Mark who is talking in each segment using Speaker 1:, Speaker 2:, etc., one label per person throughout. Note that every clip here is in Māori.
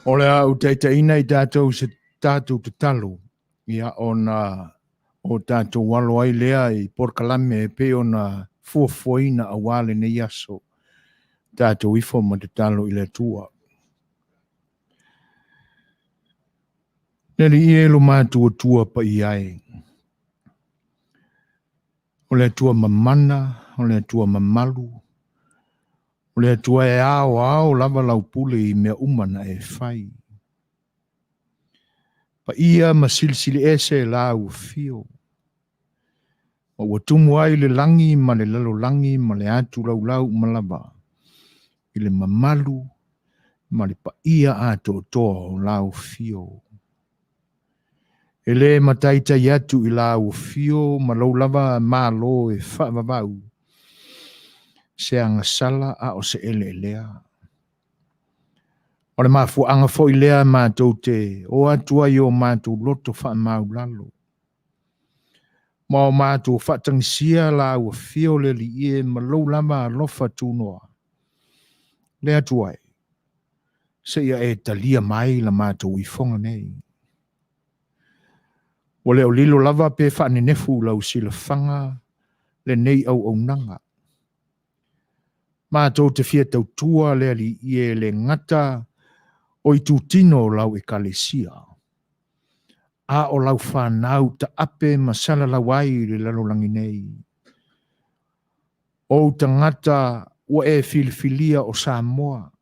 Speaker 1: O le au teitaina I tātou se tātou te talo. Ia o tātou walo ai lea I porkalame e pe ona fuafuaina a wale ne yaso. Tātou ifo ma te talo I le tua. Neri I elo mātua tua pa I ai. O le tua mamana, o le tua mamalu. O le tua e ao lava lau pule I mea umana e fai. Pa ia ma silsili ese la u fio. O watumu ai le langi ma le lalo langi ma le atu lau lau malaba. I le mamalu ma le pa ia ato toa o lau fio. E le mataita iatu I lau fio ma lau lava ma lo e whaavavau. Se anga sala a o se ele lea. O le mafu anga fo I lea mātou te o atua I o mātou loto wha mau lalo. Ma o mātou whatangisia la ua fio le li ie ma lau lama lofa tūnoa. Le atuai. Se ia e talia mai la mātou I fonga nei. O le o lilo lava pe whaane nefu lau sila whanga le nei au nanga. Mātou te fia tau tua le li ie le ngata o I tūtino lau e kalesia. A o lau whanau ta ape masala lawai le lalolangi nei. O tangata ua e filifilia o Samoa.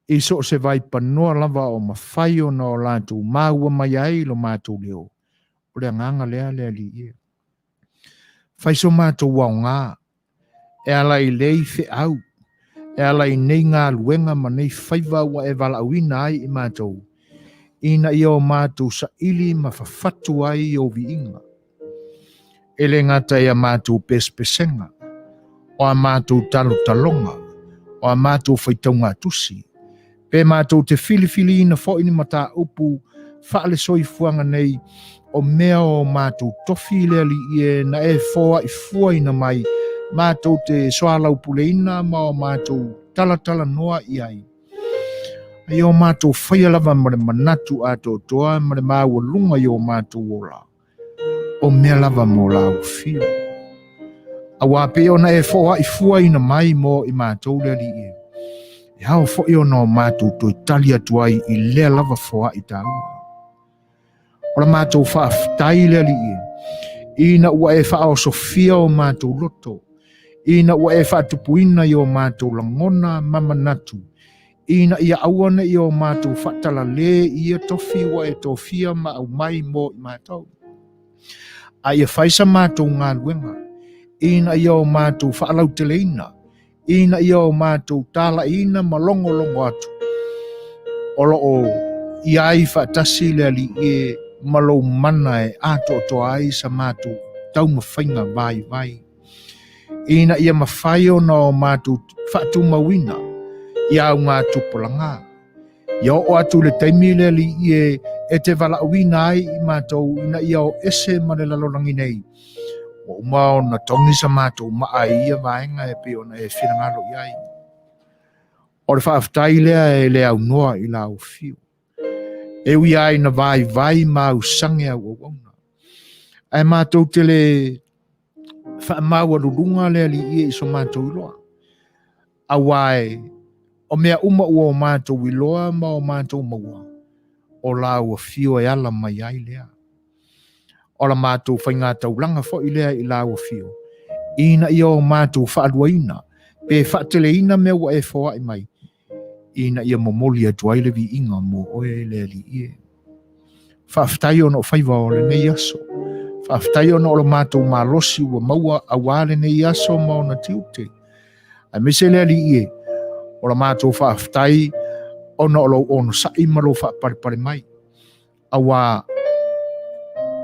Speaker 1: I so se vai panoa lava o mawhai o na o lātou māua mai ai lo mātou leo. O lea nganga lea li ia. Whai so mātou wau ngā. E ala I lei whi au. E ala I nei ngā luenga ma nei whaiva wa e wala awina ai I mātou. Ina I o mātou sa ili ma whawhatu ai I o vi inga. Ele ngata ia mātou pespesenga. O a mātou talo talonga. O a mātou whaitaunga tusi. Pe mātou te fili ina fo ini mata upu whaale soi fuanga nei o mea o mātou tofi lea li ie na e foa I fua ina mai mātou te soala upule ina ma o mātou tala noa I ai. Ai o mātou whaia lava mare manatu ato toa mare māua lunga I o mātou ola. O mea lava mo la ufio. Awa pe o na e foa I fua ina mai mo I mātou lea li ie. E hao fo I ono mātou to Itali atuai I lea lava foa I tāua. Ora mātou whaaftai lea li ie. Ina ua e wha o sofia o mātou loto. Ina ua e wha tupuina I o mātou langona mamanatu. Ina ia auana I o mātou whatala le ia tofi ua e tofia ma au mai mo I mātou. A ia whaisa mātou ngā luenga. Ina ia o mātou whaalau teleina. Ina ia o mātou tāla ina malongo atu. Olo o iai whaatasi lea li e malo mana e ato to ai sa mātou tau mawhainga vai. Ina ia mawhai o na o mātou whaatu mawina. Ia au ngā tupolanga. Ia o atu le taimi lea li e te wala awina ai I mātou ina ia o ese mare lalorangi nei. O umao na tongi sa mātou maa ia vaenga e pe ona e whirangalo I ai. O le whaaftai lea e lea au noa I la au fio. E ui ai na vai ma au sange au wauna. Ai mātou te le whaamaua rurunga lea li I so mātou iloa. Awai, o mea uma ua o mātou iloa ma o mātou maua. O la ua fio e ala mai ai lea. O la mātou whainga taulanga fo I lea I la ua fio. Ina ia o mātou whaaluaina. Pe whaateleina mea ua e whawa I mai. Ina ia momoli atuai le vi inga mo oe lea li ie. Whaaftai ono whaiva o le nei aso. Whaaftai ono o la mātou malosi ua maua awale nei aso ma ona tiute. A mese lea li ie. O la mātou whaaftai ono o lo ono sai malo whaaparepare mai. Awa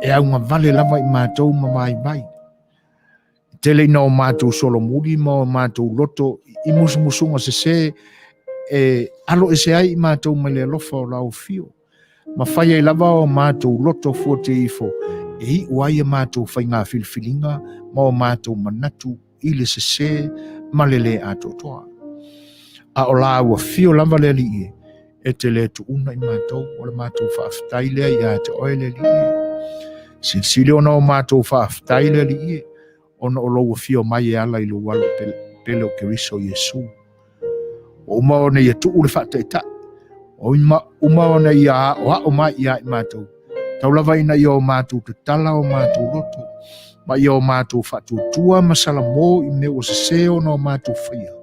Speaker 1: e au ngā vale lava I mātou ma vai. Tele ina o mātou solo muri ma o mātou loto I musumusunga se e alo ese ai I mātou ma le alofa o lau fio. Ma whaia I lava o mātou loto fuate ifo e I uai a mātou whai ngā filifilinga ma o mātou manatu I le se ma le ato toa. A o lau a fio lava le li e te le tu una I mātou o le mātou whaaftai lea I a te oe le li Silsile ona o mātou whaaftai le li ona o loua fio mai e ala I lo walo pele o keriso Yesu. O uma ona ia tuu le whaataita. O uma ona ia o mai ia I mātou. Tau lava ina ia o mātou te tala o mātou loto. Ma ia o mātou whaatutua masala mō I me o se ona o mātou whaia.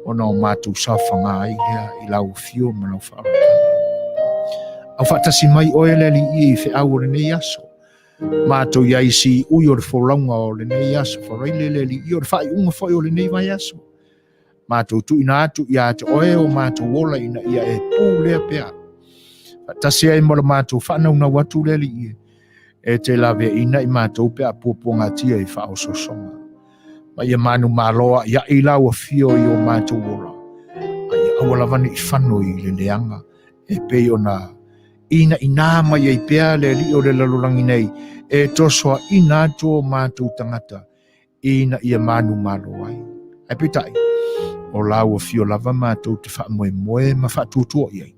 Speaker 1: Ona o mātou sawhanga ai lea I lau fio ma lau whaarata. Au whaatasi mai oe le li I whi au o nei aso. Mātou iai si ui o le wholaunga o le nei aso, wharaile le li I o le whai unga whai o le nei vai aso. Mātou tu ina atu I ate oe o mātou ola ina ia e pū lea pea. Tasi ai mora mātou whanau na watu le li I e te lawe ina I mātou pea pōponga tia I whao sosonga. Ma ia manu māloa ia I laua fio I o mātou ola. A ia awalavani I whano I le leanga e pei o na ina ina mai ai pea le li o le lalorangi nei e tosoa ina atu o mātou tangata ina ia manu malo ai. Ai pitai, o lau o fio lava mātou te wha ma whaatutua iai.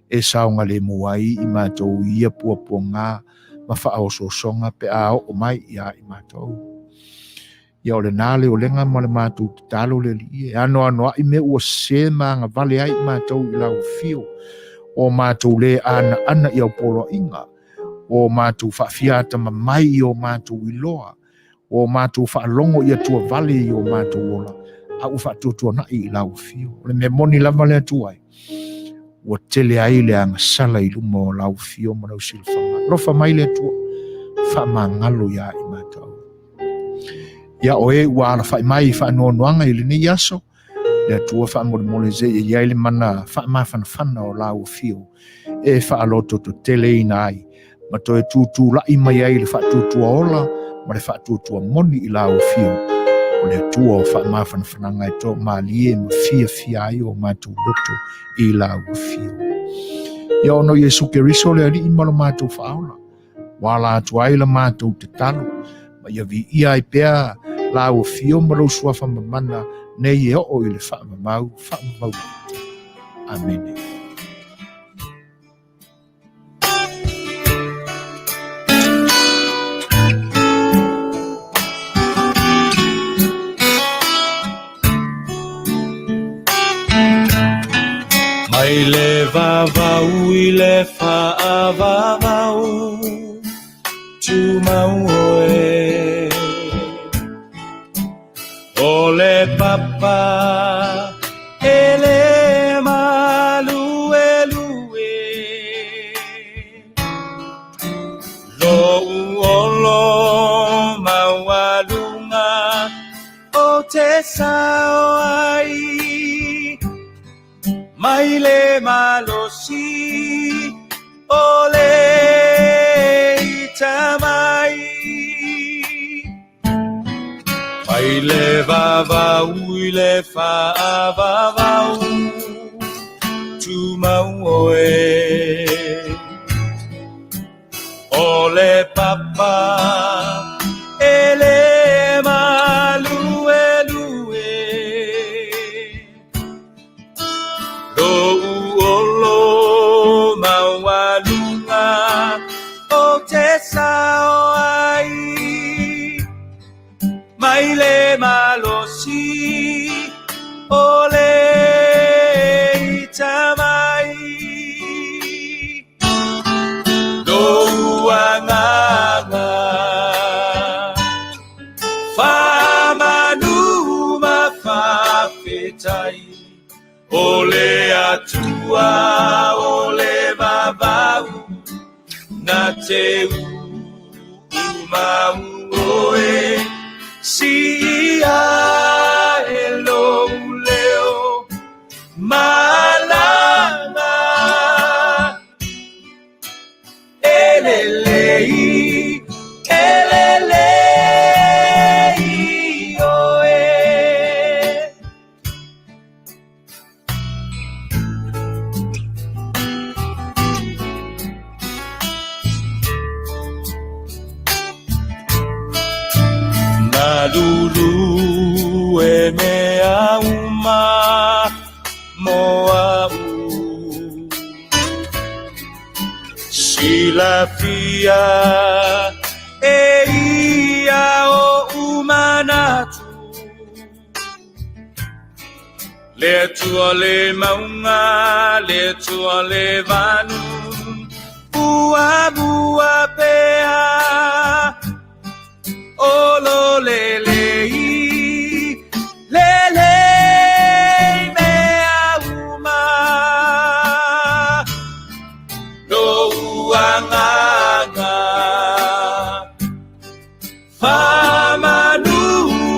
Speaker 1: E saonga le muai I mātou ia puapua ngā ma whaoso songa pe a o mai ia I mātou. Ia o le nāle o lenga ma le mātou te talo le li e ano I me ua se ma ngā vale ai mātou I lau fio. O mātou le ana I au polo inga. O mātou whaafiata ma mai I o mātou iloa. O mātou whaalongo I atua vale I o mātou ola. Au whaatutua na I lau fio. O le me moni lava le atuai. ua tele ai le agasala i luma o lau fio ma lau silafanga lofa mai le atua faamagalo iā i matou ia o e ua ala fai mai faanoanoaga i lenei aso le atua faamolemole ze ia i le mana faamafanafana o lau fio e faaloto toteleina ai ma toe tutulaʻi mai ai le faatutua ola ma le faatutua moni i lau fio o le atua o faamafanafanaga e to malie ma fiafia ai o matou loto i lau fio ia ono iesu keriso le alii ma lo matou faaola ua la atu ai la matou tatalo ma ia viia ai pea lau fio ma lou suafa mamana nei e o'o i le faamamau amene
Speaker 2: Mai le vavau i le faavavau tu mau oe o le papa e le malue lue lo uolo maualunga o te sao ai mai le malosi o le itamai mai le vavau i le faavavau tu mau oe o le papa e le malue lue lo uolo maualunga o te sao ai mai le malosi o le itamai lo uanganga famanu mafafetai o le atua o le vavau na te umau oe si ia e lo leo malanga elelei oe Lulu e mea uma moau silafia e ia o umanatu le tua le maunga le tua le vanu bua pea olo lelei mea uma no uanganga famanu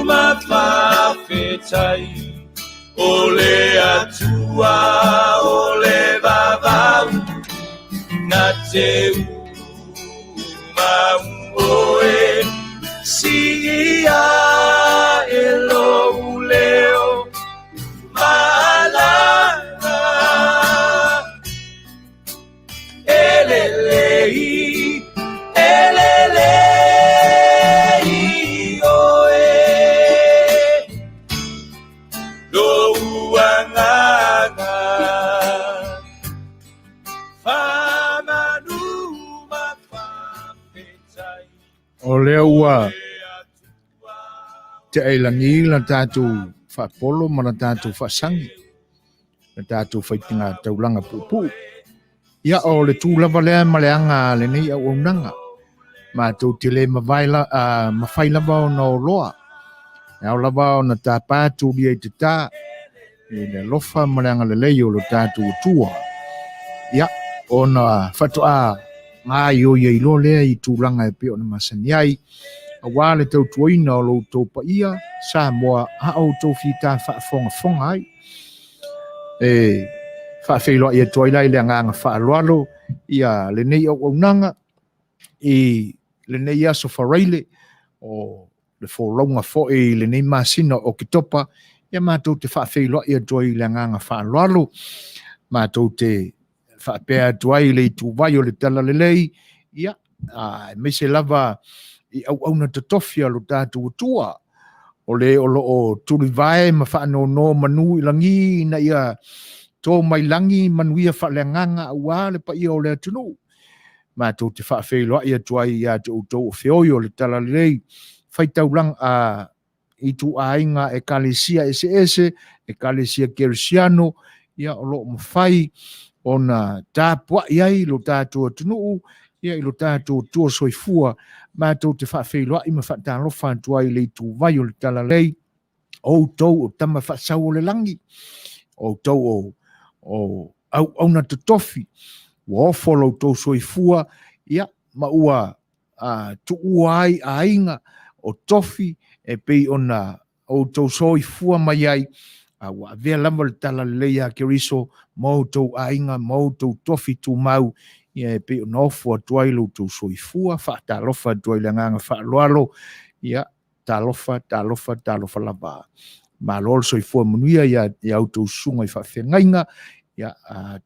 Speaker 2: mafafetai ole atua ole vavau na te umau oe si ia e lo leo malanga elelei oe lo uanganga famanu mafafetai
Speaker 1: o lea ua te ailangi la tātou whaapolo ma la tātou whaasangi la tātou whaitinga taulanga pupu ia o le tūlava lea ma le anga le nei au aunanga ma tau te le mawhai lava o na o loa e au lava o na tā pātou lia i te tā le lofa malanga le leio lo tatu tua ia ona fatoa nga yo ye lo le I tulanga e pe ona masani ai a wale tau tuina o lo tau pa ia sa moa a o tau fita fa fonga ai fa feilo ia toila ile nga fa loalo ia le nei o nanga le nei aso faraile o le forlonga fo le nei masina o kitopa ia matou te fa feilo ia toila nga fa loalo matou te fa pea tuai le tu vai o le tala le lei ia me se lava I au na tofia lo tatu tua o le o tuli vai ma fa no manu langi na ia to mai langi manuia fa le nganga wa le pa ia o le tunu ma to te fa fe lo ia tuai ia to feoio le tala le fai tau lang I tu ainga e kalesia ese e kalesia kersiano ia o lo mfai ona tapua ia lo tatu tunu ia I lo tatu tua soifua ma tau te whaafeiloa I ma whaatalo whantua I le tu vai o le tala lei o tau o tama whaasau o le langi o tau au na te tofi o ofolo tau soifua ia ma ua tu uai a inga o tofi e pei ona o tau soifua mai ai wa vea lama le tala lei a keriso mau tau a inga mau tau tofi tu mau ia pe no fo tuai lo tu soifua fa ta lofa tuai la nga fa loalo ia ta lofa lava ma lol soifua Manuia ia auto sunga I fa fengainga ia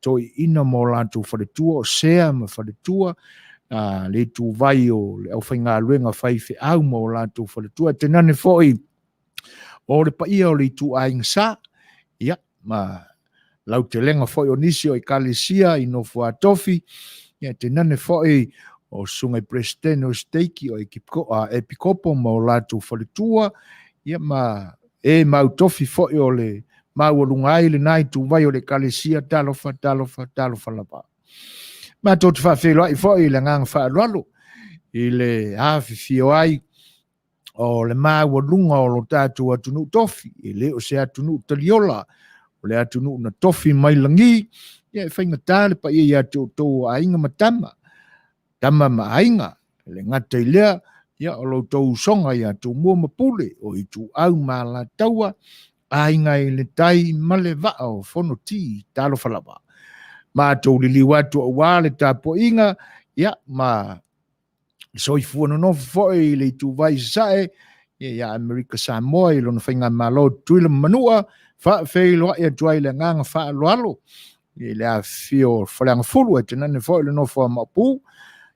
Speaker 1: toi ina mo la tu fa de tua sea ma fa de tua le tu vai o le au fainga luenga fai fe au mo la tu fa de tua tenane foi o le pa ia o le tu ainsa ia ma lau te lenga foi o nisi o I kalesia I no fo atofi ia te nane foi o sungai presidente o steiki o epikopo ma o latu whaletua ia ma mau tofi foi o le mau o lungai le nai tu vai o le kalesia talofa lapa ma to te whawhelo ai foi le ngang whaalolo I le hafi fio ai o le mau o lunga o lo tatu atunu tofi I le o se atunu taliola o le atunu na tofi mai langi ia whainga tāle pa ia tō ainga matama tama ma ainga le ngata I lea ia o lo tō songa ia tō mua mapule o I tū au ma la taua ainga I le tai male vaa o whono ti tālo whalapa ma tō li liwatu o wale tāpo inga ia ma soifua no foi le tū vai sae ia Amerika Samoa I lona whainga malo tuila manua whaafeilo ia tuai le nganga whaaloalo I le a fio whareanga fulu e tena ne foi le no fo mapu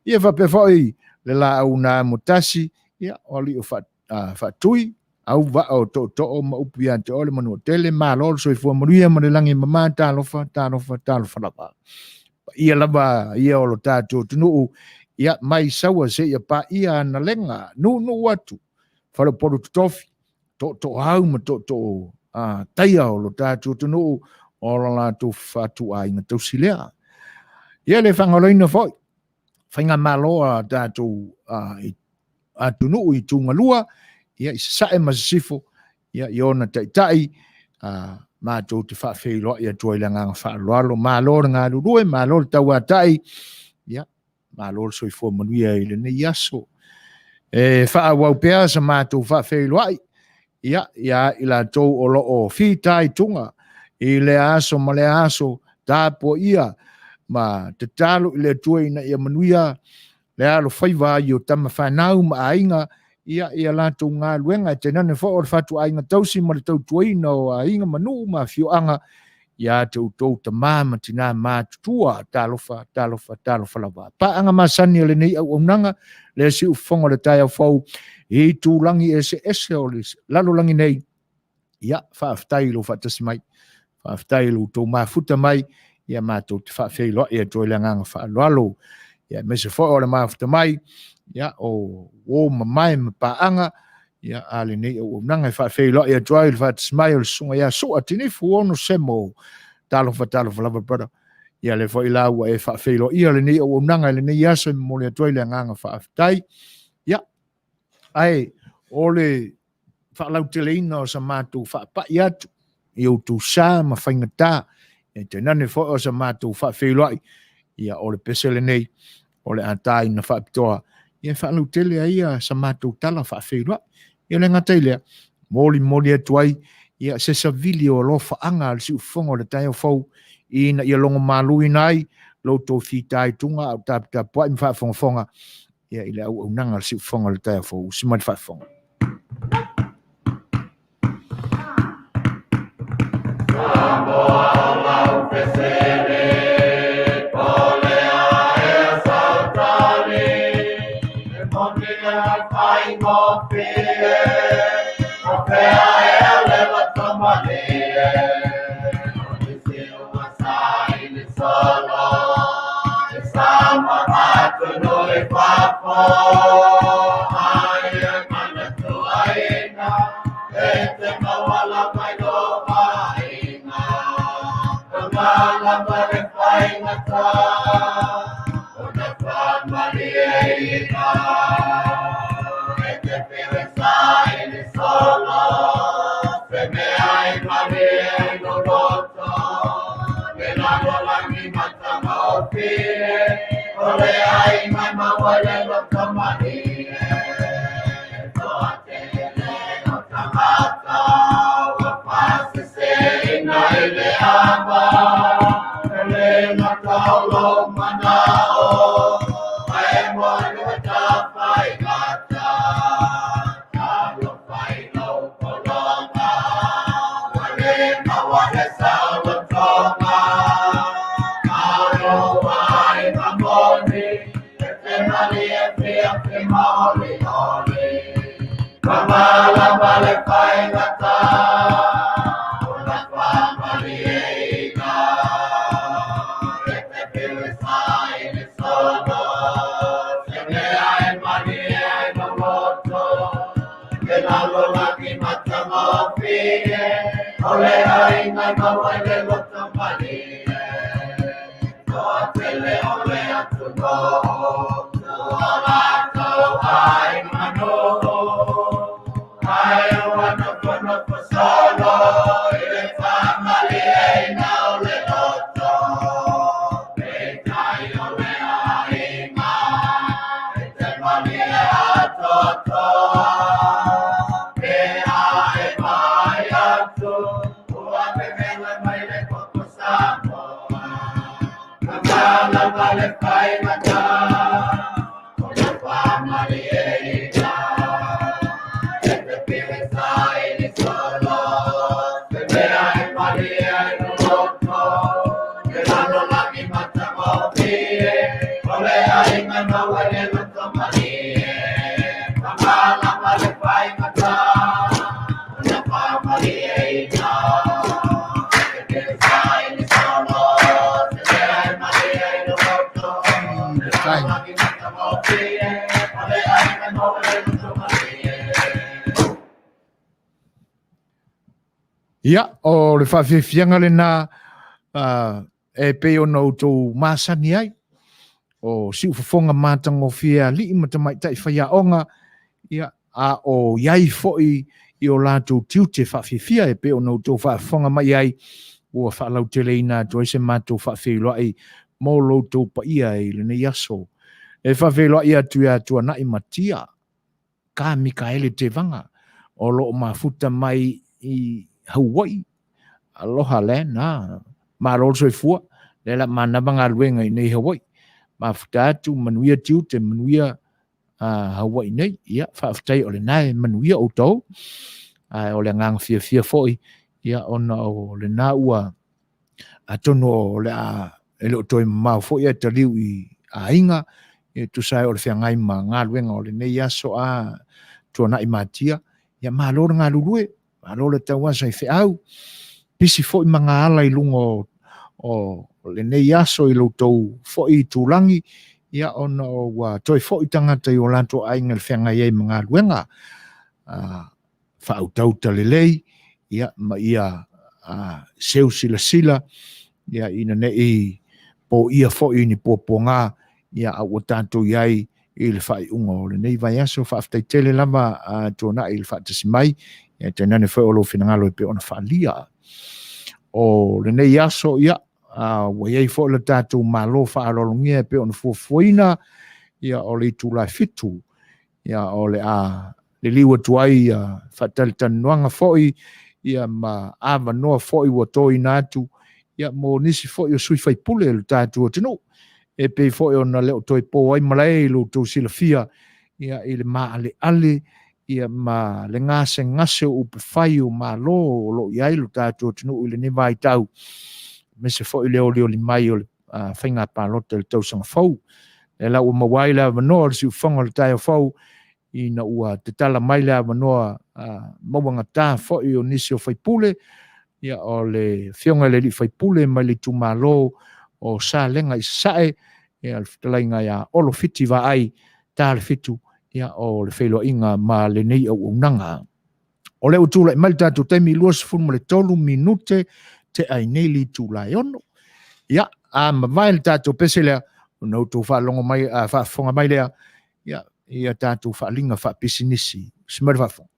Speaker 1: ia fa pe foi le la au na mutasi ia oli o fa tui au va o to o ma upi ante ole manu tele ma lo so fo Manuia ma le langi mama ta lo fa la ia lava ia o lo tatu tunu ia mai saua se ia pa ia na lenga no watu fa lo poru tofi to au ma to taia o lo tatu tunu o la tu fatu ai na tu silea ia le fangoloina foi fainga maloa tatu atunu I tunga lua ia I sae masifo ia iona tai ma tu te fa feilo ia tuai nga fa loalo ma lo nga lue ma lo tau tai ia ma lo so fo Manuia I le ne yaso fa wa pea sa ma tu fa feilo ia I la to o lo o fitai tunga I le aso ma le aso tapo ia ma te talo I le tuai na ia Manuia le alo faiva I o tama whanau ma ainga ia lato ngā luenga te nane fo o fatu ainga tausi ma le tau tuai na o ainga manu ma fioanga ia te utou ta mama tina ma tutua talofa lava pa anga masani le nei au nanga le si ufonga le tai au fau I tūlangi ese o le lalo langi nei ia whaaftai lo whatasi mai whaaftai lo tō mafuta mai ia mātou te whaafeilo ia tō ilanganga whaaloalo ia mese fo o le mafuta mai ia o mamai mapaanga ia ale nei o nanga whaafeilo ia tō il whatasi mai o le sunga ia so atinifu ono semo talofa lava brother ia le fo ilaua e whaafeilo ia le nei o nanga le nei asa mo le tō ilanganga whaaftai ia ai ole whaalau te leina o sa mātou whaapai atu i o tu sa ma whaingata te nane fo o sa mātou whawhiloai ia o le pesele nei o le atai na whapitoa ia whaalu tele a ia sa mātou tala whawhiloai ia le ngatai lea moli atuai ia se sa vili o lo whaanga al si ufongo le tai o fau ina ia longo malui nai lo to fitai tunga au tapita poa im whafonga ia ile au nanga al si ufongo le tai o fau simai whafonga Ia, o le whawhiwhianga le nā e pe o nau tō māsani ai. O si ufafonga mātango whia li matamai tai whaiaonga. Ia, a o iai foi i o lātou tiute whawhiwhia e pe o nau tō whaafonga mai ai. Ua whaalau tele ina tō ese mātou whawhiwhia ai mō lōtou pa ia e le nei aso. E whawhiwhia ia tua nai matia. Ka Mikaele te vanga. O lo mafuta mai i Hawaii, aloha le na marol soi fua le la manabanga luenga i nei Hawaii ma futatu manuia tiu te manuia Hawaii nei ia whaftai o le nai manuia o tau o le ngang fia foi ia ona o le na ua atono o le ele o toi mau foi e taliu i ainga e tu sai o le whiangai ma ngā luenga o le nei aso tuana i matia ia malor ngā lulue Alola taua sai Fai'oa pisi foi manga ala i lungo o le nei aso i loutou foi tulangi ia ona o toi foi tangata i o lato ainga le whenga iei mga luenga whautau talelei ia ma ia seu sila ia ina nei po ia foi ni poponga ia au o tanto iai i le whaiunga o le nei vai aso whaaftai tele lama tuana i le whaatasimai ia te nane whai olo whina ngalo e pe ona whaalia. O le nei aso ia wa iai fo le tātou malo whaalolongia pe on fuafuina ia o le tūlai fitu ia o le le liwa tuai whatalitanuanga foi ia ma awanoa foi wa toi nātu ia mo nisi foi o sui whaipule le tātou o tino e pe foi ona leo toi po ai malai lo tō silafia ia i le maa ale ia ma le ngase o pe whai o malo lo iai lo tātou o tino i le ne vai tau me se foi leo li mai o le whainga pālota le tausanga fau e la ua mawai la wanoa le si uwhanga le tai o fau i na ua te tala mai la wanoa mawanga tā foi o nisi o whaipule ia o le whionga le li whaipule mai le tumalo o Salega Sasa'e ia le whtalainga ia Olo Fiti Vaai tā le fitu ia o le Fai'oa ma le nei au unanga. O le utula i mai tātou taimi lua sifunu le 3 minute te ai nei li tūlai ono. Ia, ma vai le tātou pese lea, nau tō whaalonga mai, whaafonga mai lea, ia tātou whaalinga whaapisinisi. Simari whaafonga.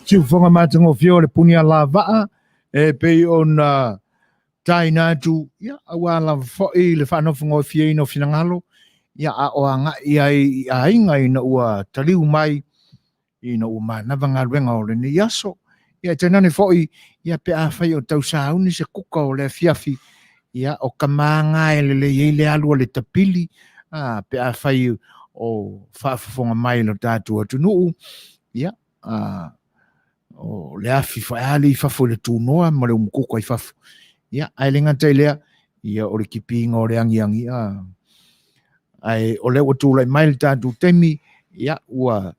Speaker 1: Tiu whanga mātango whio le punia la vaa, e pei ona tai nātu, ia, awa la whoi le whanawhango whia ino whinangalo, ia a o anga ia i a inga ina ua taliu mai, ina ua manawanga renga o le ni aso, ia tenane whoi, ia pe a whai o tau sauni se kuka o le fiafi, ia o kamanga e le le alua le tapili, pe a whai o whaafafonga mai no tātua tunuu, ia, o le afi whaali i whafo le tūnoa, ma le umkuko i whafo. Ia, ai le ngata i lea, ia o le kipinga o le angiangi, ai o le watu lai mai le tātu temi, ia, ua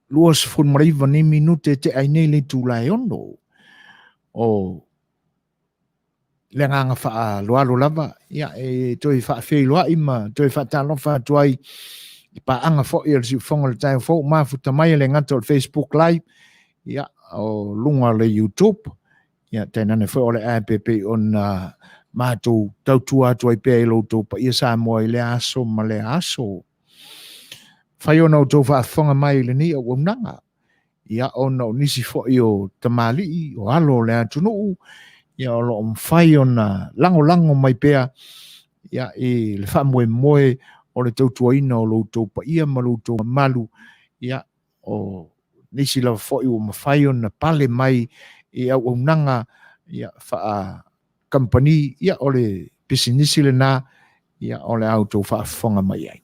Speaker 1: lua sifun maraiva ni minute te ai nei le tūlai ono, o le nganga wha loalo lava, ia, toi wha whiloa ima, toi wha tālofa tuai, pa anga fo i si fonga le tai fo ma futa mai le ngata o Facebook live ya o lunga le YouTube ya tenane fo o le app on ma tu tautua tu ai pe lo tu pa ia sa mo le aso ma le aso fai ona tu fa fonga mai le ni o nanga ya ono nisi fo io tamali o alo le atunu ya o lo fai ona lango mai pe ya e le fa moe o le tautua ina o loutou pa ia ma loutou malu ia o nisi la fo'i o mawhai o na pale mai i au nanga ia wha company ia o le pisinisi le nā ia o le auto wha whonga mai ai.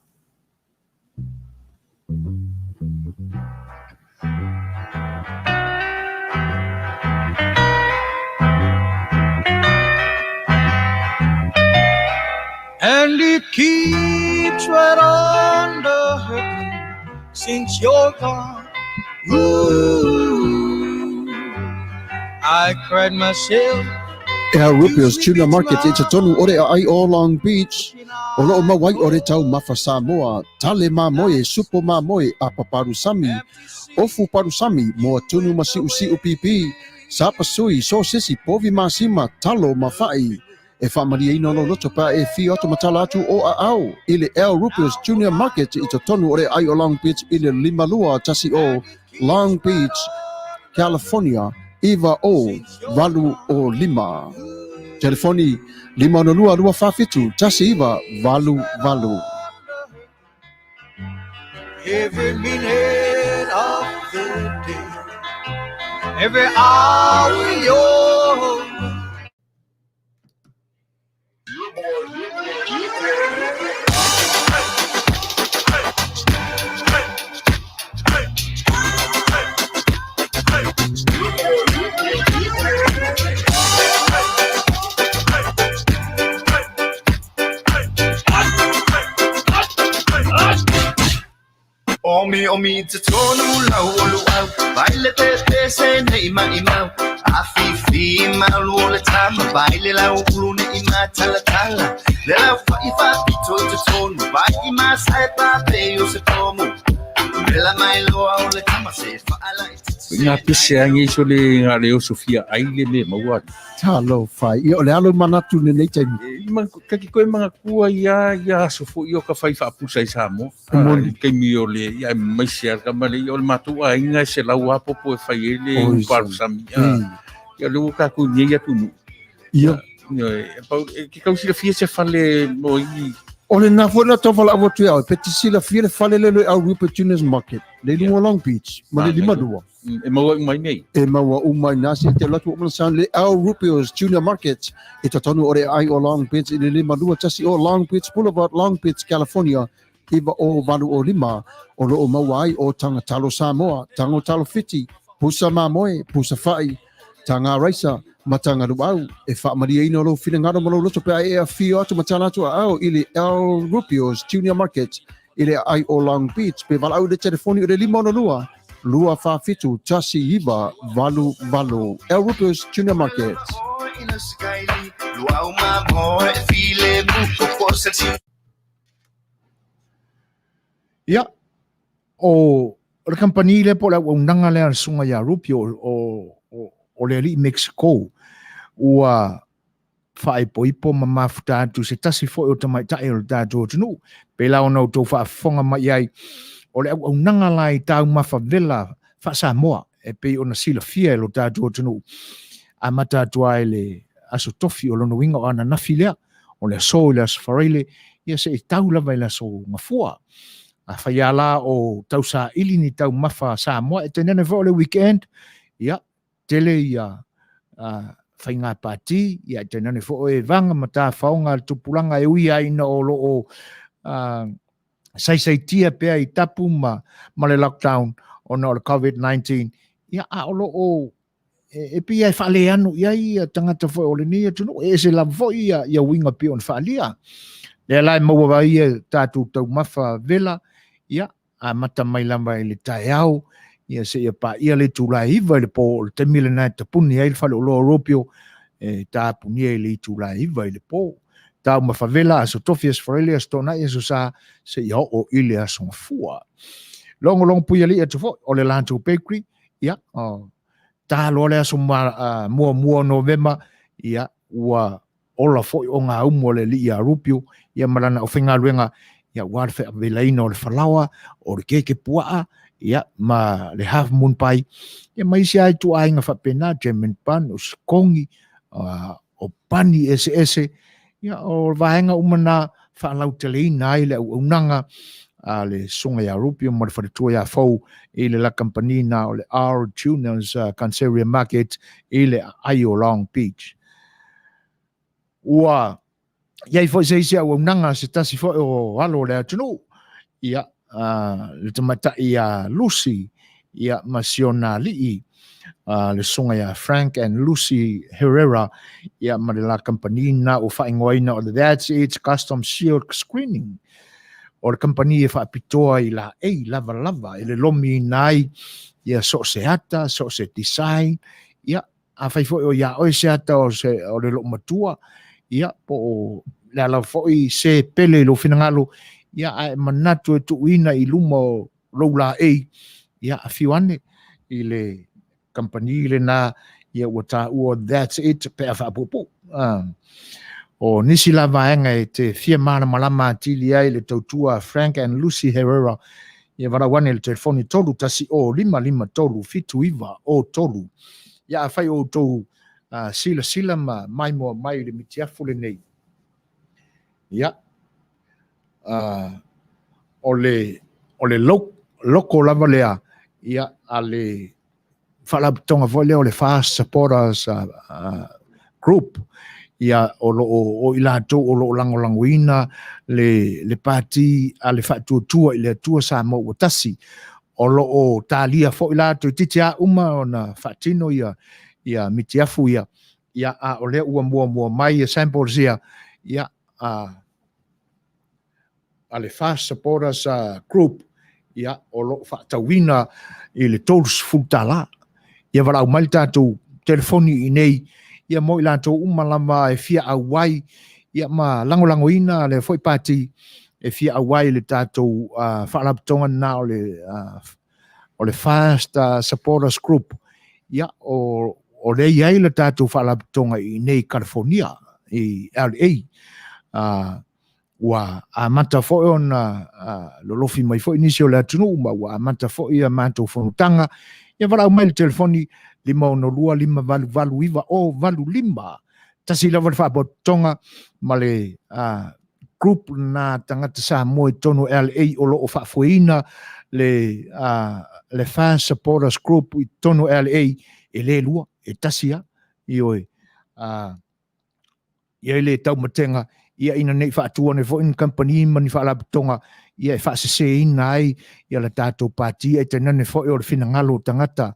Speaker 2: And it keeps right on the hurting since you're gone. Ooh, I cried myself.
Speaker 3: Our Rupios Tuna Market e te tonu ore ai o Long Beach. O loo mawai ore tau mafa Samoa, tale mamoe, supo mamoe a paparusami. Ofu parusami moa tunu masi usi upipi. Sapasui, sosisi, povi masima, talo mafai. E whamaria ino no loto pa e fi oto matala atu o a au. Ile El Rupios Junior Market i te tonu ore ai o Long Beach ile limalua tasi o Long Beach, California, Iva o Valu o Lima. Telefoni 502 tasi Iva Valu.
Speaker 2: Every minute of the day, every hour yours. Omi te tonu lau olu au baile te se nei mai mau afifi malu le tama baile lau ulu nei ma tala le lau fa pito te tonu bai ma sai pa pe o se tomu la mai lo au le tama se fa ala
Speaker 4: nga pese angi so le nga leo Sofia aile me maua
Speaker 3: Talo fai. I o le alo manatu ne nei tai.
Speaker 4: kaki koe mga kua ia sofo i o ka whai whaapusa i Samoa. Kei mi o le ia mai sea ka male i o le matua inga se lau apopo e whai ele i parusami. Ia leo ka ku nye tunu.
Speaker 3: Ia.
Speaker 4: Ki kau sila fia se whale mo i.
Speaker 3: O le na fona tofa la avotu au. Peti sila fia le whale lelo au Rupert Juniors Market. Le lungo Long Beach. Ma le lima dua.
Speaker 4: E maua umai nei.
Speaker 3: E maua umai nasi te latu o manasan le au Rupios Junior Market. E tatonu ore ai o Long Beach i le lima dua tasi o Long Beach Boulevard, Long Beach, California. Iwa o Valu o Lima. O lo o mawai o tanga talo Samoa, tango talo Fiti, pusa mamoe, pusa fai, tanga raisa, matanga luau. E wha maria ino lo whina malo loto pe ai a fio atu matana atu au ili El Rupios Junior Market. Ile ai o Long Beach. Pe walau de telefoni o le lima ono lua. Lua fa fitu tasi iwa valu. El Rupios Junior Market.
Speaker 1: Ia, o le company le po la unanga le sunga ya Rupio o le ali Mexico ua fai poipo ma mafuta atu se tasi fo o tamai tae o tātou tunu pe la ona o tau whaafonga mai ai o le unanga lai tau mawhavela Samoa e pe ona sila fia lo tātua tunu a matatua ele aso tofi o lono winga o ana nafilea o le so le asfarile ia se tau lava ila so mafua a faiala o tau sa ili ni tau mafa Samoa e tenene fo le weekend ia tele ia whainga pati ia tenene fo e vanga mata faunga tupulanga e uia ina o lo o sai tia pea i tapu ma le lockdown o no le COVID-19 ia a o lo o e pia e whaale anu ia tangata fo o le nia tunu e se la fo ia winga pia on whaalia le lai maua ia tātou tau mafa vela ia a mata mai lamba i le tae au ia se ia pa ia le tūlai iwa le po le te mile nai ta puni ai le whale o loa ropio ta puni ai le tūlai iwa i le po tau mawhawela aso tofi as wharelia stona ia so sa se ia o ile aso ngafua longo puia li atu fo o le lantou bakery ia ta lo le aso mua November ia ua ola fo o ngā umo le li a rupio ia marana o whinga luenga ia warfe a velaina o le whalawa o le keke puaa ia ma le half moon pai ia maisi ai tu ainga whapena German pan o skongi o pani ese ia o vaenga umana whalau teleina ai le unanga le songa ya rupio ma le wharetua ya fau i le la kampanina o le R Tunas Canceria Market i le Aio Long Beach ua iai fo se sia o nanga se tasi fo o alo le atunu ia le tamata ia Lucy ia masiona li le songa ia Frank and Lucy Herrera ia ma la kampanina o faingoina o that's it custom shield screening o le kampanina fa pitoa i la lava i le lomi nai ia so se ata so se design ia a fai fo ia o se ata o le lo matua ia po le ala foi se pele lo finangalo ia ai manatu e tuina i lumo lo la ia a fiwane i le company le na ia wata o that's it pe fa popo o nisi la vaenga e te fia mana malama tili ai le tautua Frank and Lucy Herrera ia varawane le telefoni tolu tasi o 553 fituiva o tolu ia fai o tou sila mai le mitiafu le nei ia o le loko lava lea ia ale whalabutonga voi leo le fast supporters group ia o ilato o lo langolangoina le party ale fatuatua i le atua Samoa o tasi o lo o talia fo ilato titia uma ona fatino ia mitiafu ia o le ua mua mai samples ia ale fast supporters group ia o lo fatawina i le tolus futala ia valau mai tātou telefoni i nei ia mo i lātou umalama e fia awai ia ma langolangoina le foi pati e fia awai le tātou whaalaputonga na o le fast supporters group ia o le iai le tātou whaalaputonga i nei California i LA wa a mata foi ona lolofi mai foi inisio le atunu ma wa mata foi a matou fonutanga ia valau mai le telefoni 512 iva o valu lima tasi lava le whaapotonga ma le group na tangata Samoa tonu LA o lo o whaafuina le fast supporters group i tonu LA e le lua e tasia i oe ia le tau matenga ia ina nei whaatua ne fo in company mani whaalaputonga ia e whaasese ina ai ia la tātou pātia e tena ne fo e o le finangalo tangata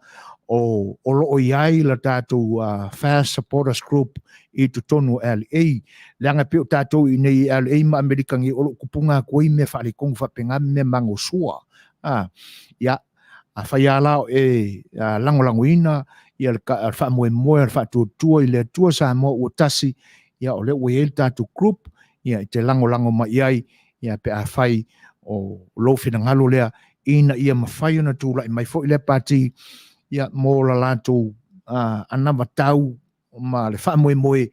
Speaker 1: o loo iai la tātou fast supporters group i tu tonu LA leanga pio tātou i nei LA ma Amerikangi o lo kupunga koi me whaalikong whapengame me mangosua ia a whaiala e langolangoina ia le whaamoe le whaatuatua i le atua Samoa ua tasi ia o le uel tātou group ia i te langolango ma iai ia pe a whai o lo finangalo lea ina ia mawhai ona tūla i mai fo i le pati ia mo la lātou anawa tau ma le whaamoe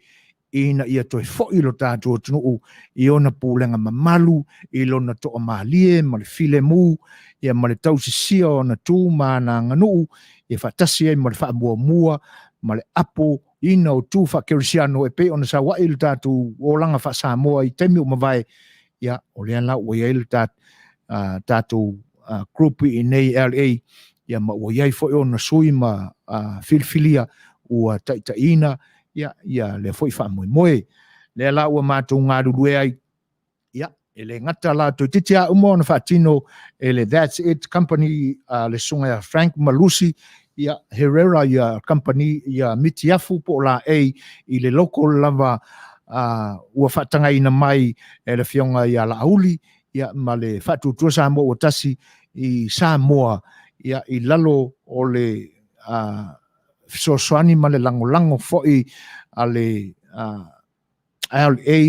Speaker 1: ina ia toi fo'i lo tātou tunuu i ona pūlenga mamalu i lona toa malie ma le file mu ia ma le tausisia o na tū ma na nganuu ia whatasi ai ma le whaamua ma le apo ina o tū whakerisiano e pe ona sa wai lo tātou o langa whaasamoa i temi o mawai ia o lea lau o iai lo tātou grupi i nei LA ia ma o iai fo'i ona sui ma filifilia ua taitaina ia le foi fa moe le la ua mātou ngā rurue ai ia ele ngata la to titia umo na fatino ele That's It company le sunga Frank Malusi ia Herrera ia company ia mitiafu po la i le local lava ua fatanga ina mai ele fionga ia la auli ia ma le fatu tua Samoa o tasi i Samoa ia i lalo o le Suasua ma le lango fo'i ale LA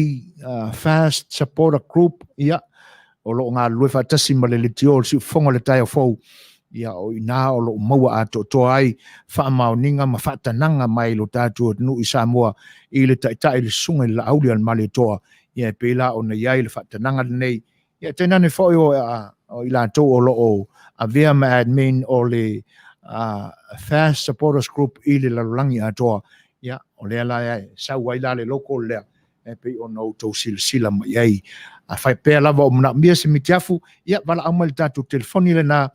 Speaker 1: Fast Supporter Group ia o lo ngā lue whatasi ma le tio si fonga le tai o fou ia o ina o lo maua ato to ai whaamauninga ma whatananga mai lo tātua nu i Samoa i le tai le sunga le auli al male toa ia pela o na iai le whatananga nei ia tenane fo'i o i la tō o lo o a vea ma admin o le Fast Supporters Group i le lalulangi atoa ia o lea la sa wai la le loko lea pe o no to sila mai ai a fai pe lava o mna mia se mitiafu ia wala amal tatu telefoni le na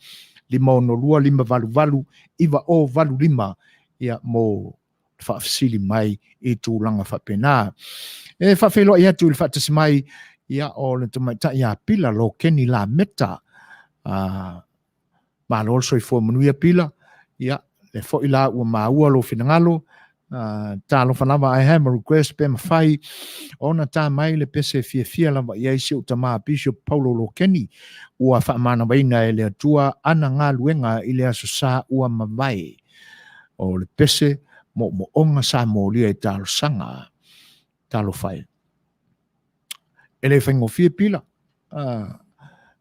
Speaker 1: 505 iwa o valu 5 ia mo faafsili mai i tūlanga whapena e whawhelo ia tu il whatasi mai ia o le tamaita ia pila lo keni la meta ma lo so i fo Manuia pila ia le fo ila ua maua lo finangalo ta lo fanava I have a request pe mafai ona ta mai le pese fia lava ia isi o tama Bishop Paulo lo Kenny ua whaamana waina e le atua ana ngā luenga i le asosa ua mawai o le pese mo onga sa molia e talo sanga talo fai e le whaingofia pila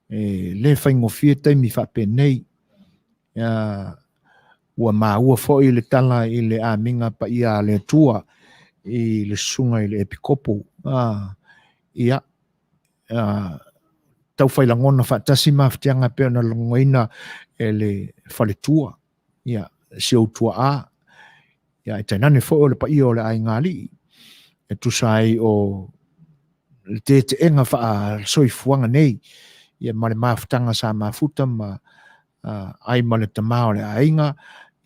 Speaker 1: e le whaingofia taimi whapenei ua maua fo'i le tala i le aminga pa ia le tua i le sunga i le epikopo ia tau whailangona whaatasi mawhitianga pia na longoina e le whaletua ia si au tua ia e tainane fo'i o le pa ia o le aingali e tusai o le te enga wha soifuanga nei ia ma le mawhitanga sa mawhuta ma ai ma le tamao le ainga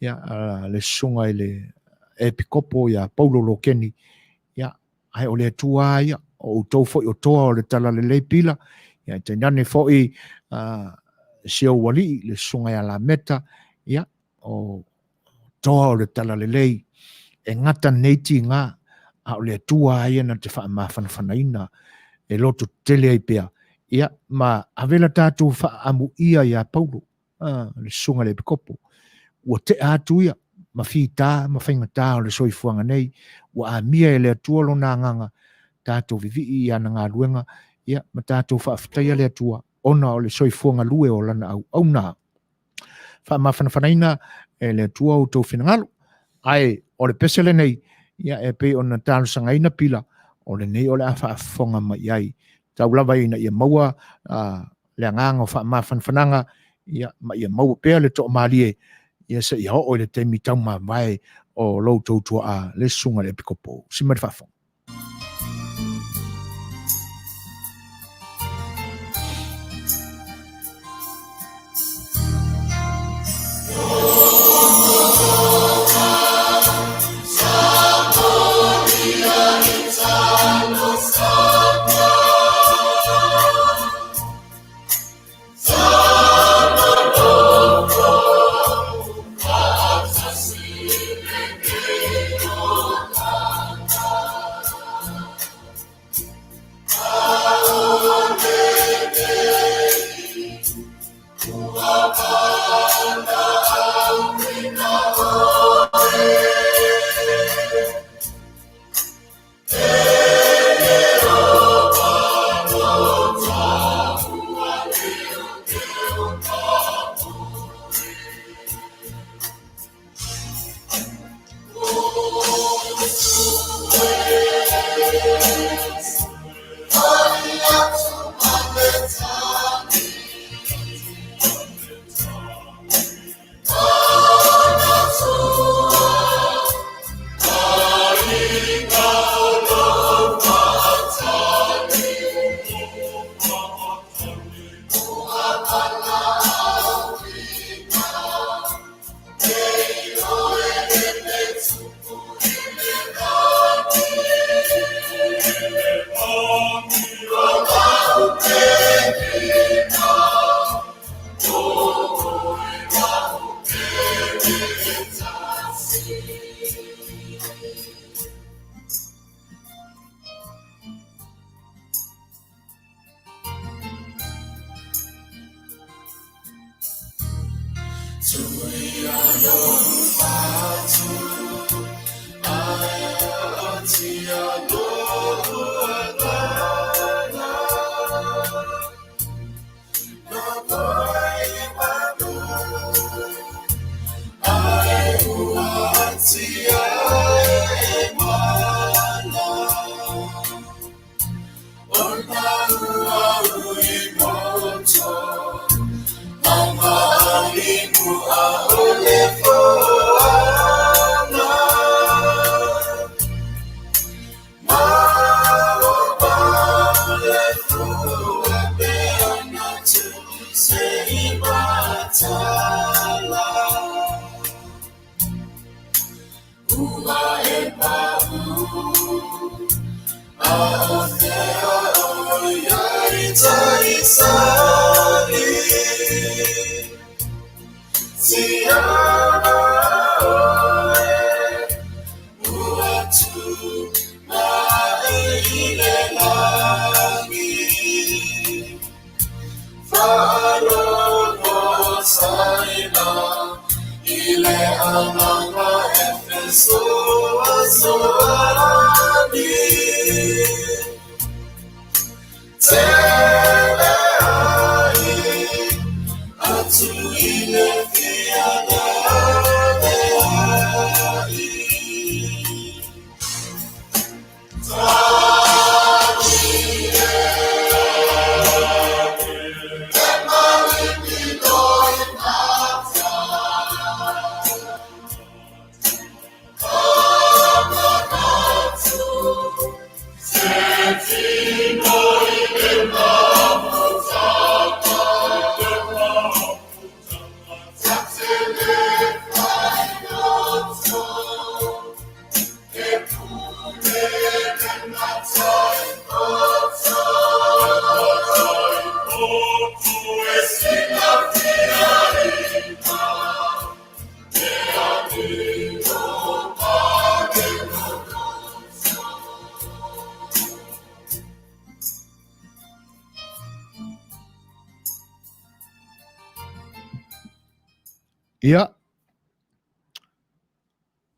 Speaker 1: ia le sunga i le epikopo ia Paulo lo Kenny ia ai o le tua ia o tau fo'i o toa o le tala le leipila ia te nane fo'i si au wali le sunga ia la meta ia o toa o le tala le lei e ngata neiti ngā a o le tua ia na te wha mawhanawhanaina e loto tele ai pia ia ma avela tātou wha amu ia Paulo le sunga le epikopo ua te atu ia ma whita ma whaingata o le soifuanga nei ua amia e le atua lo nā nganga tātou vivi i ana ngā luenga ia ma tātou whaafitaia le atua ona o le soifuanga lue o lana au nā wha mawhanawhanaina e le atua o tau whinangalo ai o le pesele nei ia e pe ona tālu sangaina pila o le nei o le awhaafonga mai ai tau lava ina ia maua le anganga o wha mawhanawhananga ia ma ia maua pea le toa malie ia sa ia o le temi tau mawai o lou tautua le sunga le epikopo simari whafong Ia.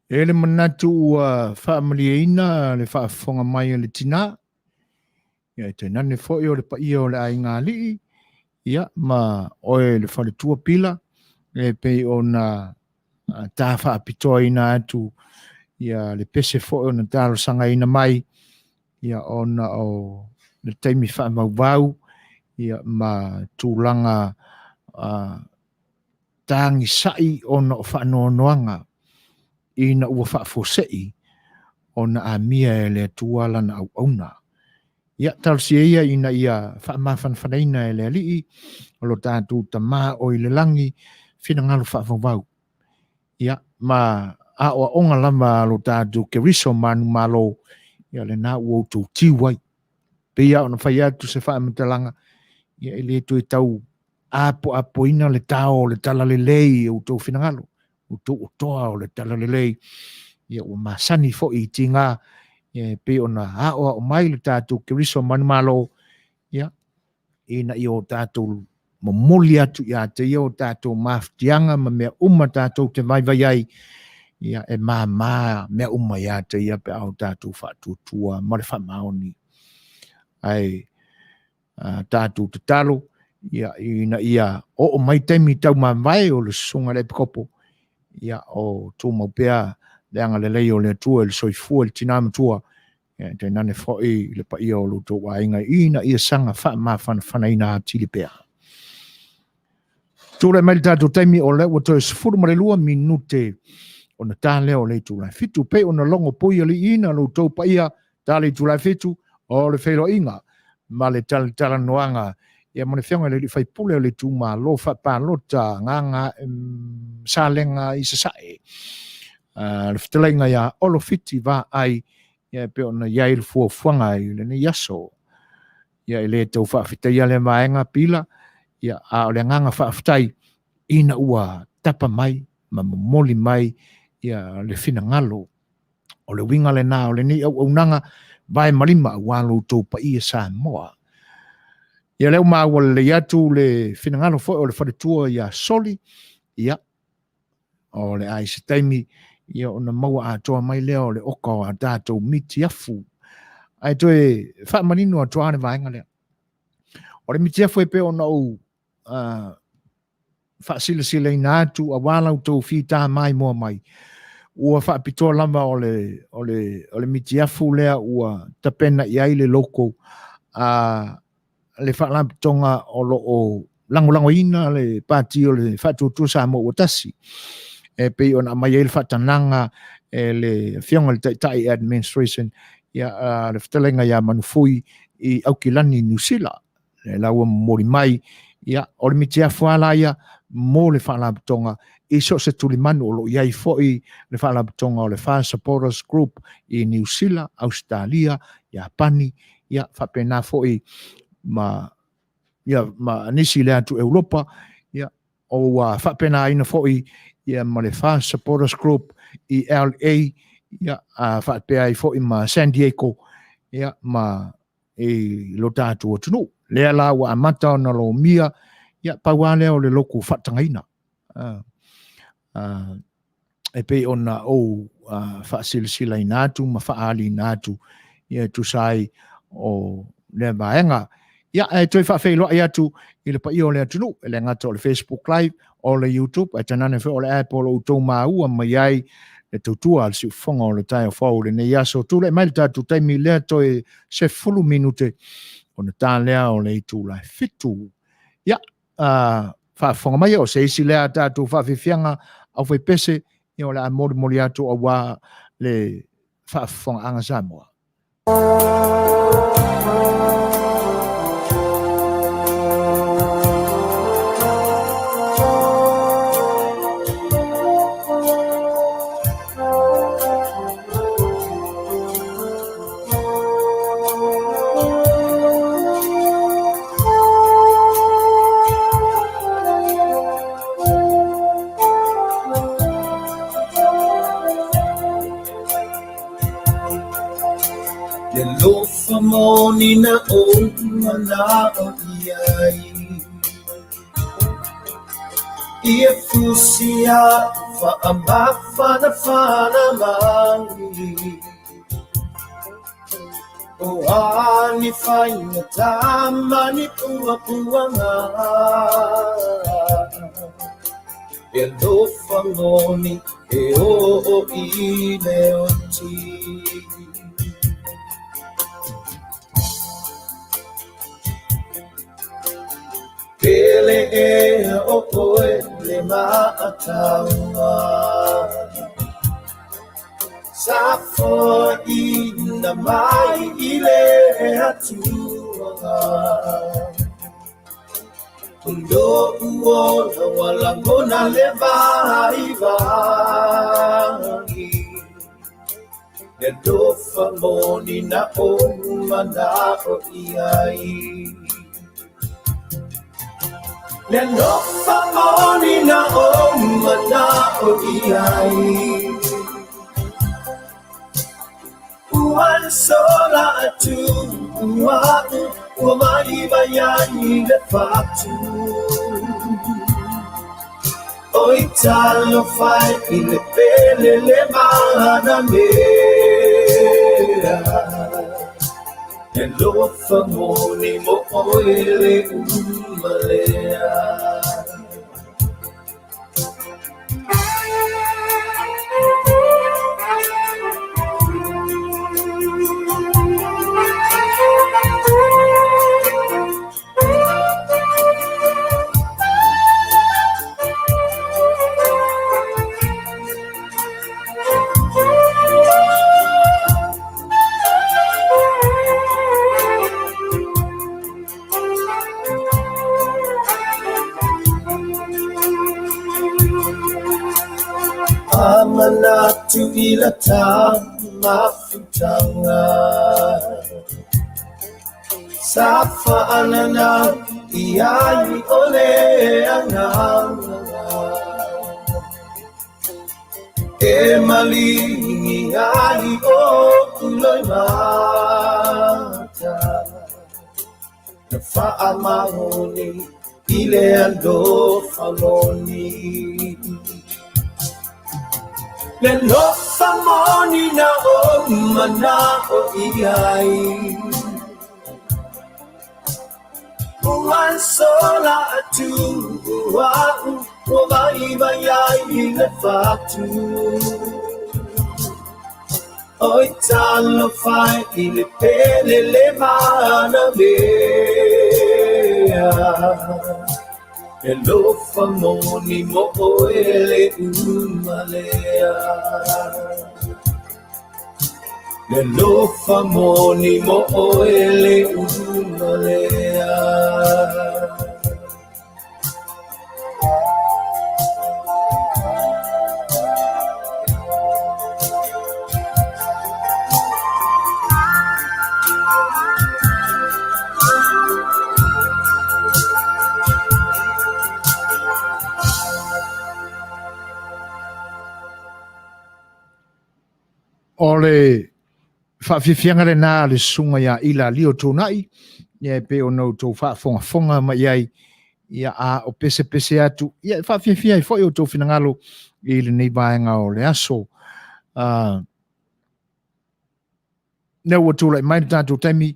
Speaker 1: Ele manatu whaamaliaina le whaafonga mai o le tina. Ia te nane fo o le pa ia o le ai ngā lii. Ia ma oe le whale tua pila. E pe o na tā whaapitoa ina atu. Ia le pese fo o na tāro sanga ina mai. Ia o na o le taimi whaamaubau. Ia ma tūlanga tāngi sai o na o whaanoanoanga. Ina ua whaafosei o na a mia e le tuala na au auna. Ia talsi ia ina ia whaamawhanwhanaina e le alii o lo tātou ta maa o i le langi whina ngalo whaafawau. Ia ma a o onga lama lo tātou ke riso manu malo ia le nā ua utou tiwai. Pe ia o na whai atu se whaamatalanga ia ele tu e tau apo ina le tao le tala le lei o utou whina ngalo. Utou toa o le tala le lei. Ia ua masani fo i tinga. Ia pe o na haoa o mai le tātou ke riso manu malo. Ia ina i o tātou momoli atu ia te i o tātou maftianga ma mea tātou te vai ai. Ia e mea ia te ia pe au tātou whaatutua ma le whamaoni. Ai tātou te talo. Ia ina ia o mai taimi tau mai o le sunga le pikopo. Ia o tō maupea le anga le lei o le tua le soifua le tinama tua. Ia te nane fwoi le pa ia o lo tō wainga ina ia sanga whana ina tili pea. Tō le mai tātou taimi o le ua toi sifuru ma le lua minute o na tā leo le tūlai fitu pe o na longo pui ali ina lo tō pa ia tā le tūlai fitu o le whelo inga ma le tala noanga. Ia mone whianga le whai pule o le tūma lo whapalota nganga salenga i Sasa'e. Le whitalainga ia Olo Fiti Vaai ia pe ona ia il fuanga i le ne yaso. Ia i le tau whawhitai le maenga pila ia a o le nganga whawhitai ina ua tapa mai ma momoli mai ia le whina ngalo o le winga le nā o le ni au nanga vai marima walo tō pa ia Samoa. Ia leo maua le atu le whina ngalo fo o le wharetua ia soli ia o le ai se taimi ia ona maua atoa mai lea o le oka o a tātou miti afu. Ai toe whaamanino atoa ane vaenga lea. O le miti afu e pe ona o whaasila ina atu a wala o tau whita mai mua mai. Ua whaapitoa lama o le miti afu lea ua tapena i aile loko le whaalampitonga o lango ina le pati o le whaatutua sa mo watasi. E pe ona mai ele whatananga le whionga le tai administration ia le whatalenga ia manufui i Aukilani New Zealand. Le laua mori mai ia o le miti afu ala ia mo le whaalapitonga i so se tulimanu o lo iai foi le whaalapitonga o le Fire Supporters Group i New Zealand, Australia, Japani, ia whapena foi ma nisi le atu Europa, ia o whapena ina foi ia ma le Fire Supporters Group i LA, ia whapea i foi ma San Diego, ia ma lo tātu o tunu. Lea la wa amata o na lo mia, ia pauale o le loku whatangaina. E pe ona o whaasilisila ina atu, ma whaali ina atu, ia tu sai o le vaenga. Ia e toi whawhailoa i atu i le pai o le atunu, e le ngata o le Facebook Live, o le YouTube, e tanane whi o le app o le utou maua mai ai le tautua al si whonga o le tai o whau le nei aso tūle mai le tātu taimi lea toi se fulu minute o na tā lea o le itu lai fitu. Ia, whaafonga mai o se isi lea tātu whawhiwhianga au whai pese i o le a mori atu a wā le whaafonga anga Samoa.
Speaker 2: Moni na o mana o iai ia fusia fa abafa na fana mangi o ani fai na tamani pua nga ia lo fa moni e o i leo ti Pele e o koe le maataunga Safo i na mai i le atua Undo uona walangona le vai vangi Ne dofa moni na o mana o iai Le nofa moni na o mana o iai Uan sola atu Ua mai bayani le fatu O italo fai i le pele le mana mea E lofa moni mo oele umalea Amanatu ila mafutanga Safa anana iai ole anganga E malingi ai o kuloi mata Na faa mahoni ile ando faloni Le no famoni na o mana o iai Uan sola atu Uau o vai vai ai le fatu Oi talo fai le pele le mana mea E lo famoni mo ele umalea Le lo famoni mo ele umalea
Speaker 1: O le whawhiwhianga le nā le sunga ia ila lio tōnai, ia pe o nau tō whaafonga mai ai, ia a o pese pese atu, ia whawhiwhia i whoi o tō whinangalo i le nei vaenga o le aso. Nau o tūlai mai tātou taimi,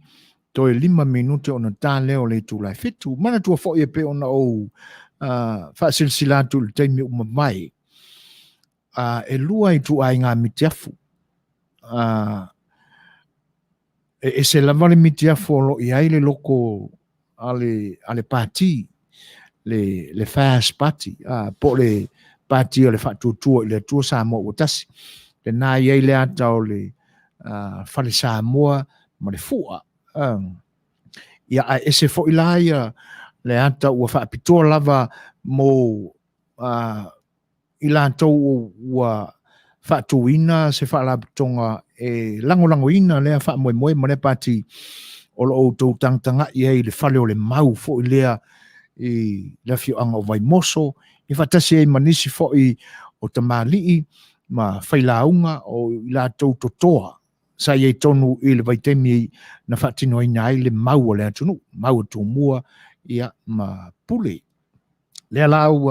Speaker 1: tō e 5 minute o na tā leo le tūlai fitu, mana tua whoi e pe o na o whaasilsilatu le taimi o mamai, e lua i tu ai ngā mitiafu, e se lava le mitiafu o lo i ai le loko ale party, le fast party, po le party o le whatutua i le tua Samoa o tasi, le nā i ai le ata o le whale Samoa ma le fua. Ia e se fo i laia le ata ua whaapitoa lava mo i la tau ua whaatuina se whaalapitonga e lango ina lea whaamoemoe ma le pati o lo o tau tangtanga i ei le whale o le mau fo i lea i le whioanga o vai moso i whatasi e manisi fo i o tamalii ma whailaunga o i la tau totoa sa i e tonu i le vaitemi na whaatino ina ai le mau o le atunu mau o mua ia ma pule lea lau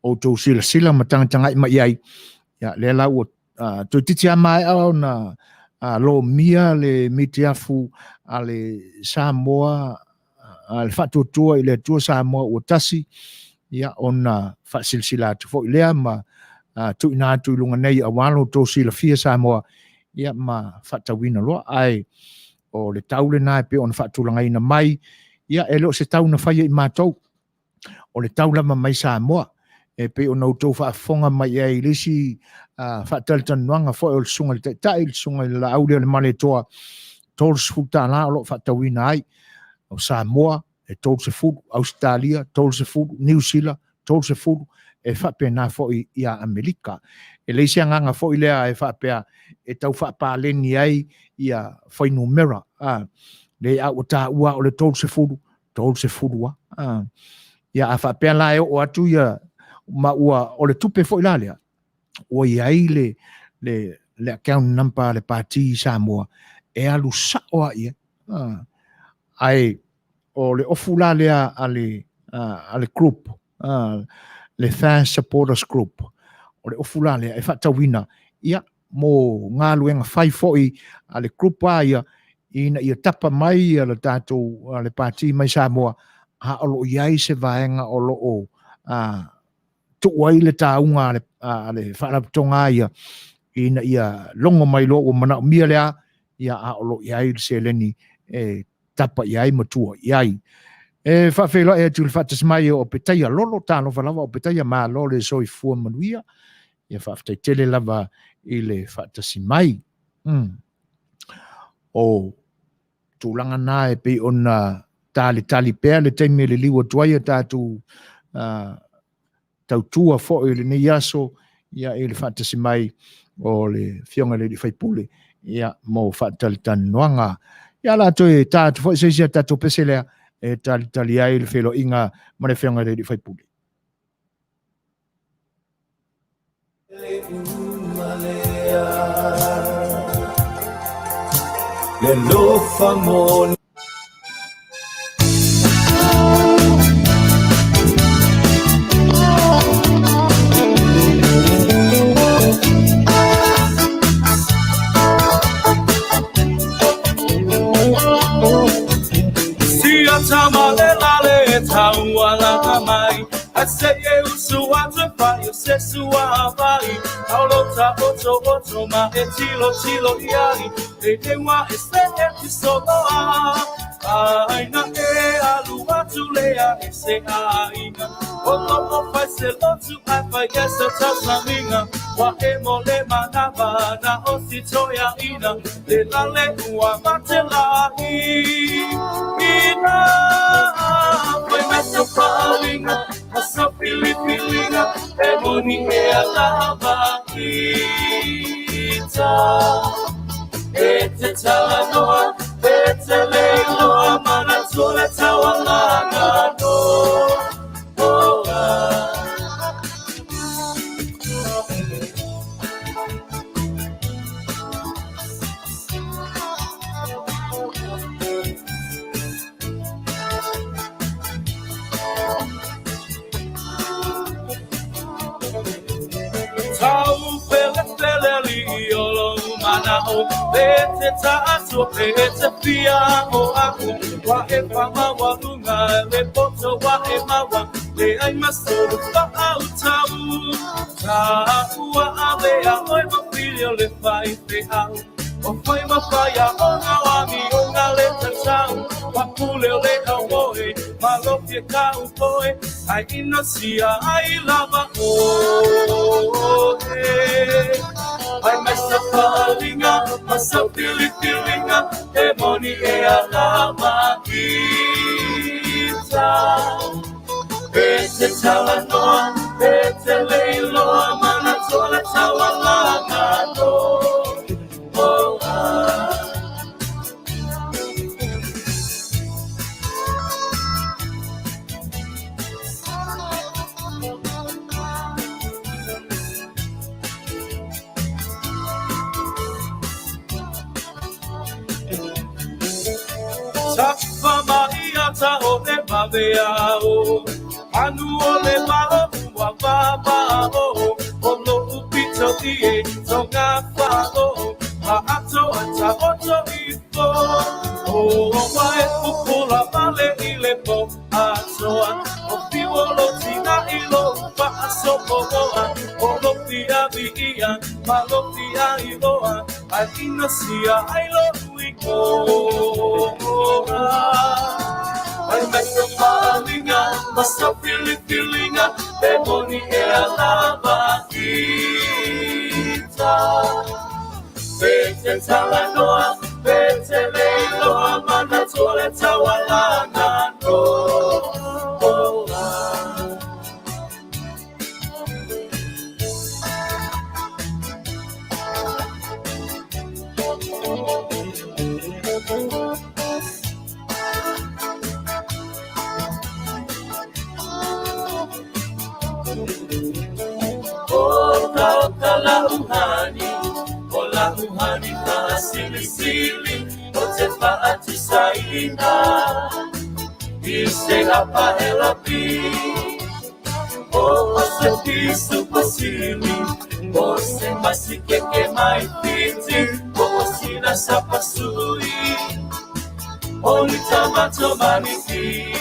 Speaker 1: o tau sila ma tangtanga i ma iai ia le lau to titi mai au na lo mia le mitiafu ale Samoa al fatutua ile tua Samoa o tasi ia ona fasilsila tu fo ile ma tu ina tu lunga nei awalo to sila fia Samoa ia ma fatawina lo ai o le taule na pe on fatulanga ina mai ia elo se tau na fai i matou o le taula ma mai Samoa e pe o no to fa fonga mai ai lisi fataltan nuanga fo o sunga te tai sunga la audio le male toa tol sfuta la lo fatawina ai o Samoa e tol se fu Australia tol se fu New Zealand tol se fu e fa pe na fo ia Amerika e le sia nganga fo ile e fa pe e tau fa pa le ni ai ia foi numera le a o ta ua o le tol se fu wa ia fa pe la o atu ia ma ua o le tupe fo ilalia o iai le account number le parti Samoa e alu saoa ia ai o le ofula lea ale group le fast supporters group o le ofula lea e whatawina ia mo ngā luenga whai foi ale group ia ina ia tapa mai ale tātou ale parti mai Samoa ha olo iai se vaenga o lo o tu wai le taunga ale whaarapitonga ia ina ia longo mai lo o mana mia lea ia a olo iai se leni e tapa iai matua iai e whawhela e tūle whatas mai o petaia lolo tāno whalawa o petaia mā lo le soi fua manuia ia whawhtai tele lava i le whatasi mai o tūlanga nā e pe ona tali pēr le teime le liwa tuaia tātu tautua fo le nei aso ia e le whatasi mai o le fionga le whaipule ia mo whatali tanuanga ia la toi tātu fo seisia tātu peselea e tali ai le whelo inga ma le fionga le whaipule
Speaker 2: le lofa mon Tamalele tawala mai. I say you suatu Vaai, Suasua Vaai. Aulota oto ma etilo iai. Ewa episoloa. Aina alua tulea aina. Olo fai se lotu ai esa tasaminga. Wa emole manava na ositoya ina. Le lale ua matelai. Ina foi messa falinga. Asa pilipilinga. Emoni alava kita. Ete talanoa, ete leiloa, mana tole tawalanga no. Tau pele olo manao, pete ta'atu, pete pia o aku. Wa e wama walunga, le poto wa e mawa, le ai masoro pa'au tau. Ta'ua avea, oi mawhilio le whai pe'au. O whai mawhaia, o ngā wami, o ngā le tatau. Wa puleo le auoe, malopia kau poe, ai ina sia, ai lava o he. Ai masa palinga, masa pilipilinga, e moni e alama kita. Pete talanoa, pete leiloa, mana tole tawalanga no. Tapa maia ta o e mavea o. Anu o le mao ua baba o. O lo upito ie tonga wha o. Ma ato ata oto ifo. O wae upula male I le po atoa. O piwo lo tina ilo pa asopo oa. O lo pia viia, ma lo pia iloa. Ai ina sia ai lo uiko. Ai mesa palinga, masa pilipilinga, demoni e alava kita. Pete talanoa, pete leiloa, mana tole tawalanga no. Ola uhani ta sili o te whaatu saina I apa elapi o se pisu pasili o se masike ke mai piti o sina sapasui o ni tamato maniki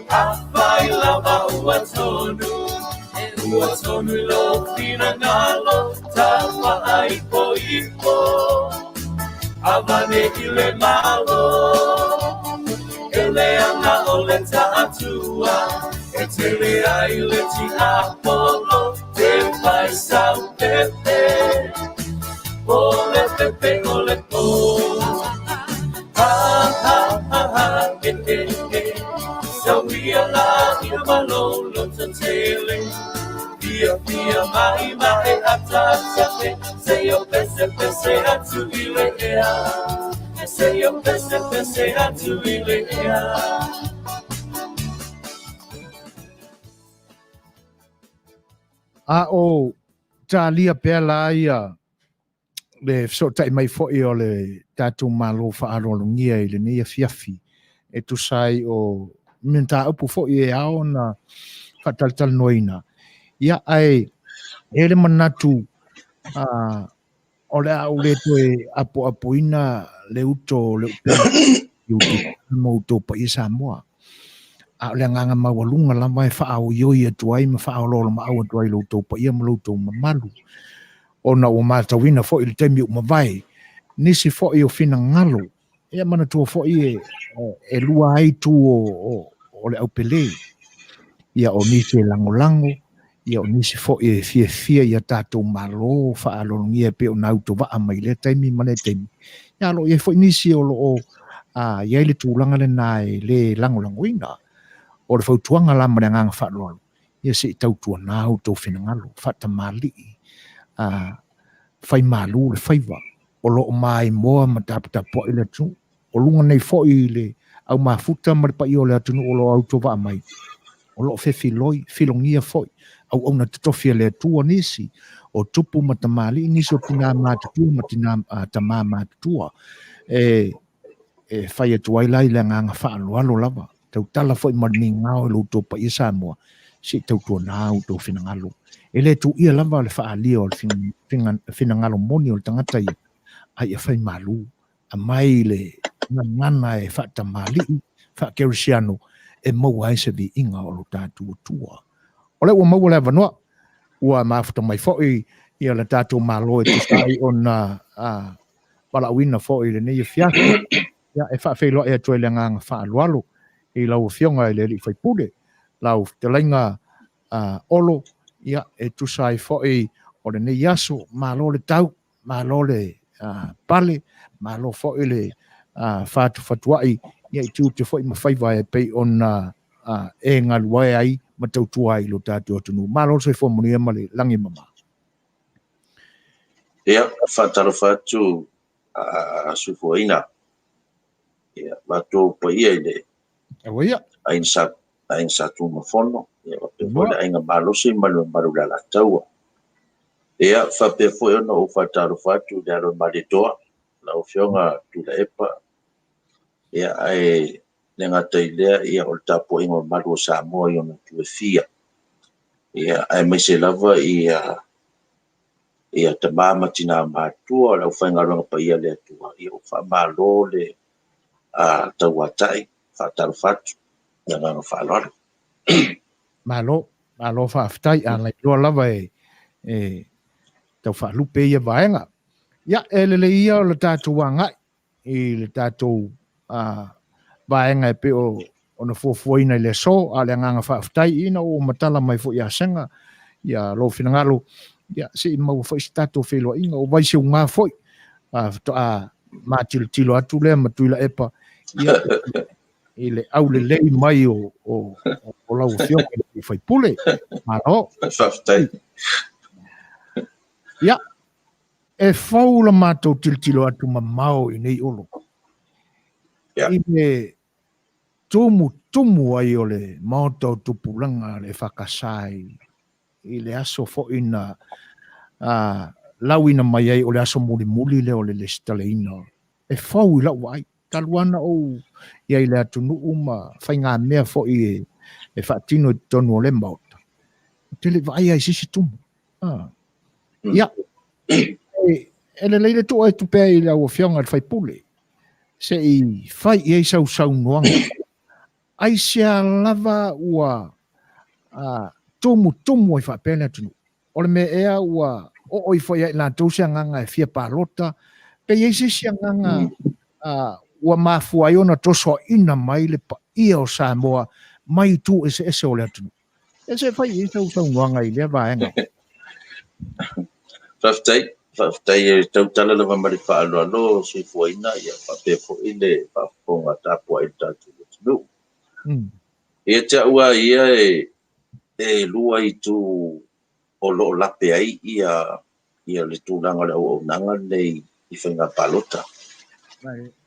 Speaker 2: Afai lava uatonu Uatonu lo pinangalo Tawa aipo ipo Avane ile malo Ele anga ole tatua Etele aile ti Apolo Te vai sau pepe Ole pepe ole po Ha ha ha ha Sauia la ia malolo tatele Pia mai atata Seyo pese atu ilea Seyo pese atu ilea
Speaker 1: o talia pela ia le so tai mai fo I o le tatu malo fa arolungia I le nia fiafi e tu sai o menta upu fo I ao na fataltal noina ia ai ele manatu o le au le toe apo ina le uto le Io tu mo to pa isa mo. A le nganga mawalunga la mai fa au yo ia tuai ma fa lo ma au tuai lo to pa ia mo lo to malu. Ona o mata wina fo il temi ma vai. Nisi fo i o fina ngalo. Ia mana tu fo i e lua ai tu o le au pele. Ia o nisi lango. Ia o nisi fo i fia ia tātou malo fa alongia pe o nau to va mai le temi mane temi. Ia lo ia fo nisi o lo ia le tūlanga le nai le lango ina. O le fautuanga la mare nganga fa lo. Ia se tau tua nau to fina ngalo. Fa tamali. Fai malu le faiva. O lo mai moa matapata po ile tu. O lunga nei fo ile au mafuta maripa i o le atunu o lo au tova mai. O lo fefi loi, filongia foi. Au na tutofia le tua nisi. O tupu matamali nisi o tina matutua matina tama matutua. Fai atu ailai le nganga wha alo lava. Tau tala foi marni ngao lo topa i Samoa. Si tau tua nao tau fina ngalo. Ele tu ia lava le wha alia o le fina ngalo moni o le tangata ia. Ai a fai malu. A mai le ngana e wha tamali. Wha kerisiano. E mau ai se vi inga o lo tātua tua. Ole ua mau le vanua. Ua mafuta mai foi. Ia le tātua malo e tu sai o na wala wina foi le nei fiaku. Ia e wha whaelo e atu e le nganga wha alualo. I lau fionga e le li whai pule. Lau te lainga olo. Ia e tu sai foi o le nei aso. Malo le tau. Malo le pale. Malo foi le whatuai. Ia i tu te foi mawhaiva e pei o na e ngaluai ai. Matautua ai lo tātua tunu. Malo se fo Manuia ma le langi mama.
Speaker 5: Ia, whataro whatu sufuaina. Ia, mato pa ia i le.
Speaker 1: Ewa ia.
Speaker 5: Ain sa tu mafono. Ia, wape fo le ainga malose malu la taua. Ia, whape fo ona o whataro whatu le aro maritoa. Lau fionga tu la epa. Ia, ai le ngata i lea ia o le tapo ingo malu o Samoa i ona tu e fia. Ia, ai mai se lava ia te mama tina matua lau whaingaronga pa ia le atua. Ia o whamalo le tauatai, whataro whatu, ia nganga whalaro.
Speaker 1: Malo whaftai a lai loa lava tau whalupe ia vaenga. Ia e lele ia o le tātou wangai. I le tātou vaenga e pe o na fuafuaina i le so, a le nganga whaftai ina o matala mai fo ia senga. Ia lo finangalo. Ia se mau fo stato felo inga o vai se unga foi ma tilo atu le matuila epa ia ile au le lei mai o lau fio i fai pule ma no
Speaker 5: Whaftai.
Speaker 1: ia e faula matou tilo atu mamao i nei olo i me tumu ai o le maoto tupulanga le whakasai i le aso fo ina lawina mai ai o le aso muli le o le stale ina. E fau i lau ai. Taluana o ia i le atunu uma whainga mea fo i e whaatino i tonu o le mauta. Te le vai ai sisi tumu. Ia. E le leile tu ai tupea i lau o fionga le whai pule. Se i whai i ei sau noanga. Ai sea lava ua tumu ai whapena tunu. O le me ea ua o i whai la tausia nganga e fia palota. Pe i sia nganga ua mafu ai ona toso ina mai le pa ia o Samoa mai tu ese o le atunu. Ese whai i sau nganga i lea vaenga.
Speaker 5: Whaftai e tautala lava mari whaaloalo sui fuaina ia whapefo i le whafonga tāpua i tātulu tunu. Ia te ua ia e lua i tu o loo lape ai ia le tūnanga le au nanga nei i whainga palota.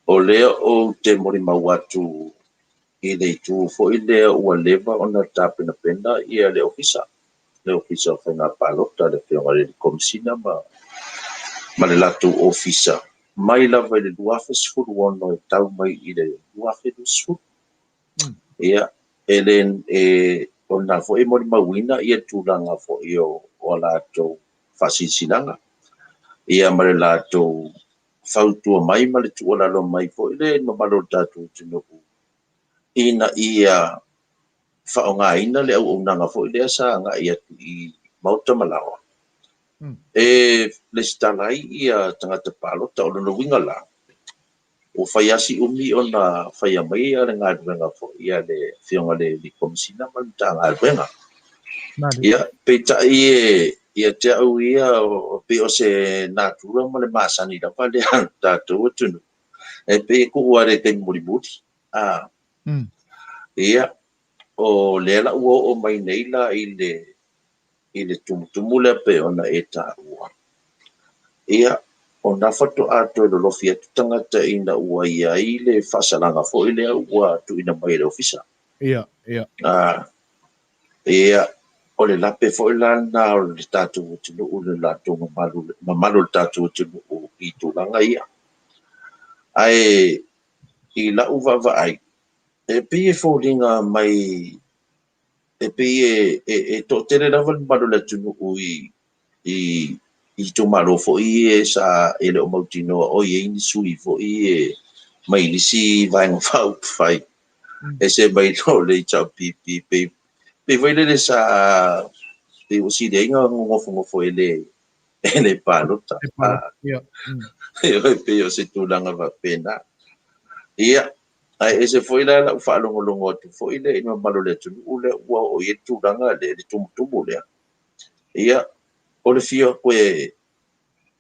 Speaker 5: O lea o te mori mau atu i le tu fo i lea ua leva o na tāpena pena ia le ofisa. Le ofisa o whainga palota le whionga le komisina ma le latu ofisa. Mai lava i le duafe sfuru ono e tau mai i le duafe du sfuru. Ia o na fo e mori mawina ia tūlanga fo i o lātou whasisinanga. Ia mare lātou fautua mai ma le tuolalo mai fo'i le mamalo tatou tunu'u ina ia fa'aogāina le auaunaga fo'i lea sa aga'i atu i mauta malaoa le sitalai ia tagata palota o lona uiga la o fai asi umi ona faia mai a le galuega fo'i ia le fioga le komisina ma le tagaluega ia peita'i ia te au ia pe o se natura ma le masani lava le tatou atunu e pe ku'u a le taimulimuli ia o le ala ua o'o mai nei la i le tumutumu le pe ona e tāua ia ona fato'a atu e lolofi atu tagata ina ua ia ai le fa'asalaga fo'i lea ua tu'uina mai le ofisa
Speaker 1: ia
Speaker 5: ia o le lape fo'i lana o le tatou tunu'u le latou mamalu le tatou tunu'u i tulaga ia ae i la'u va'ava'ai e pei e foliga mai e pei e to'atele lava le malu le tunu'u i tumalo fo'i e sa e le o mautinoa o i ni sui fo'i e mai lisi vaenga fai e se mai lo le tau pipi pe vai le sa pe o si dei ngofo e le palota e pe o se tulanga va pena ia ai ese foi la fa'alongolongo atu foi le ina malo le tunu'u le ua o i tulanga le tumutumu lea ia o le fio koe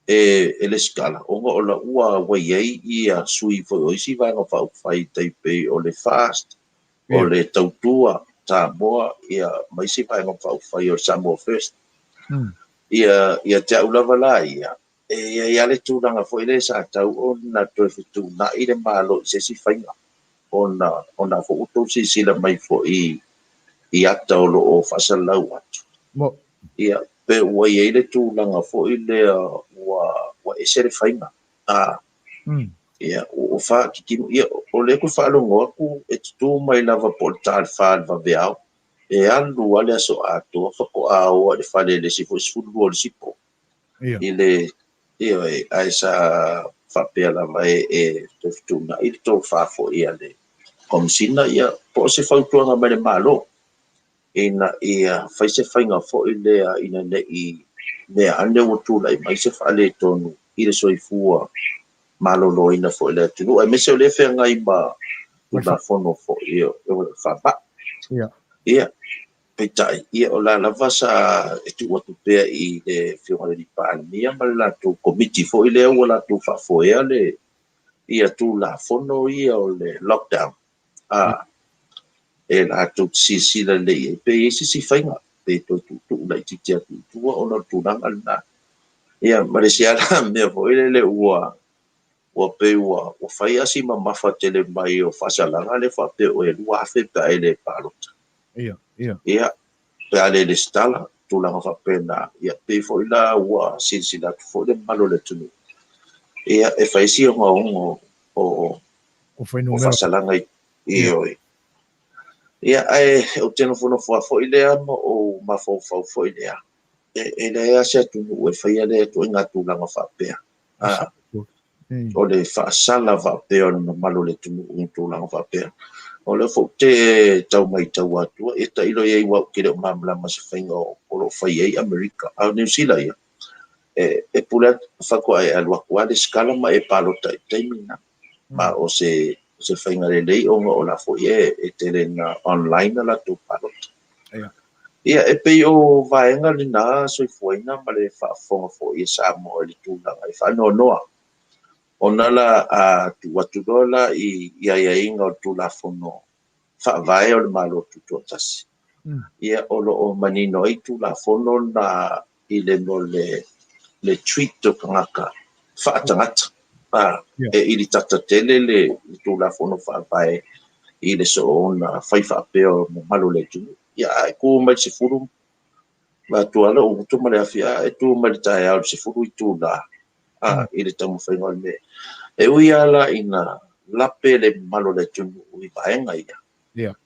Speaker 5: e le skala o la ua wai ai ia sui foi o isi vanga fai taipei o le fast o le tautua Samoa ia mai si vanga fai o Samoa first ia te aulava la ia ia le tulanga foi le sa tau o na to fitu na i le malo se si fainga ona fo uto si sila mai fo i ata o lo o fasalau atu ia pe ua ia le tulanga fo i le ua ese le fainga ia o fa kikinu ia o le ku whaalongo aku e tutu mai lava po le tāle whaal va veao e alu ale aso ato whako a le whale le sifo sifuru o le sipo i le ia ai sa whapea lava e tofutuna i le tō whafo ia le komisina ia po se whautuanga mai le malo ina ia whaise whainga fo i lea ina ne i mea ane o tūla i mai se whale tonu i le soifua malolo ina fo le tunu ai mese le fe ngai ba la fono fo io fa ba ia petai ia o la vasa e tu watu pe i le fio le pa mia ma la tu committee fo ile o la tu fa fo le ia tu la fono ia o le lockdown e la tu si la le pe si fainga pe tu la ti tu o no tu na ia ma le sia la me fo ile le ua pe ua fai asi mamafa tele mai o fasalaga le faapea o e lua afe pe ai le palota ia pe ale le stala tulaga faapena ia pe fo'i la ua silasila atu fo'i le malo le tunu ia e faisi o gaogo o fasalaga ioi ia ae o tenofonofoa fo'i lea ma o mafaufau fo'i lea e lea se atunuu e faia le atu'aiga tulaga faapea o le fa'asala fa'apea o le mamalo le tunu'u i tulaga fa'apea o le fo'u te tau mai tau atua e ta'ilo iai ua'u ke le o mamalama se faiga o lo'o fai ai amerika a New Zealand ia e pule fako'ae aluaku a le skala ma e palota i taimina ma o se faiga lelei oga o la fo'i e telena online a latou palota ia e pei o vaega lenā soifuaina ma le fa'afoga fo'i e sa mo i le tulaga i fa'anoanoa ona la atu dola ia inga o tulafono fa'avae o le malo tutuatasi ia o lo'o manino ai tulafono na i le no le treat o kagaka fa'atagata e i li tatatele le tulafono fa'avae i le so ona fai fa'apea o malo le tunu ia e ku mai se furu matuala o tu male afia e tu male tae au se furu i tula i le tamu whainga o le e ui ala ina lape le malo le tunu ui vaenga ia.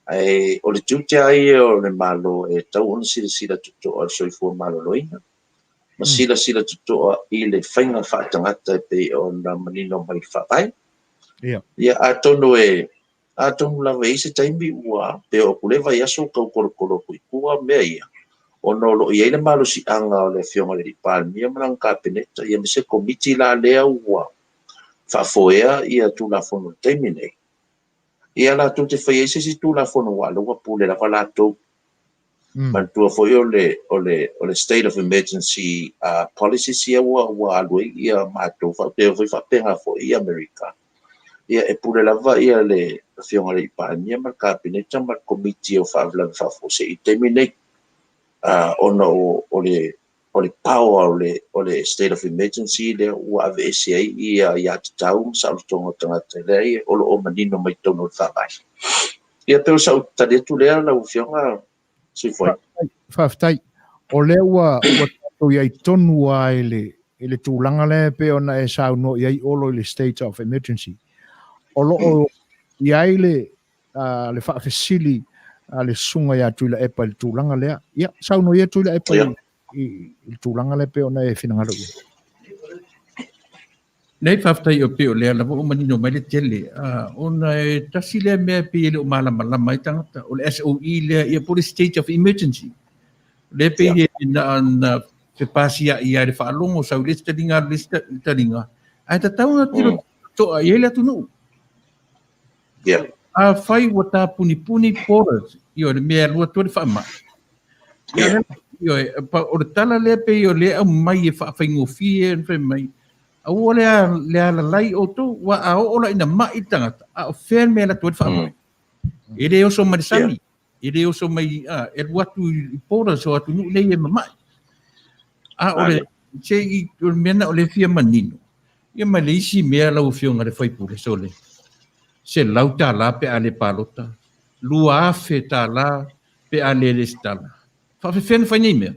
Speaker 5: Ai o le tute ai o le malo e tau ona sila tuto o le soifua malo loina. masila tutoa i le whainga whaatangata pe o na manino mai whapai. Ia atonu lawa i se taimi ua pe o kulewa i aso kau korokoro kuikua mea ia. O no lo i eile malo si anga o le fionga le ripalmia marang kapeneta ia me se komiti la lea ua whafoea ia tu la fono taimi nei. Ia la tu te whai eise si tu la fono wala ua pule la walato. Mantua foi o le state of emergency policy sia ua alue ia matou whapea foi whapenga foi i Amerika. Ia e pule lava ia le fionga le ripalmia mar kapeneta mar komiti o whaavla whafose i taimi nei. Ona o le power o le state of emergency le ua ave ese ai ia tatau sa utonga tangata lei o manino mai tono whapai. Ia pero sa utade tu lea la ufionga si foi.
Speaker 1: Whaftai, o le ua tatu iai tonu a ele tūlanga le pe ona e sau no iai olo le state of emergency. O loo iai le whaafesili le sunga ia tuila epa le tūlanga lea. Ia, sau no ia tuila epa le tūlanga le pe ona e whinangaro ia.
Speaker 4: Nei whaftai o pe o lea lava o manino mai le tele. Ona e tasi lea mea pe ele o malama i tangata. O le SOE lea ia po le state of emergency. Le pe ia na pe pasia ia le whaalongo sau le taringa. Ai tatau na tiro toa i ele atunu.
Speaker 5: Yeah.
Speaker 4: A whai wa tā puni poras, io le mea lua tua le whaama. Io o le tala lea pe io lea au mai e whaingofi e whai mai. Au o lea lalai o tō, wa a o la ina mai tangata, a o whēn mea la tua le whaama. E re o so marisami, e re o so mai, e watu i poras o atu nu nei e mamai. A o le, che i mena o le fia manino. Ia mai le isi mea lau fionga le whaipule so le. Se lau tā la pe ale palota, lua afe tā la pe ale le stala. Whawhi whena whai nei mea?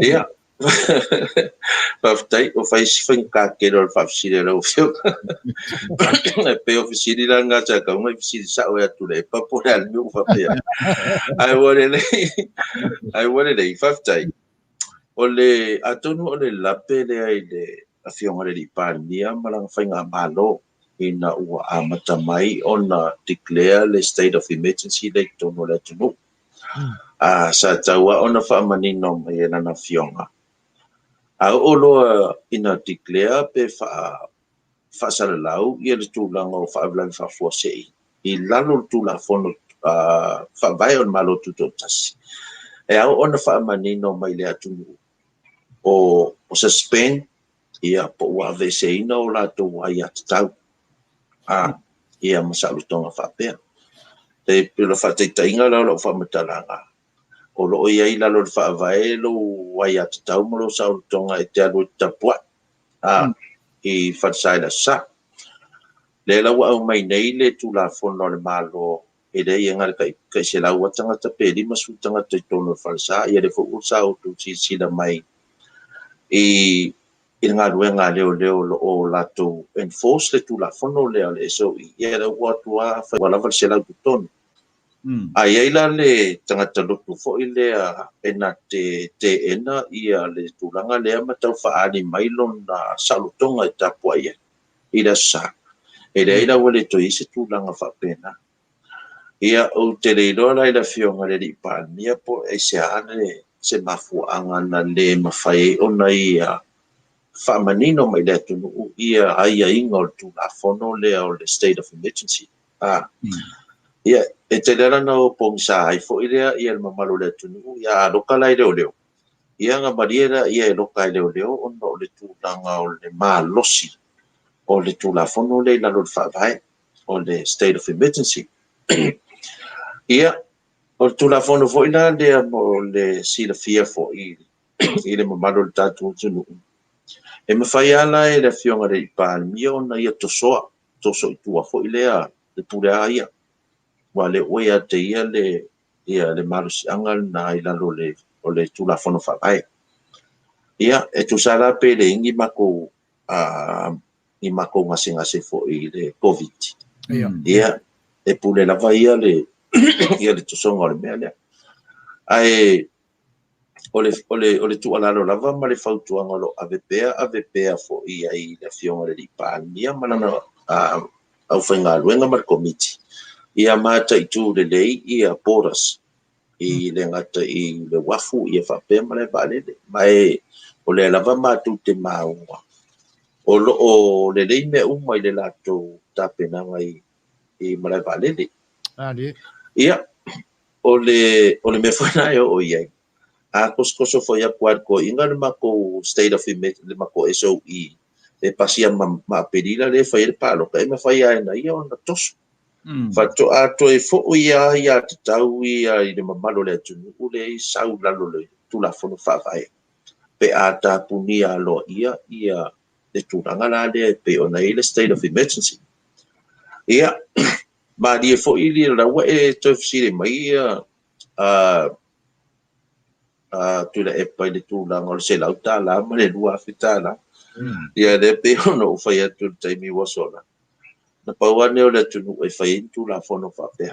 Speaker 5: Ia, whawhitai, o whai si whainka kero le whawhisiri rau whio. Pe o whisiri la ngā tā kaunga, whisiri sa oe atu le, papore al miu whapea. Ai wale lei, whawhitai. O le, atonu o le lape le ai le, a fionga le ripalmia marang whainga malo ina ua amata mai ona declare le state of emergency le tono le tunu. Sa taua ona whaamanino mai e nana fionga. A oloa ina declare pe whaasalalau ia le tūlanga o whaavlani whafuasei. I lalo le tūla fono whaavai on malo tutotasi. E au ona whaamanino mai le atunu o suspend ia po ua veseina o lātou ai atatau. Ia masalutonga whapea. Te pila whateitainga lau lau whamatalanga. O loo iai lalo le whaavae lo ai atatau mo lo salutonga e te alu tapua. I whatsaila sa. Le lau au mai nei le tūla whono le malo e rei ngare kai se lau atangata pe lima su tangata i tono whalsa. Ia le fo usa o tu sila mai I ngā ruenga leo o lato enforce le tūla whono leo le so ia le watua whaiwalawa se lau tutonu. A iaila le tangata lupu fo I lea ena te ena ia le tūlanga lea matau whaani mailon na salutonga I tapua ia. Ida sa. E le ila wale to I se tūlanga whapena. Ia o te reiroa lai la fionga le ripalmia po e se ane se mafuanga na le mawhai ona ia whaamanino mai le tunu ia aia inga o tūla whono lea o le state of emergency. Ia, e te lerana o pongsa ai fo I lea ia le mamalo le tunu ia loka lai leo. Ia ngā mariera ia e loka leo ono o le tūlanga o le malosi o le tūla whono le lalo le whaavai o le state of emergency. Ia, o le tūla whono fo ina lea mo le sila fia fo I le mamalo le tātu tunu. E mawhai ala e le fionga re I pāmia ona ia toso I tua fo I lea le pūrea ia. Wa le oe a te ia le marusi angal na I lalo o le tūla whono whapai. Ia, e tu sara pe le ingi mako ngase fo I le COVID. Ia, e pule lava ia le tosonga o le mea lea. ole tu ala lo lava ma le fautuanga lo ave pea fo ia I le fionga le pania manana au whainga luenga mar komiti. Ia mata I tu le lei ia poras I le ngata I le wafu ia whapea ma le valele. Mai o le lava matu te maunga. O le lei me umai le lato tapena ngai I ma le valele. Ia o le me whanai o iai. A koskoso foi a quad ko inga le mako state of emergency le mako SOE e pasia ma pedila le fai le palo kai me fai ai na ia ona tos fa to a to e fo ia te tau ia I le mamalo le tunu ule sau lalo le tu la fono fa vai pe a ta punia lo ia le tunanga la le pe ona ile state of emergency ia ma di fo ili la wa e to fsire mai ia tu la e pai le tu la ngol se la uta la ma le lua fita la ia le pe ono fai atu taimi wasola na pawane o le tunu e fai tu la fono fa pe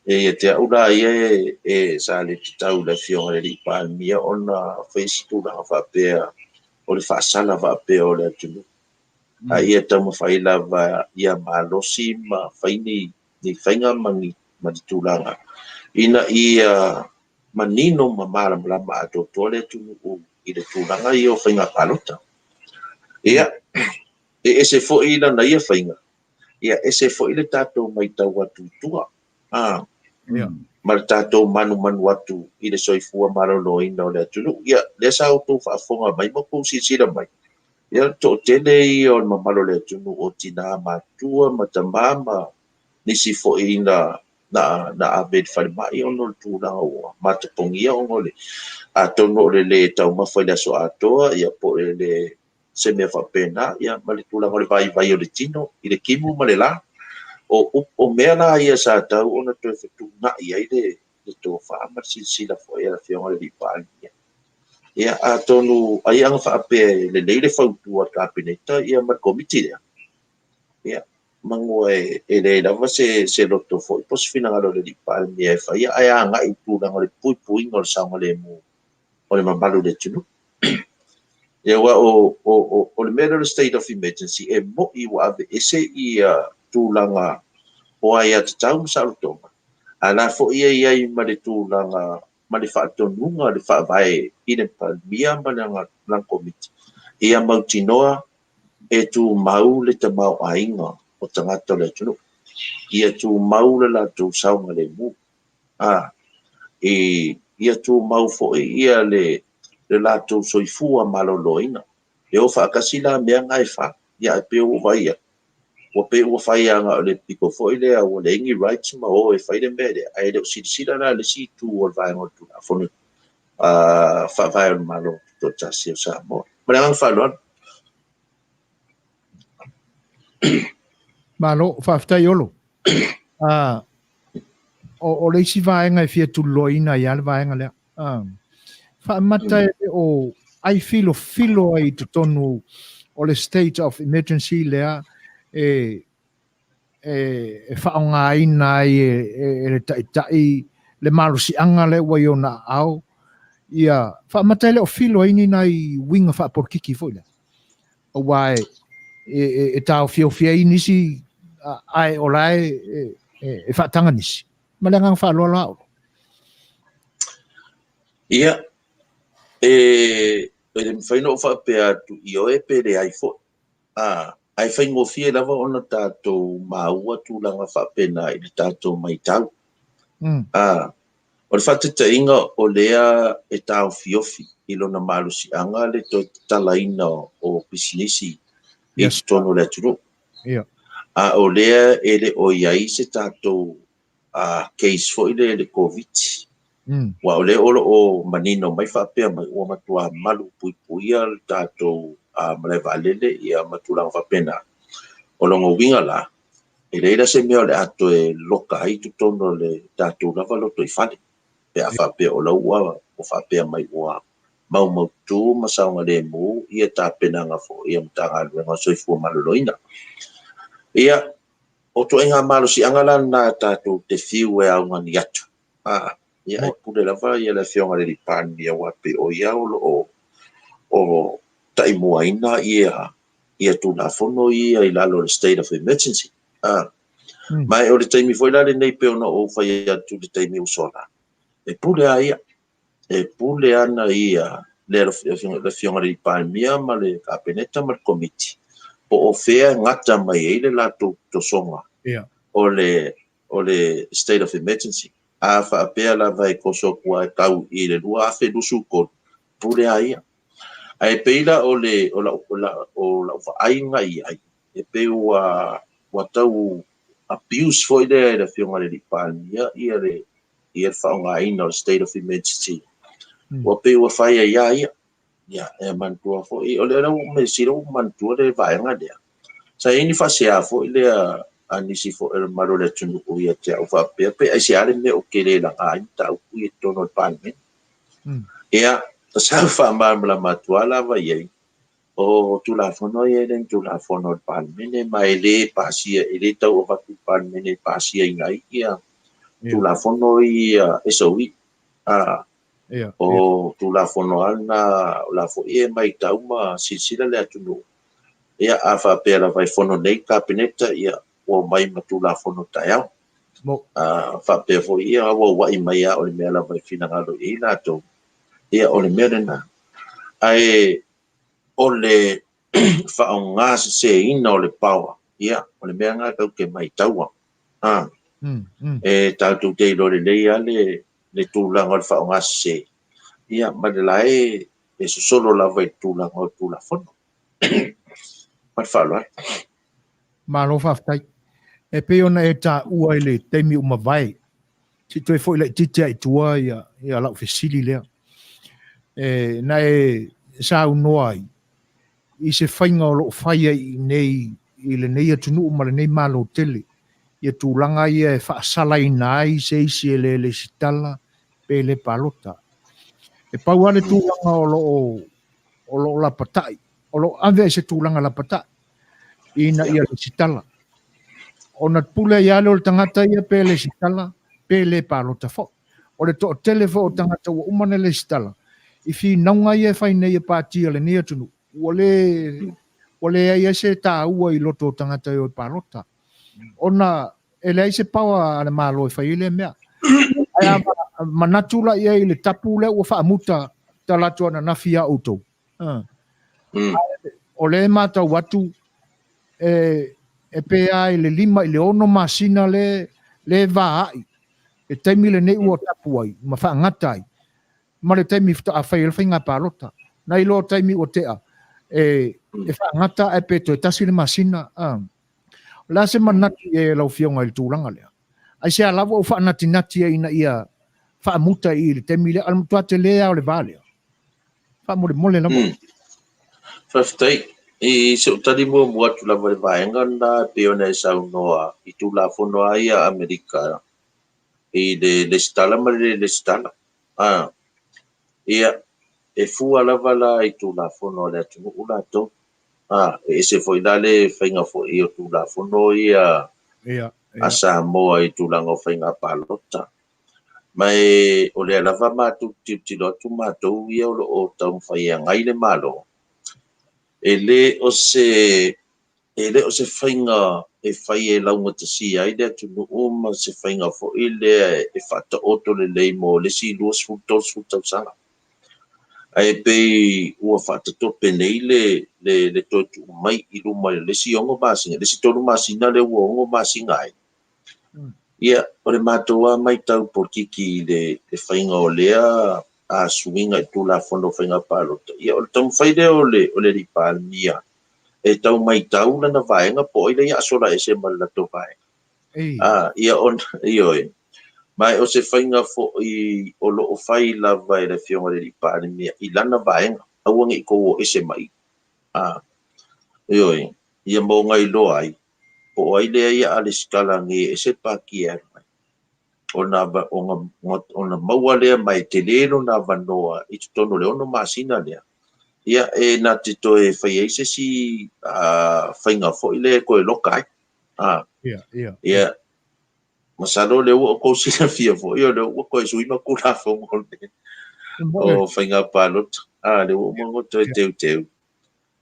Speaker 5: ia te ula ia sa le tau le fiona le pa mia ona fai tu la fa pe o le fa sala fa pe o le tunu ia tamu fai la va ia malosi ma fai ni fainga mangi ma tu la ina ia manino mamara mlama ato tole tu I le tūranga I o whainga palota. Ia, ese fo I na ia whainga. Ia, ese fo I le tātou mai tau atu tua. Ma le tātou manu atu I le soifua marolo ina o le atunu. Ia, le sa auto whaafonga mai mo kousi sira mai. Ia, to tele I o mamalo le atunu o tina matua matamama nisi fo I na abed whalimai ono le tūranga o matapongia ono le. A tono le tau mawhai la so atoa ia po le se mea whapena ia ma le tūlanga le vai o le tino I le kimu ma le la o mea la ia sa tau ona toi whetu na ia I le tō whaama sila fo ia la whionga le lipani ia a tonu ai anga whaapea le leile whautua kāpeneta ia ma komiti lea ia mangua le lava se loto fo I posi finangalo le lipani ia e whaia ai anga I tūlanga le pui ngol saunga le mu o le mamalu le tunu. Ia wa o le mea le state of emergency e mo I wa ave ese I tūlanga o ai ata tau masarutonga. A la fo ia I ma le tūlanga ma le whaatonunga le whaavae I le palmia ma le lang komiti. Ia mautinoa e tu mau le ta mau ainga o tangata le tunu. Ia tu mau le la tu saunga le mu. Ia tu mau fo ia le lato soifua maloloina. E o whaakasi la mea ngai wha, ia e peo o vai ia. O peo o whai anga o le piko fo ile a o le ingi rights ma o e whai le mele. A e leo sila la le si tu o vai ngotu na fonu. Wha o malo to tasi o sa mo. Mare ang whalon.
Speaker 1: Malo, whaftai olo. O le isi vaenga e fia tu loina I ale vaenga lea. Whaamata o ai filo ai tu tonu o le state of emergency lea e whaonga ina e le tai le marusi anga le wai o na au. Ia, whaamata o filo ai ni nai winga whaaporkiki fo le. O wai e tau fia inisi ai o lai e whaatanga nisi. Malengang whaaloa lao.
Speaker 5: Ia, e le mwhaino o whaapea tu I o e pere ai fo. Ai whaingo fie lava ona tātou maua tūlanga whaapena I le tātou mai tau. O le whatata inga o lea e tau fiofi I lona malusi anga le to talaina o pisinisi I tono le turu. O lea e le o iai se tātou case fo I le COVID. Wa ole olo o manino mai whapea mai ua matua malu puipuia le tātou male valele ia matulang whapena. O longo winga la, e reira se mea le ato e loka ai tutono le tātou lava loto I whale. Pe a whapea o lau ua o whapea mai ua mau mautu masaunga le mu ia tāpena nga fo ia mtanga luenga soifua maloloina. Ia, o to inga malo si angala na tātou te fiu e au ngani atu. ia ai pule lava ia le fionga le pania wa pe o ia o taimuaina ia tulafono ia i lalo le state of emergency mai o le taimi foi la lenei pe ona o fai atu le taimi usola e pule a ia e pule ana ia le fionga le pania ma le kapeneta ma le komiti po o fea ngata mai ai le lato tosonga o le state of emergency a whaapea la vai koso kua e tau i le lua a whenusu ko pule a ia ai peila o la whaainga i ai e pe ua tau abuse foi le fionga le pania ia le whaonga ina o state of emergency ua pe ua whaia ia e mantua foi o le rau me siro mantua le vaenga lea sa ini whasea foi lea anisi fo el malo le tunu o ia te au whapea pe ai se ale me o kele la ai ta u i tono palme ia sa whamamala matua la vai ai o tu la fono ia den tu la fono palme ne mai le pasia ele tau o vatu palme ne pasia ingai ia tu la fono ia esowi o tu la fono ana la fo ia mai tau ma sisila le tunu ia a whapea la vai fono nei kapineta ia o mai matu la fono taiao whapea fo ia awa wai mai a o le mea la vai fina ngalo i la tau ia o le mea na ai o le whaonga se ina o le pawa ia o le mea ngā tau ke mai taua e tautu te ilo le leia le tūlanga o le whaonga se ia ma le lae e solo la vai tūlanga o tūla fono ma whalua
Speaker 1: Malo whaftai. E pe ona e tā ua i le teimi uma vai. Si toi fo i le titia i tua ia lau fesili lea. Na e sa unoa i se whainga o loo whaia i nei i le nei atunu uma le nei malo tele. Ia tūlanga ia e whaasala i nai se isi e le sitala pe le palota. E pau ale tūlanga o loo la patai. O loo ave se tūlanga la patai. Ina ia le sitala. Ona pule ia le o le tangata ia pe le sitala, pe le palota fo. O le to telefo o tangata ua umane le sitala. I fi naunga ia whai nei a pātia le nea tunu. O le ia se tā ua i loto o tangata i o palota. Ona ele ai se paua ale malo i whai ile mea. Ai manatula ia i le tapu le ua whaamuta talatua na nafia auto. O le mata watu e pea i le lima i le ono masina le vaai. E taimi le nei ua tapu ai, ma whaangata ai. Ma le taimi a whai le whainga palota. Na i lo taimi o tea. E whaangata e pe to e tasi le masina. La se manati e lau fionga i le tūlanga lea. Ai se alawa o whaanati nati e ina ia whaamuta i le taimi le alamutua te lea o le valea. Whaamole mole lama.
Speaker 5: Whaftai. I se utari mua tu la vai vaenga na peona e sau noa i tu la fono ai a Amerika i le stala ma le stala ia e fua lava la i tu la fono le atu ula to e se foi dale fainga fo i tu la fono ia a Samoa i tu langa fainga palota mai o le lava ma tu lo tu ma to ia o tau fai ngai le malo ele o se whainga e whai e launga te si ai lea tunu oma se whainga fo i lea e whata oto le leimo le si lua sfutos futau sanga. Ai pei ua whata tope nei le totu mai i luma le si ongo masinga, le si tonu masina le ua ongo masinga ai. Ia, o le mātua mai tau porkiki le whainga o lea a suinga i tula fondo whainga palota. Ia, o le tamu whaide o le ripalmia. E tau mai tau lana vaenga po ile ia sola e se malato vaenga. Ia on ioi. Mai o se whainga fo i o lo o whai lava e le fionga le ripalmia i lana vaenga. Auanga i ko o ese mai. Ioi. Ia mo ngai lo ai. Po ai le ia ale skala ngi ese paki e mai. Ona maua lea mai te lelo na vanoa i tutono le ono masina lea. Ia e na te toe whai eise si whainga fo i le koe lokai. Ia masalo le o ko sila fia fo yo le o ko sui ma kula fo mo o fainga palot le o mo te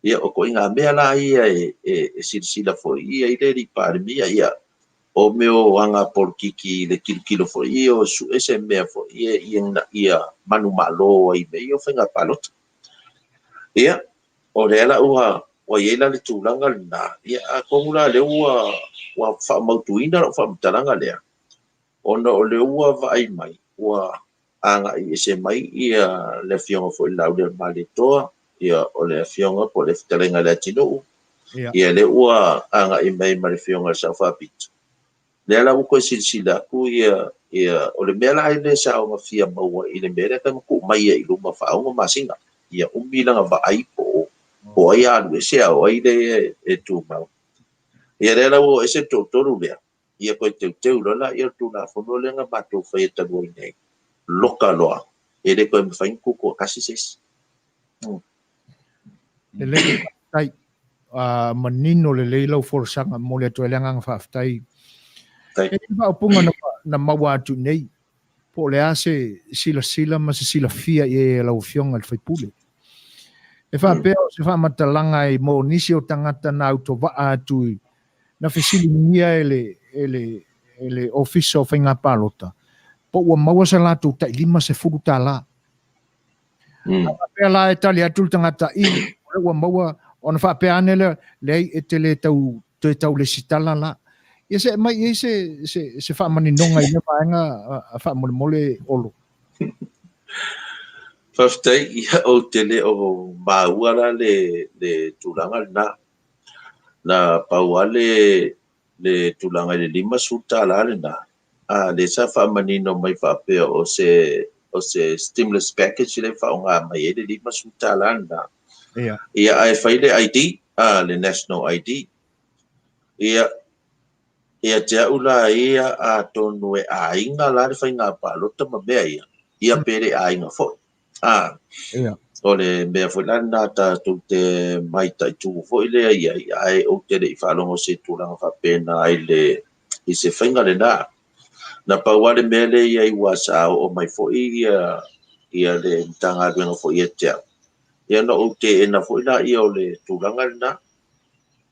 Speaker 5: ia o ko inga mea la ia e sila fo ia i le ri par mia ia o meo anga por kiki le kilo fo ia o su ese mea fo ia manu malo ai me yo fainga palot ia o le ala ua ia la le tūlanga na ia a kongula le ua wha mautuina o wha mtalanga lea ona o le ua vai mai ua anga i ese mai ia le fionga fo i lau le maletoa ia o le fionga po le fitalenga le atino ia le ua anga i mai ma le fionga sa whapit le ala uko e silsila ku ia o le mea lai le sa o mafia maua i le mea ka maku mai i luma whaonga masinga ia umilanga va ai po ai alu e sea o ai le e tu mau ia le ala o ese totoru lea ia koe teu lola ia tūna whono le nga matou whai e tanu i nei loka loa e le koe mwhain kuko kasi ses
Speaker 1: le le tai manino le lau forsanga mo le toelenga nga whaftai e iwa upunga na maua atu nei po le ase sila ma se sila fia e lau fionga le whaipule e whapea se whamatalanga i mo nisi o tangata na autowa atu na fesili nia ele office of inga palota po ua maua sa latu ta lima se furu ta la pe la italia atu tangata i ua maua ona fa pe anele le e tele tau le sitala la ia se mai ia se fa mani nonga i maanga fa mole olo
Speaker 5: Faftai ia o tele o maua la le tulanga na pauale le tulanga le lima suta la na le sa fa manino mai fa pe o se stimulus package le fa nga mai le lima suta la na ia ai fa le ID le national ID ia te ula ia a tonu e ainga la fa nga pa lo ta mabea ia pere ainga fo o le mea foi lana tātou te mai taitu foi le ai o te le i whalongo se tūranga whapena ai le i se whainga le nā. Na pauare mea le i wasa o mai foi ia le mtanga ruenga foi e tea. Ia no o te ena foi la ia o le tūranga le nā.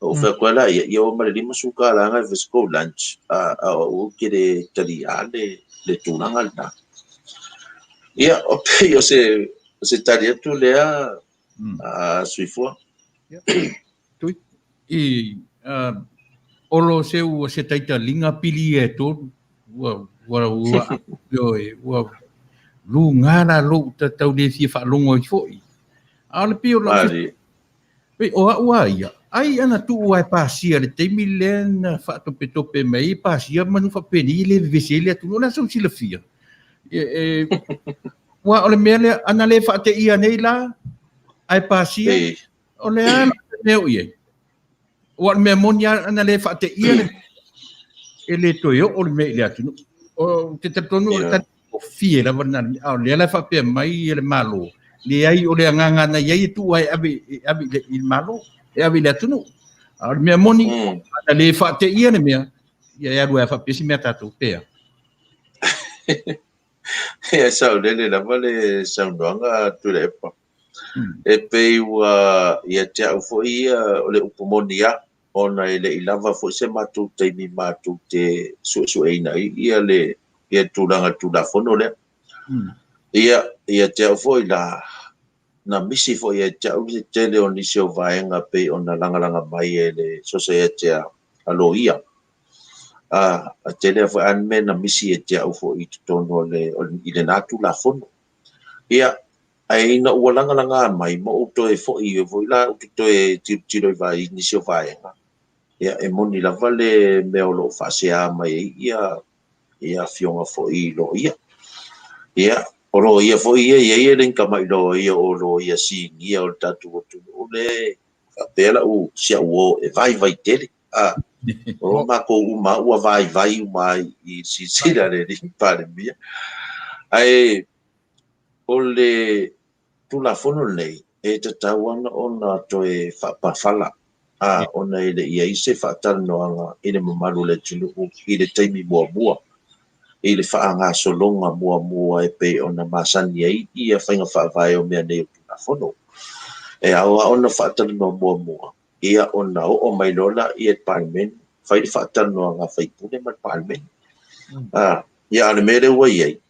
Speaker 5: O whea koe la ia o mare lima suka langa i Vesco lunch o ke le tari a le tūranga le nā. Ia o pe o se tari atu lea suifua.
Speaker 4: I olo se ua se taita linga pili e tōru. Ua lu ngara lo tau le fia whaalongo i fōi. Ale pio la pe o ua ia. Ai ana tu ua e pasia le teimi le na whaatope mai pasia manu whapeni le vesele atu no na sau sila fia. Wa ole mele ana le fate ia nei la ai pasia ole ana neu ia wa me monia ana le fate ia ele toyo ole me le atu o te tonu ta fie la wana ole la fa pe mai le malo le ai ole nganga na ia tu ai abi il malo e abi le atu ole me moni ana le fate ia ne me ia ru fa pe si me tatu pe
Speaker 5: Ia sau lele la vale sau noanga tu le pa. E pe ua ia te au fo ia o le upomonia ona ele ilava fo se matu te mi matu te sueina ia le ia tulanga tu la fono le. Ia te au fo ila na misi fo ia te au te le oni se o vaenga pe ona langa mai ele so se ia te alo ia. A tele fo an men na misi e te au fo i tono le i le natu la fono ia ai na ua langa mai mo o to e fo i vo la o to e tiro vai ni se vai ia e moni la vale me o lo fa se a mai ia fionga fo i lo ia o lo ia fo ia le kamai lo ia o lo ia si ia o tatu o le pela o se o e vai tele o mako uma ua vai uma i sisira le pare mia ai o le tula fono lei e te tawana ona to e whapawhala ona ele ia i se whatal noanga i le mamaru le tunu i le teimi mua i le fa'agasolonga mua e pe ona masani ai ia whainga whaavae o mea nei o tulafono. E aua ona whaatalanoa mua ia ona o mai lola i e parliament whai le whaatanoa ngā whaipune ma parliament. Ia ane mere ua iei.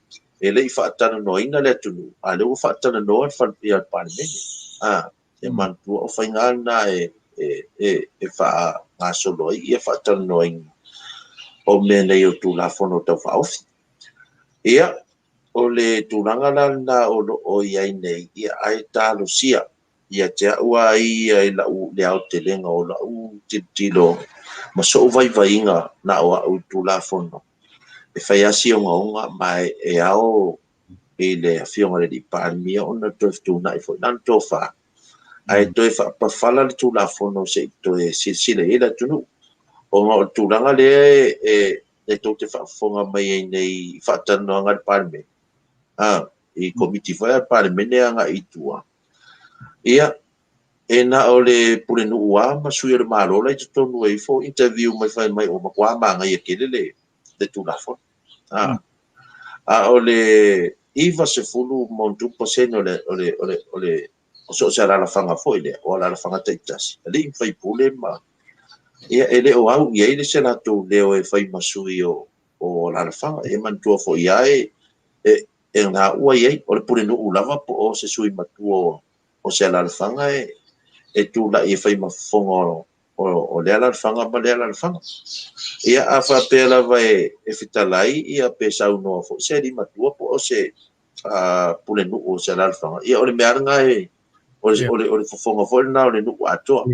Speaker 5: E le i whaatanoa inga le atunu. A le ua whaatanoa i al parliament. E mantua o whaingana e wha ngā solo i e whaatanoa inga. O mea nei o tulafono tau whaofi. Ia, o le tūranga lana o iai nei, ia ai tālo sia. Ia te aua ia i lau le au te lenga o lau tilo. Ma so vai inga na o au tulafono. E whai asi o ngaunga mai e au i le whionga le di pāmia o na toi tūna i fwoi nan tō wha. Ai toi wha pawhala le tulafono se i toi sile e la tunu. O ngā o tūranga le e tō te whaafonga mai e nei whaatanoa ngā pāmia. I komiti whai al pāmia e anga i tua. Ia, e na o le pule nu ua ma sui o le mārola i te tonu e fo interview mai whai mai o makua maanga i a kele le tulafono. O le iwa se fulu montu posene o le o so se ala whanga foi le o ala whanga teitasi. Ale i whai pule ma ia ele o au ia ile se lato leo e whai masui o ala whanga e mantua fo ia e ngā ua iei o le pule nu ulava po o se sui matua o se ala whanga e tūla i whai mafonga o le ala whanga ma le ala whanga. Ia a whapela vai e whitalai ia pe sau noa fo se li matua po o se pule nu o se ala whanga. Ia o le mearanga o le fofonga fo le nao le nu atoa.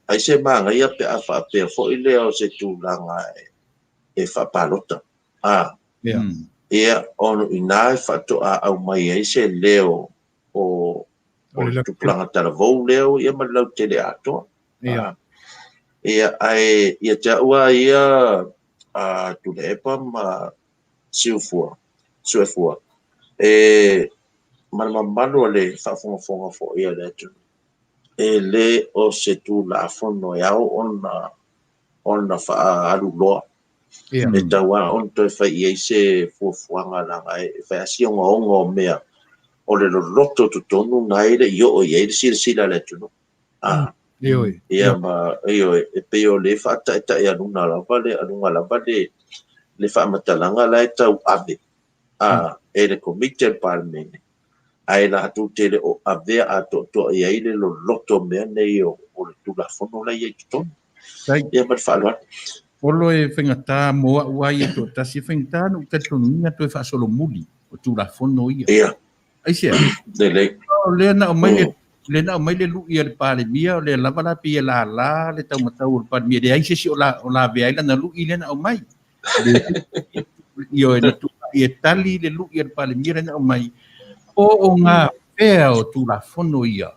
Speaker 5: Ai se maanga ia pe a whapea fo i leo se tūlanga e whapalota. Ia ono i nai whatoa au mai ai se leo o tupulanga tala vau leo ia ma lau tele atoa. Ia ai ia te ua ia tule epa ma Suasua. Manamamalo le whaafonga fo ia le atu. E le o Setu la fono e au ona wha alu loa. E taua on toi whai iei se fuafuanga langa e whai asi o o mea o le loto tutonu ngai le i o iei le sila le atu no. Ia ma e peo le whaata e tae anunga lava le whaamatalanga la e tau ave. E le komite al parlemene. Ai la hatu tele o avea ato i ai le loto mea nei o le tulafono la iei tutonu. Ia ma le whaalua.
Speaker 4: Olo e whengata moa uai e tō tasi whengata no te tonuinga tō e whaasolo muli o tulafono ia.
Speaker 5: Ia.
Speaker 4: Ai sea. Le na o mai le lui al palemia o le lavala pi la le tau matau o palemia de ai se o la vea ila na lui le na o mai. Io e tali le lui al palemia le na o mai. O ngā pēa o tulafono ia.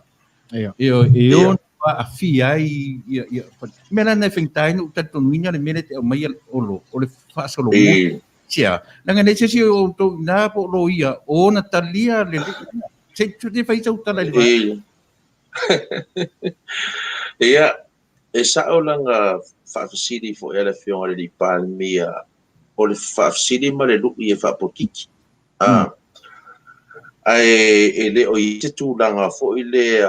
Speaker 4: E o a fia ai mena na fengtai no tato minha le mele te o mai o le fasolo tia langa ne se o to na po lo ia o na talia le se tu te fai tau tala le
Speaker 5: ia e sa o langa facility fo ele fiona di palmia o le facility ma le luki e fa potiki ai ele o i te tu langa fo ile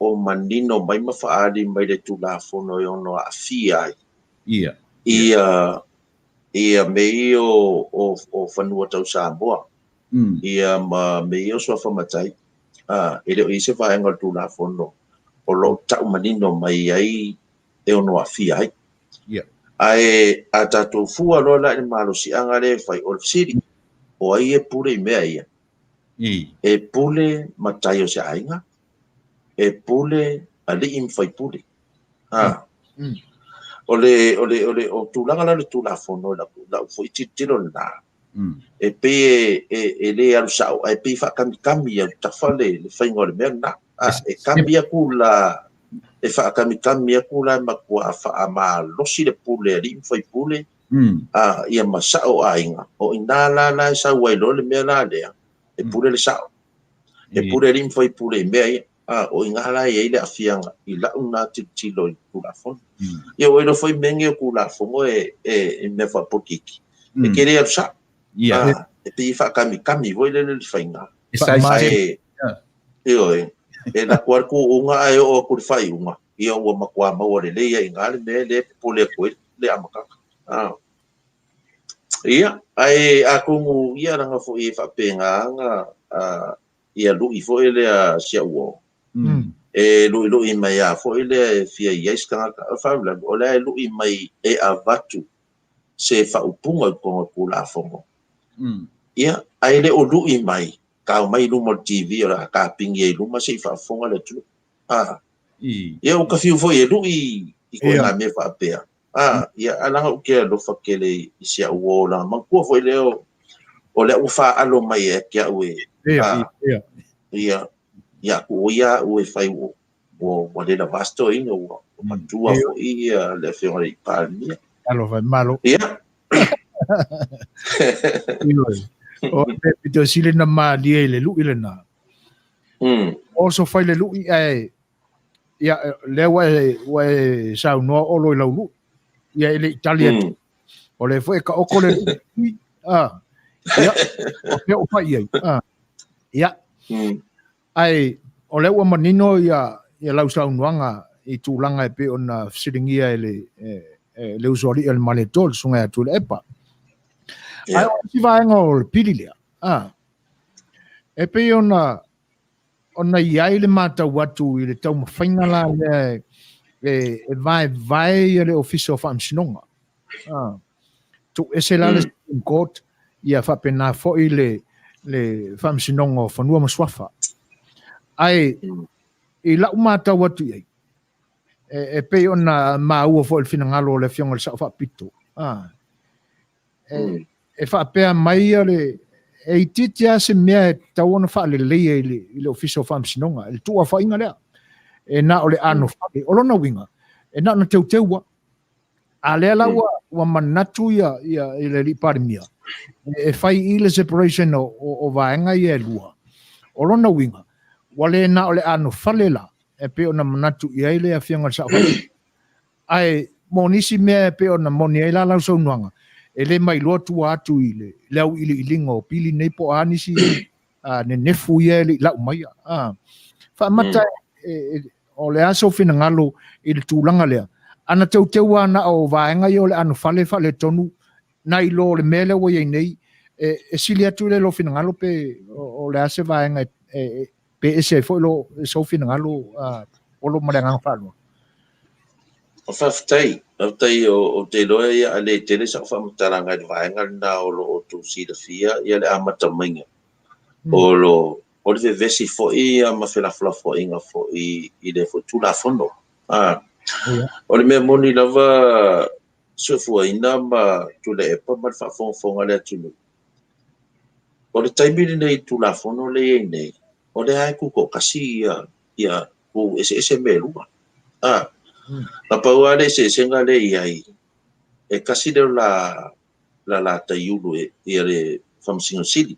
Speaker 5: o manino mai mawhaari mai le tulafono e ono a fia ai. Ia mei o whanua tau Samoa. Ia mei o sua whamatai. Ele o ise whaenga tulafono. O lo tau manino mai ai e ono a fia ai. Ai a tatou fua lola i malo si angare whai o siri. O ai e pule i mea ia. E pule matai o se ainga. E pule ali im fai pule. O tulanga la le tulafono la foi titilo na. E pe e le al sao e pe fa kami ta fale le fai ngol merna. E cambia kula e fa kami kula ma kwa fa ama losi le pule ali im fai pule. Ia masao ainga. O inala la sa wailo le mera le. E pule le sao. E pule ali im fai pule me o ingala e ile afianga i la una tilo i kulafono. Ia o ilo foi menge o kulafono e me fa potiki. e kere atu sa
Speaker 4: Ia.
Speaker 5: e pe fa kami voi le fainga
Speaker 4: Sai
Speaker 5: ai e na kuar ku unga ai o ku fai unga ia o makwa ma o le ia inga le pole ko le amaka ia ai aku ia ranga fo e fa penga nga ia lu i fo ele a sia uo e lu i mai a fo ele fia yes ka fa la o le lu i mai e avatu se fa upunga ko ku la fongo ia ai le o lu i mai ka mai lu mo tv ora ka pingi lu ma se fa fonga le tu ia o ka fiu fo e lu i ko na me fa pea ia ala o ke lo fa ke le sia uo la ma ko fo le o le ufa alo mai e kia ue ia ku ia ue fai o le la vasto inga o matua fo ia le fiora i palmia
Speaker 1: alo vai malo
Speaker 5: ia
Speaker 1: o pe pito sile na ma die le lu ile na also fai le lu ai ia le wa sa no o lo la lu ia ile italia o le foi ka o ko le ia o fai ia ai o le wa manino ia lau sa unuanga i tūlanga e pe ona siringia le usori el maletol sunga tu le epa ai o si vaenga o le pililia e pe ona iai le mata watu i le tau mawhainga la e vai le office of amsinonga tu ese la le Supreme Court ia whapena fo i le whamsinonga o whanua maswafa ai i lau mata watu iai e pe ona maua fo il finangalo le fionga le sa whapito e whapea mai ale e titia se mea tau ona wha le leia i le official farm sinonga e tua wha inga lea e na o le ano whake o lona winga e na teu teua a lea lau wa manatu ia i le ripari mia e whai i le separation o vaenga i e lua o lona winga wale na o le ano whalela e pe ona manatu i aile a fianga sa ai monisi me pe ona moni ai la lau so nuanga e le mai lotu atu i le lau ili ilinga o pili nei po anisi ne nefu ia le lau mai fa mata o le aso fina ngalo i le tūlanga lea ana teu ana o vaenga i o le anu fale tonu nai lo le mele o iei nei e sili atu le lo fina ngalo pe o le ase vaenga pe ese foi lo so fina ngalo o lo marenga falo
Speaker 5: o faftai o te loe ia ale tele sa whamataranga i vaenga na o lo o tu si da fia ia le amata mainga o le vesi fo i a mawhela fo inga fo i le fo tula fono o le mea moni lava sufua ina ma tule epa ma whafonga le atunu o le taimini nei tula fono le ei nei o le haiku ko kasi ia ku ese me lua na paua le se senga le iai e kasi le la taiulu ia le whamsingo sili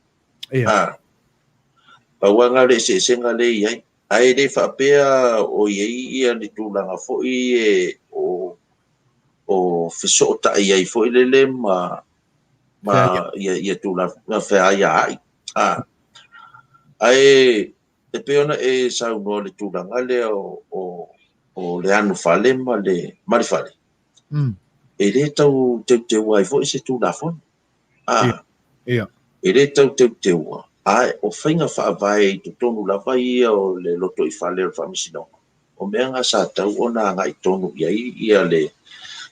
Speaker 5: paua nga le se senga le iai ai le whapea o iei ia ni tūlanga fo i o fiso ta iai fo i le ma ia tūlanga whea ia ai ai e peona e saunoa le tūlanga le o le anu fale ma le marifale e le tau te wai fo i se tūlafon e le tau te ua ai o whainga whaavai i tonu lava ia o le loto i fale o whamisinonga o mea ngā sa tau o nā ngā i tonu ia le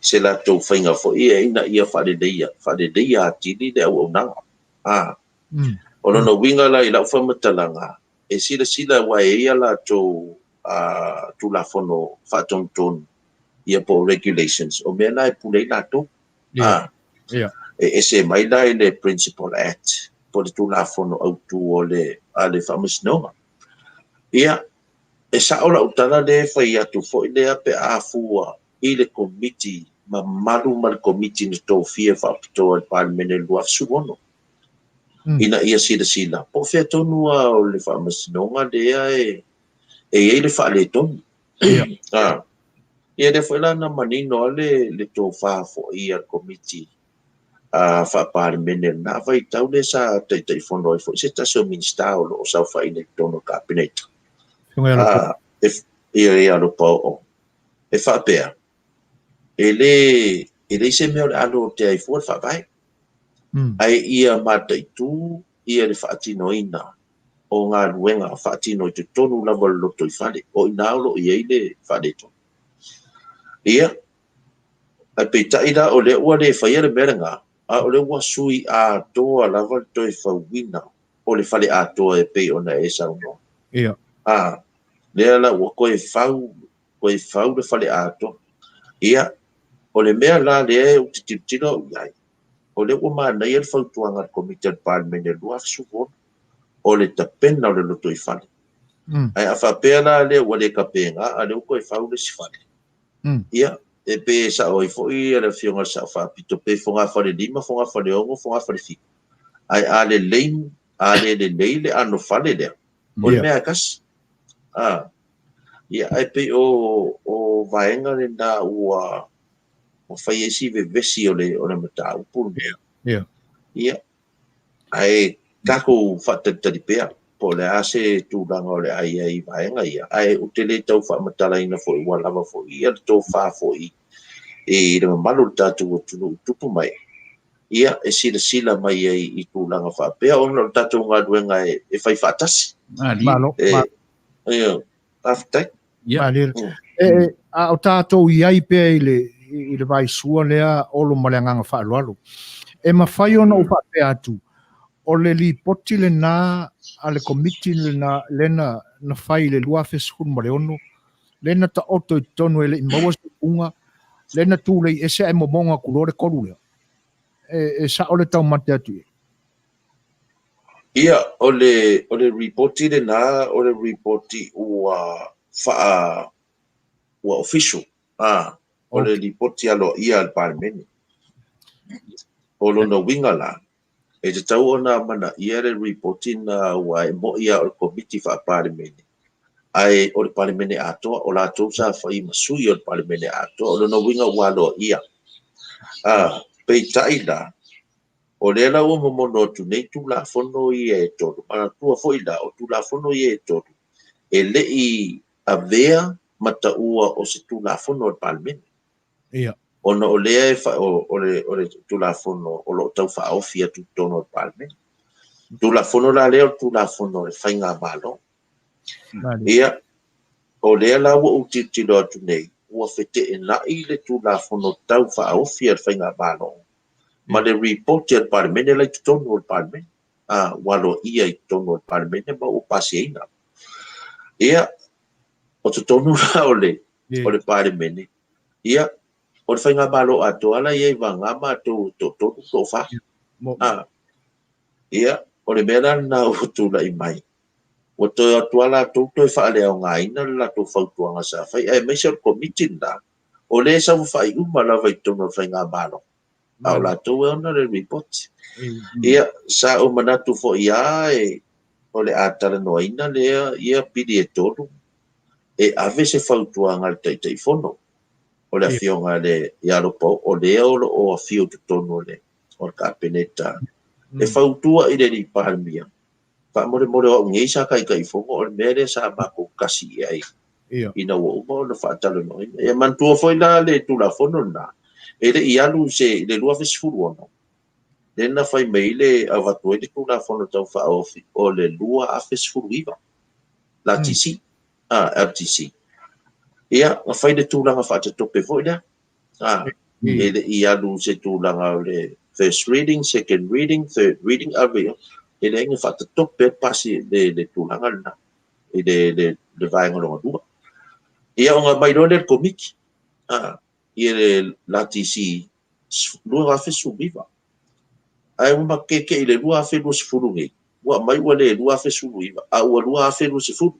Speaker 5: se la tau whainga fo ia ina ia whale leia atili le au nanga o lona winga la i lau whamatalanga e sila wai ia la tau tulafono whatonton ia po regulations o mea nai pulei la tau e se mai la i le Principal Act po le tulafono autu o le whamisinonga ia e sa ola utala le whai atu fo i lea pe afua i le committee ma malu ma le committee ni tau fia whapitoa le parlemene lua suono ina ia sila po fea tonua o le whamisinonga lea e ei le whaale tonu ia le whaila na manino le tau wha fo i al committee whaaparimene na vai tau le sa tei whanoi fo se taso minsta o lo sa whai ne tono cabinet ia lo pao e whaapea e le se mea le alo te ai fua whaapai ai ia matai tu ia le whaatinoina o ngā ruenga whaatino i te tonu lava loto i whale o ina olo i eile whale to ia ai peitai la o le ua le whaia le merenga a o le ua sui a toa lava to i whauina o le whale a toa e pei ona e sa uno
Speaker 1: ia
Speaker 5: lea la ua koe whau le whale a toa ia o le mea la le o te tiptino o iai o le ua mānei e le whautuanga Committee Parliament e lua fsuvona o le tapena o le loto i whale ai a whapea la le ua le kapenga a le uko e whau le si whale ia e pe sa o i foi e le fionga sa whapito pe fonga whale lima fonga whale ongo fonga whale fika ai a le lein a le leile ano whale lea o le mea kas ia ai pe o vaenga le na ua o whai e si vesi o le mata upuru ia ai kako whatatari pea po le ase tūranga o le ai vaenga ia ai o te le tau whamatala ina fo i walava fo i ia tō wha fo i e le mamalu tātou o tunu tupu mai ia e sila mai ai i tūranga whapea o na tātou ngā duenga e whai whatasi ia aftai
Speaker 1: a o tātou i ai pea i le vai sua lea olo maleanganga whaalualu e mawhai ona o whapea atu o le li poti le nā a le komiti le nā lena na whai le lua whesukun ma le ono lena ta oto i tonu e le i maua se unga lena tūle i ese e momonga kulore koru lea e sa o le tau mate atu
Speaker 5: ia o le reporti le nā o le reporti ua wha ua official o le reporti alo ia al parmeni o lona winga la e te tau ona mana ia le reporti na ua e mo ia o le komiti wha parmeni ai o le parmeni atoa o la tau sa whai masui o le parmeni atoa o lona winga ua alo ia peitai la o le la ua momono atu nei tu la fono i e tolu mana tua foi la o tu la fono i e tolu e le i avea mata ua o se tu la fono o le parmeni
Speaker 1: ia
Speaker 5: ona o lea o le tulafono o lo tau whaofi atu tono o parmeni. Tulafono la lea o tulafono e whainga malo. Ia, o lea la ua utitilo atu nei, ua whete e nai le tulafono tau whaofi al whainga malo. Ma le report al parmeni la i tono o parmeni. Walo ia i tono o parmeni ma o pasi eina. Ia, o te tono la o le parmeni. Ia, o le whainga malo ato ala iei wangama to wha. Ia, o le mea na utu la i mai. O to ato ala to wha leo ngā ina la to whautuanga sa whai. E meise o komiti na. O le sa whai umala vai tono whainga malo. Au la to e ona le report. Ia, sa o manatu fo ia e o le atara noa ina lea ia pili e tolu. E ave se whautuanga le teitai fono. O le fionga le iaro po o le o fio te tono le o le kapeneta e fautua i le ni palmia fa more o ngei sa kai fongo o le mere sa mako kasi ai ina wo mo no fa talo no e mantua foi la le tu la fono na e le ialu se le lua fesfuru no le na fai meile avatu e tu la fono tau fa o le lua a fesfuru iva la TC FTC ia nga fai de tūlanga whaata tope fo ina. E ia lu se tūlanga le first reading, second reading, third reading, aveo. E le inga whaata tope pasi le tūlanga na. E le vaenga longa dua. Ia o ngā mairo le komiki. Ia le latisi lua hafe sumiva. Ai uma keke i le lua hafe lua se furu ngei. Ua mai ua le lua hafe sumiva. A ua lua hafe lua se furu.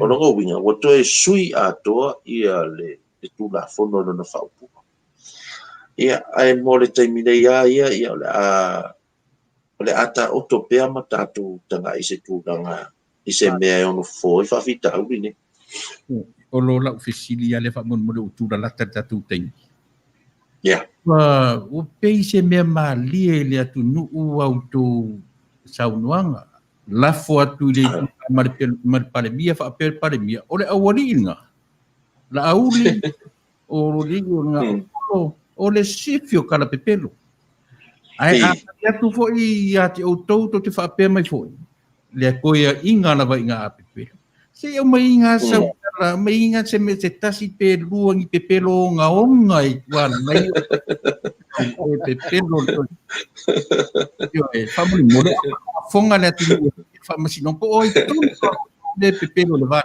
Speaker 5: O longa winga, o toe sui atoa ia le tula fono no na whaupu. Ia, ai mo le taimine ia o le ata oto pea ma tātou tanga i se tūranga i se mea ono fōi whawhita au ne.
Speaker 4: O lo la ufisili ale fa mon mo le utura lata tātou taimi.
Speaker 5: Yeah.
Speaker 4: O pei se mea malie le atu nuu au tō saunuanga. Lafo atu le maripalemia, whaapere palemia. O le awariinga. La auli o ligo nga o le sifio kala pepelo. Ai a atu fo i ati o tau to te whaapere mai fo. Le koia inga lava inga a pepelo. Se o mai inga sau kala, mai inga se me se tasi pe luangi pepelo nga onga i wan mai o pepelo to. Yo e famuli mole fonga le atu nuu famasi no ko oi tu le pepelo le va.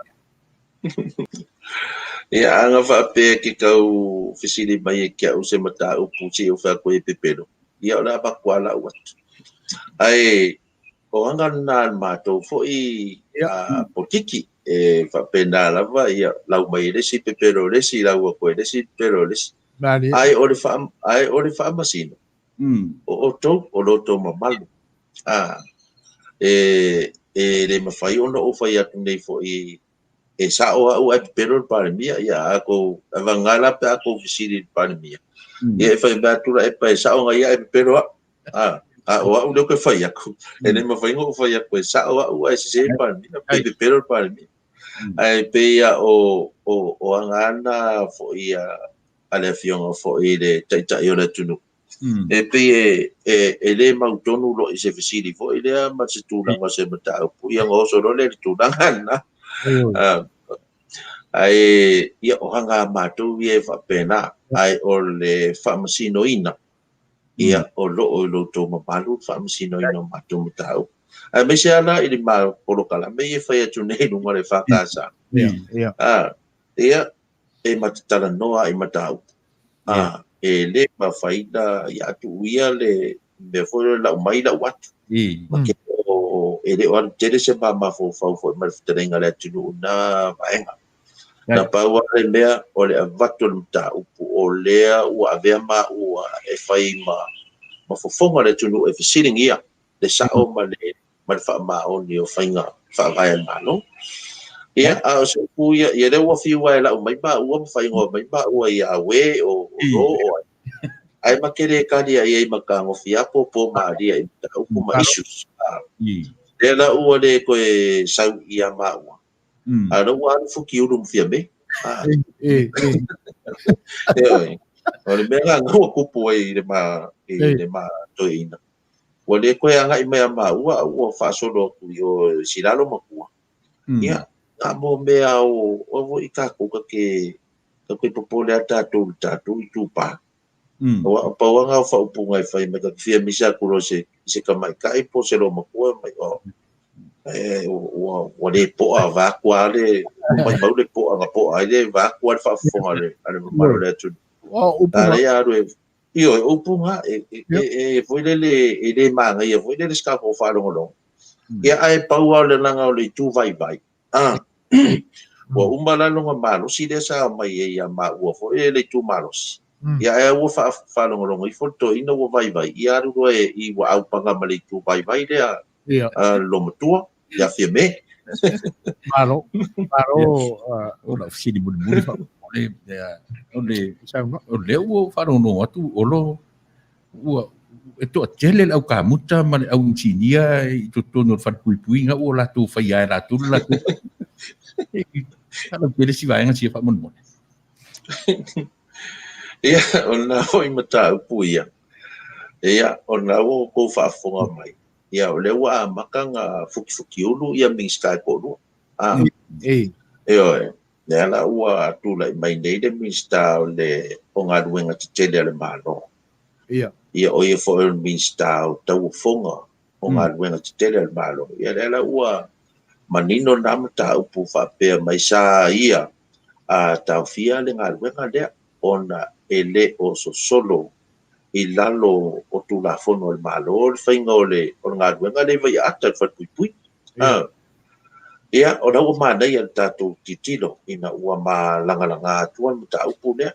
Speaker 5: Ia anga whaape ki kau whisiri mai e kia use mata upu si o whako e pepero. Ia ora pakuala uat. Ai, o anga nā mātou fo i potiki e whape nā lava ia lau mai resi pepero resi lau a koe resi pepero resi. Ai ore wha masino. O tau o loto mamalu. E le mawhai ona o whai atu nei fo i e sa o au ai pepero palemia ia ako avangala pe ako visiri palemia ia e fai batura e pa sa o ngai ai pepero o au le ko fai aku e le ma fai ngo fai aku sa o au ai se palemia pe pepero palemia ai pe ia o angana fo ia Ale Fai'oa fo i le tai o le tunu e pe e le mautonu lo i se visiri fo i le ma se tulanga se mata pu ia ngo so lo le tulanga na ai ia o hanga mātou ia whapena ai o le whamasino ina ia o lo tō mapalu whamasino ina mātou matau ai me se ana i le mā polokala me ia whai atu nei runga le whakasa ia e matatala noa i matau e le mawhaina ia atu uia le me fōi lau mai lau atu ma ke o e le o anu tere se mā fō fau ma le whitarenga le atu na vaenga na paua le mea o le avato le mta upu o lea ua avea ma ua e whai ma fofonga le tunu e fisiringia le sao ma le whaamaoni o whainga whaavai al mano. Ia a o se upu ia le ua whiua e lau mai ma ua ma whaingoa mai ma ua ia awe o ro o ai makere kani a iei maka ngofi apo po maaria i mta upu ma issues. Le la ua le koe sau ia ma ua. Ana ua anu fuki uru mwhia me. O le mea ngua kupu ai le ma toi ina. Wa le koe anga i mea ma ua whaasolo ku i o silalo makua. Ia, nga mo mea o i kākuka ke popole a tātou i tūpā. O pauanga o whaupunga i whai meka whia misa kuro se kamai kai po se lo makua mai o. Wa le poa vakua le mai mau le poa nga poa le vakua le whaafonga le mamaro le atu. Ale ya ro io upunga e foi le manga ia foi le skapo whalongo long. Ia ai paua le langa o le tu vai. Wa umala longa malo si le sa mai ia ma ua foi le tu malos. Ia ai ua whalongo long i foto ina ua vai. Ia ro i wa au panga ma le tu vai le lo matua. Ya firme.
Speaker 1: Malo.
Speaker 4: O la fisi bulu o le o faro no atu o lo e to tele au ka muta ma au injinia i to tono fa pui nga o la tu fa ya la tu kana pele si vai nga si fa mon.
Speaker 5: Ia ona foi mata pui ia ona o ko fa fonga mai. Ia o le ua makanga fuki ulu ia ming sky polu. Le ala ua tula mai nei le ming star le o ngā ruenga te tele le malo. Ia o ia fo ming star tau fonga o ngā ruenga te tele le malo. Ia le ala ua manino namata upu whapea mai sa ia a tau fia le ngā ruenga lea ona ele o so solo i lalo o tula fono le malo o le whainga o ngā ruenga le vai ata le whatpui. Ia, o na ua mānei al tātou titilo ina ua mā langa atuan ma tā upu lea.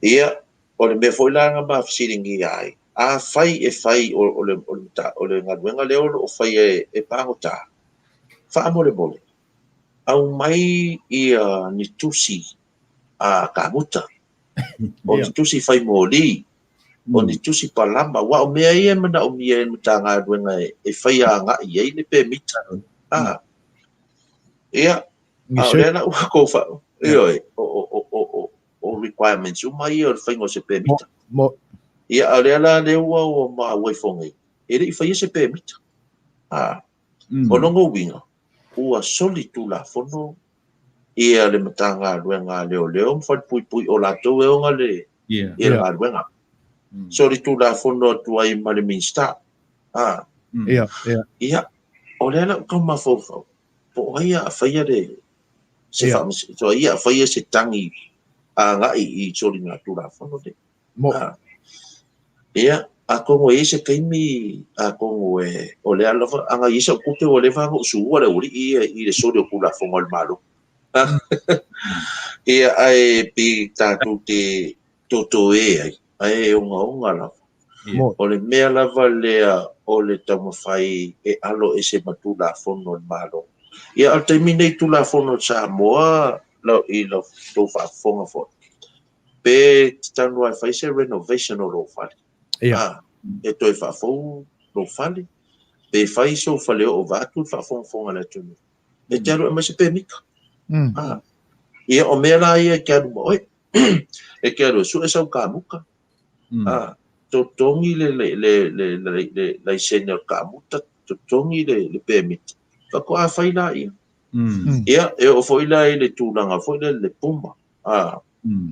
Speaker 5: Ia, o le mea foi langa mā fisiringi ai. A whai e whai o le ngā ruenga leo o whai e pāngo tā. Wha mole. Au mai ia ni tusi a ka muta. O ni tusi fai moli. O ni tusi palama. Wa o mea ia mana o mea matanga duenga e fai a nga i ei le pe mita. Ia. A rea na ua ko fa. Ioi. O requirements. Uma ia o fai ngo se pe mita. Ia a rea la le ua o maa wai fongi. E rei fai se pe mita. O longo winga. Ua soli tu la fono. Ia le matanga duenga leo. Mwhai pui o la tau e onga le. Ia ngā duenga. Soli tu la fono tu ai ma le minsta. Ia. O lea la kau mafofau. Po ia a whaia le. Se whamasi. So ia a whaia se tangi. A ngai I soli ngā tu la fono de. Ia. A kongo e se kaimi. A kongo e. O lea lawa. Anga isa kupe o le whango suua le uri. I le soli o ku la fono al malo. Ia ai pi tātou te toto e ai. Ai onga la. O le mea lava lea o le tamawhai e alo e se matu la fono al malo. Ia al taimi nei tu la fono Samoa lau I lau tau whaafonga fo. Pe tanu ai whai se renovation o lo whali. E toi whaafou lo whali. Pe whai so whale o vātu whaafonga le tunu. E te alo e mai se pe mika. Ia o mea la ia ke anu moe. E ke anu su e sau ka muka. Totongi le senior ka muta. Totongi le permit. Kako a whai la ia. Ia e o foi la le tūlanga foi le puma.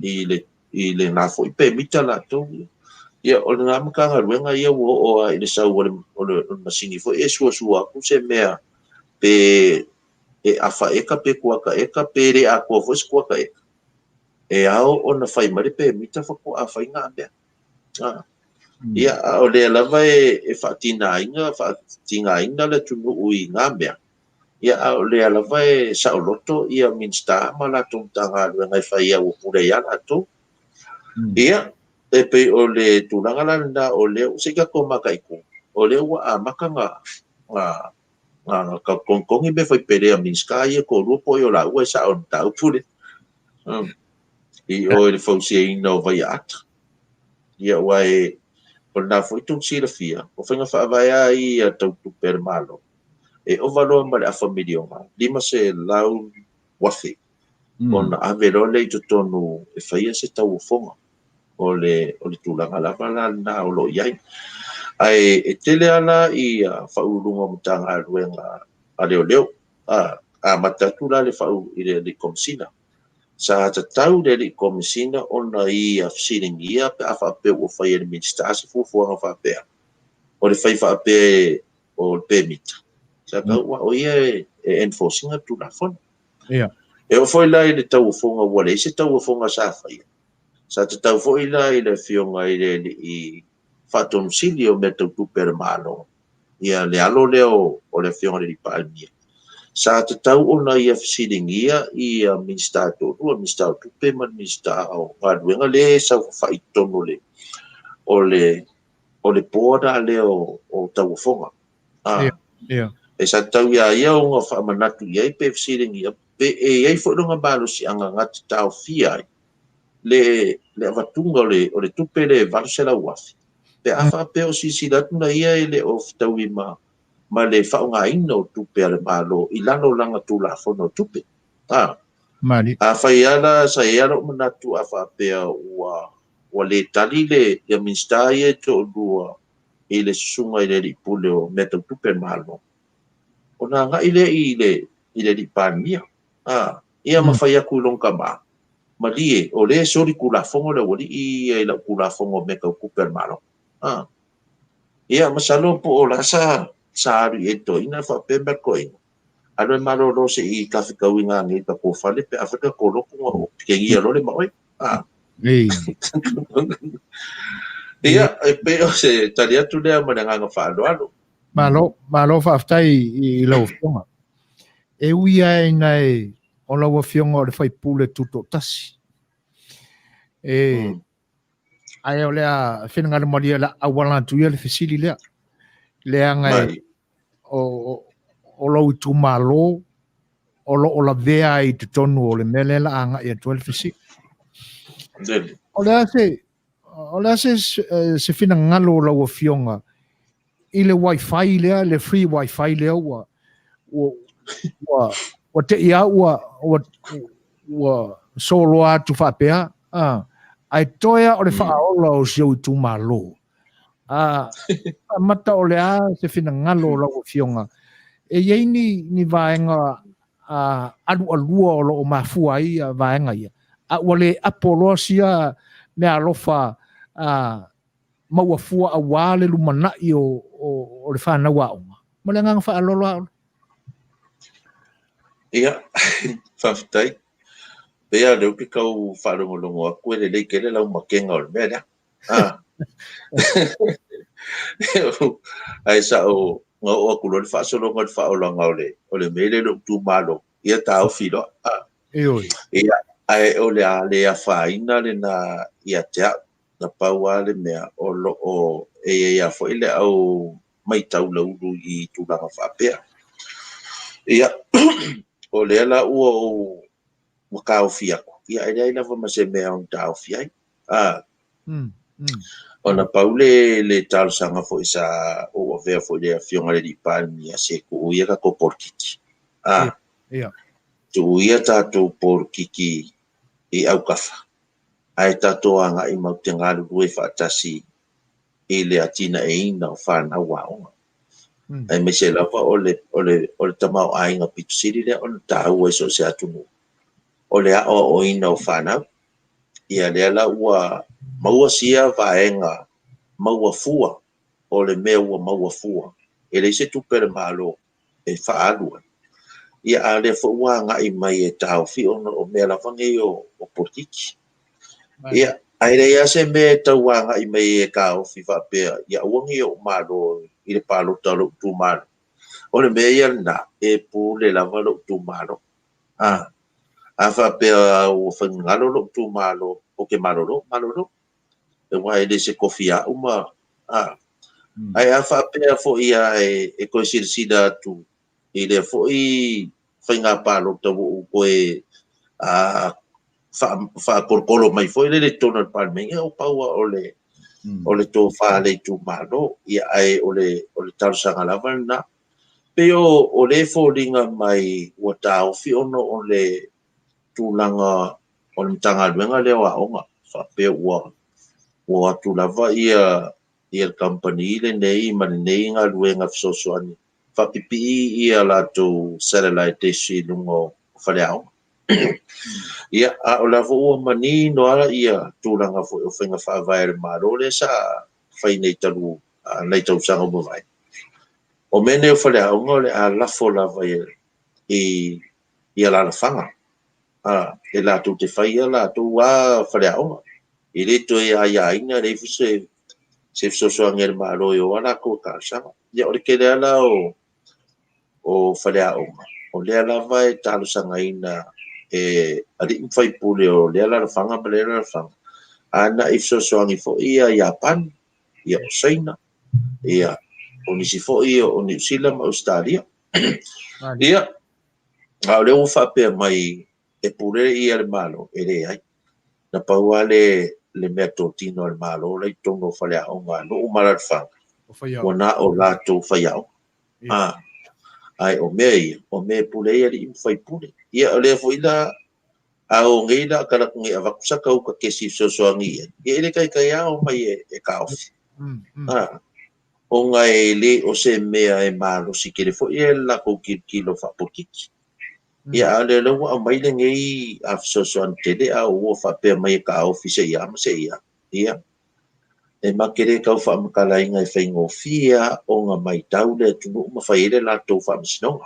Speaker 5: I le nā foi permita la tau. Ia o le ngā makanga ruenga ia o le sau o le masini foi e suasua ku se mea pe e afa eka pe kuaka eka pe re a kua fos kuaka eka. E ao o na whai mare pe mita whako a whai ngā mea. Ia o le lava e whaatina inga le tunu ui ngā mea. Ia o le lava e saoloto ia minsta ma la tōmtanga ruenga I whai au pure ia la tō. Ia e pe o le tūranga la nda o le usika ko makaiku. O le ua a makanga ka kongi me fai pere a minska ia ko rupo I o la ua sa on tau pule. I o le fausia ina o vai ata. Ia ua e o na foi tung sila fia. O whainga whaavaya I a tau tuper malo. E o valoa ma le a familia o lima se lau wafi. O na avero le I tonu e whaia se tau o fonga. O le tūlanga lava la na o lo iai. Ai e tele ana I whaurunga mutanga ruenga a leo. A matatu la le whau I le komisina. Sa ta tau le komisina o na I a fsiringia pe a whape o whai e minsta se fufuanga whapea. O le whai whape o le permita. Sa ka ua o ia e enforcinga tu la fona. E o whai la I le tau o fonga wale se tau o fonga sa whai. Sa ta tau whai la I le fionga I le I whatonu sili o me tau tupere malo. Ia le alo leo o le fionga le palmia. Sa te tau o na ia fsiringia I minsta tōrua, minsta o tupe man minsta o ngaruenga le sa whaitono le. O le pōra leo o tau whonga. E sa tau ia o ngā whamanatu iai pe fsiringia. Pe e iai whaunga malo si anga ngati tau fiai. Le avatunga o le tupe le valusela wafi. Pe afa pe o sisi latuna ia ele o fitau I ma le whaunga ina o tupe ale malo I lano langa tu la fono tupe. A whai ala sa e ala o manatu a whapea ua le tali le ia minsta ia to lua I le sunga I le li pule o meta tupe malo. O na nga I le li pāmia. Ia ma whai aku long kama. Ma lie o le sori kula fongo le wali I la kula fongo meka kupe malo. Ia masalo po o la sa aru e to ina whapemba koe. Ano e malo lo se I kawhika winga ngi ka ko whale pe Afrika ko loko o kengia lo le maoi. Ia e pe o se tali atu lea mananganga whaaloalo.
Speaker 1: Malo whaftai I lau fionga. E uia e ngai o lau fionga o le whai pule tuto tasi. Ai o lea whenangara maria la awalantu ia le fesili lea. Lea ngai o lau tu malo o la vea I te tonu o le mele la anga ia 12 fesili. O le se fina ngalo la ua fionga. I le wifi lea, le free wifi lea ua te ia ua solo atu whapea. Ai toia o le whaola o siau tu malo. Mata o lea se fina ngalo la ua fionga. E iei ni vaenga adu alua o lo mafua i vaenga ia. Wale apolo sia me alofa maua fua a wale lumana i o le whanau aonga. Ma le ngang whaalolo ao.
Speaker 5: Ia, whawhitai. Pea leo ki kau whaalongolongo a koe le leikele lau makenga o le mea. Ai sa o ngā o akulo le whaasolonga le whaolanga o le mele lo tu malo. Ia tau whiro. Ia, ai o le a whaina le na ia tea. Na paua le mea o lo o ia fo ile au mai tau laulu i tūlanga whapea. Ia, o le ala ua o makao fiako. Ia, ai lawa ma se mea on tau fiai. O na paule le talo sanga fo isa o vea fo ile a fionga le dipani a se ku ia ka ko porkiki. Tu ia tātou porkiki i au kafa. Ai tātou anga i mau te ngalu rue whaatasi i le atina e ina o whanau waonga. Ai me se lava o le tamau ainga pitu siri le o le tāu e so se atunu. O le a o ina o whanau. Ia le ala ua maua sia vaenga maua fua o le mea ua maua fua. E le se tupere malo e whaalua. Ia a le fua ngai mai e tāu fi o mea lawange o portiki. Ia, ai rei ase me tauanga i mei e ka ofi whapea. Ia uangi o malo i le palo talo tu malo. O le mea ia na e pu le lava lo tu malo. A whapea o whangalo lo tu malo. O ke malo lo. E wai le se kofia uma. Ai a whapea fo ia e koe sirsida tu. I le fo i whainga palo tau koe fa korkolo mai foi le tona palme o paua o le to fa le tu malo ia ai o le tarsanga lava na pe o le folinga mai o tau fi ono o le tulanga o le tanga luenga le wa onga fa pe o tu lava ia company le nei man nei nga luenga sosoani fa pipi ia la to satellite dish lungo fa le au ia a o la vo mani no ala ia tulanga fo o fenga fa vai le malo le sa fai nei talu nei tau sanga mo vai o mene o fale a ngole a la fo la vai ia la fanga e la tu te fai la tu wa fale a o i le to ia ina le se so ngel malo yo ala ko ka sa ia o ke la o fale a o le la vai talu sanga ina ali fai pule o le ala fanga le ala fanga ana if so angi fo ia Japan ia China ia o ni si fo ia o New Zealand Australia ia a le o fa pe mai e pule ia le malo ele ai na pauale le metotino le malo le tongo fale a onga no mala fanga o na o la to faiao ai o me pule ia li fai pule ia le fo ila au ngeila kala kungi avakusaka uka kesi sosoangi ia ele kai au mai e kaofi o ngai le o se mea e malo sikele fo ia la ko kilo fa pokiki ia ale lo wa mai le ngai af sosoan tele au o fa pe mai kaofi se ia ia e makere ka fa makala inga e faingo fia o nga mai taule tu ma fa ele la to fa msino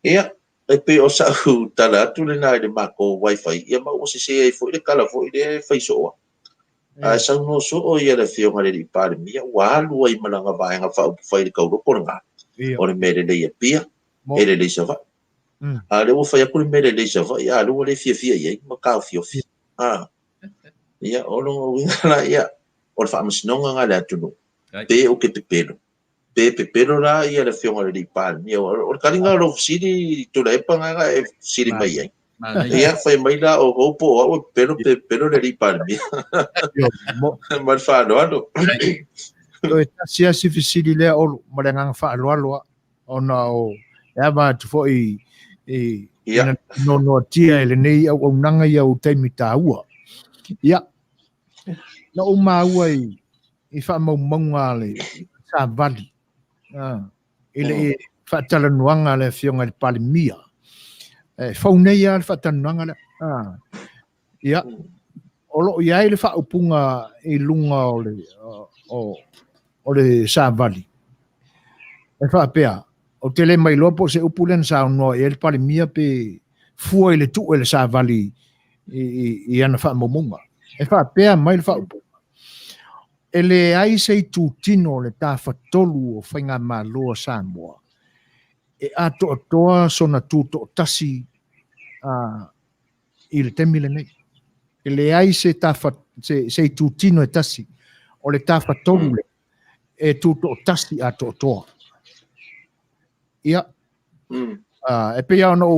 Speaker 5: ia e pe o sa hu tala tu le na de mako wifi ia ma o se e fo le kala fo le fai so a sa no so o ia le fio ngale di par mi wa lu ai malanga va nga fa fai le kauro ko nga o le mele le ia pia ele le sa va a le o fa ya ku le mele le sa va ia lu le fia ia ma ka fio ia o lo winga ia o fa msino nga le atu pe o ke pepelo la ia le fionga le par mi o karinga lo siri tu le panga e siri mai ai ia fai mai la o hopo o pero le ripan mi mal fa no
Speaker 1: Toi tasia si fisili le o malengang fa alo ona o e ma tu fo i ina no tia ele nei au nanga ia o taimi taua ia na o maua i fa mau le sa vali ele fa tala nuanga le fionga le palimia fa nei ia fa tala nuanga le ia o lo ia ele fa upunga i lunga o le sa vali e fa pea o tele mai lopo se upulen sa no e le palimia pe fua ile tu ele sa vali i ana fa momunga e fa pea mai le fa ele ai se tu tino le ta fa tolu o fainga malo sa moa e ato toa sona tu to tasi il temile nei ele ai se ta fa se tu tino e tasi o le ta fa tolu le e tu to tasi ato toa ia e pe ia no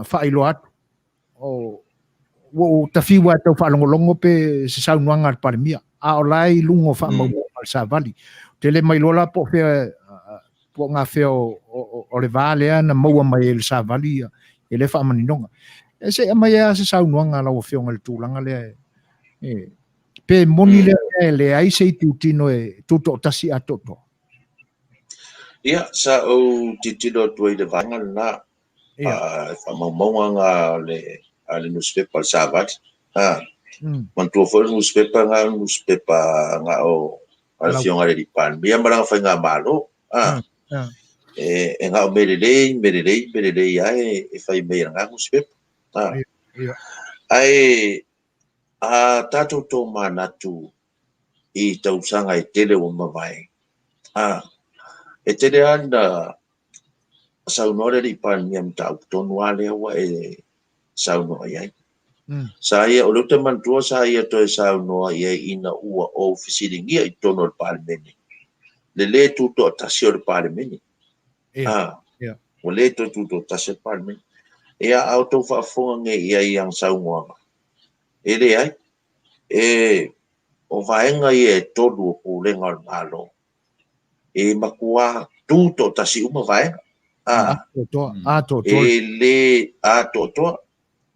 Speaker 1: whailo atu o tafiwa tau whaalongolongo pe se saunuanga al parimia a o lai lungo whaamau al sa vali te le mai lola po whea po ngā whea o le vālea na maua mai el sa vali e le whaamaninonga e se mai a se saunuanga lau whionga le tūlanga le pe moni le ai se tu tino e tuto tasi a toto
Speaker 5: ia sa o titino tuai le vanga na fa maunga le newspaper sa vat man tu fo newspaper nga o al fiona le pan bia mara fa nga malo e nga o merele ia e fai me nga newspaper ai a tato to manatu I tau sanga I tele o mawai e tele anda saunore di pan miam tau tonu ale wa e sauno ai saya o luta mantua saya to sauno ai ina ua o fisilingi I tono al parmeni le tu to tasio al parmeni o le tu to tasio al parmeni e a auto fa fonga nge yang sauno ele ai e o vaenga e tolu o lenga al malo e makua tu to tasi uma vaenga ele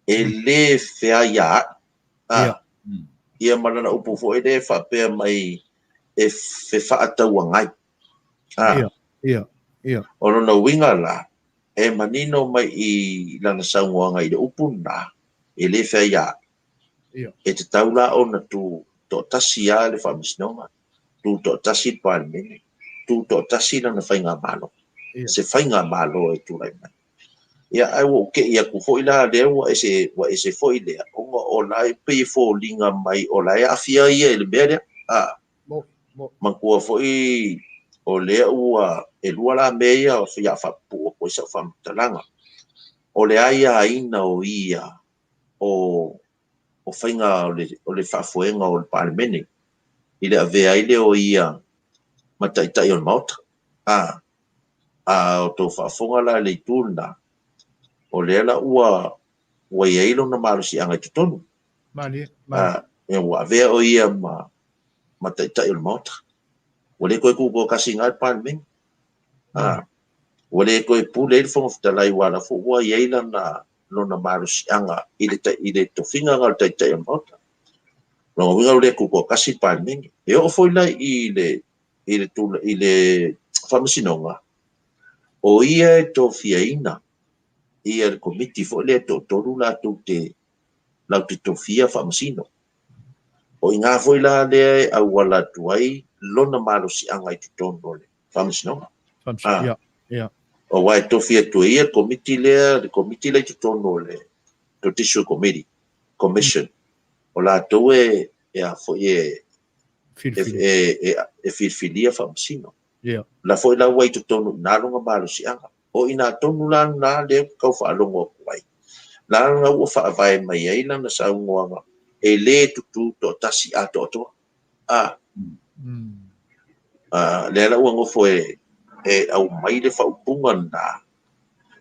Speaker 5: ele fea ya ia malana upu fo ele fa pe mai e fe fa ata wangai ono na winga la e manino mai I lana saunga I le upu na ele fea ya e te taula ona tu to tasi ya le fa misnonga tu to tasi palmeni tu to tasi lana fainga malo se fainga malo e tu lai mai ia ai wo ke ia ku foi la de wa ese foi le o lai pe fo linga mai o lai afia ia le bere man ku foi o le ua e lua la meia o fia fa pu ko sa fam talanga o le ai ina o ia o fainga o le fa foenga o le parmeni ile ave ai le o ia matai tai on maut o to fa fonga la le tunda o le la ua ia ilo na maru si anga tutonu e wa ve o ia ma tai tai on maut o le ko kasi ngai pan men o le ko pu le fo of talai wala fo wa ia ila na lo na maru si anga ile to finga ngal tai tai on maut no winga le ko kasi pan men e o foi la ile tu ile famisinonga o ia to fiaina ia le komiti fo le to toru la tu te la to fia famasino o inga foi la le a wala tuai lona malo si anga I tono le famasino o wai to fia tu ia komiti le tono le to tissue committee commission o la to e a fo e filia famasino la foi la wai to tono na longa malo si anga o ina tonu la na le kau fa longo kwai la nga u fa vai mai ai na sa ngoanga e le tu to tasi ato to le la u ngo foi au mai le fa punga na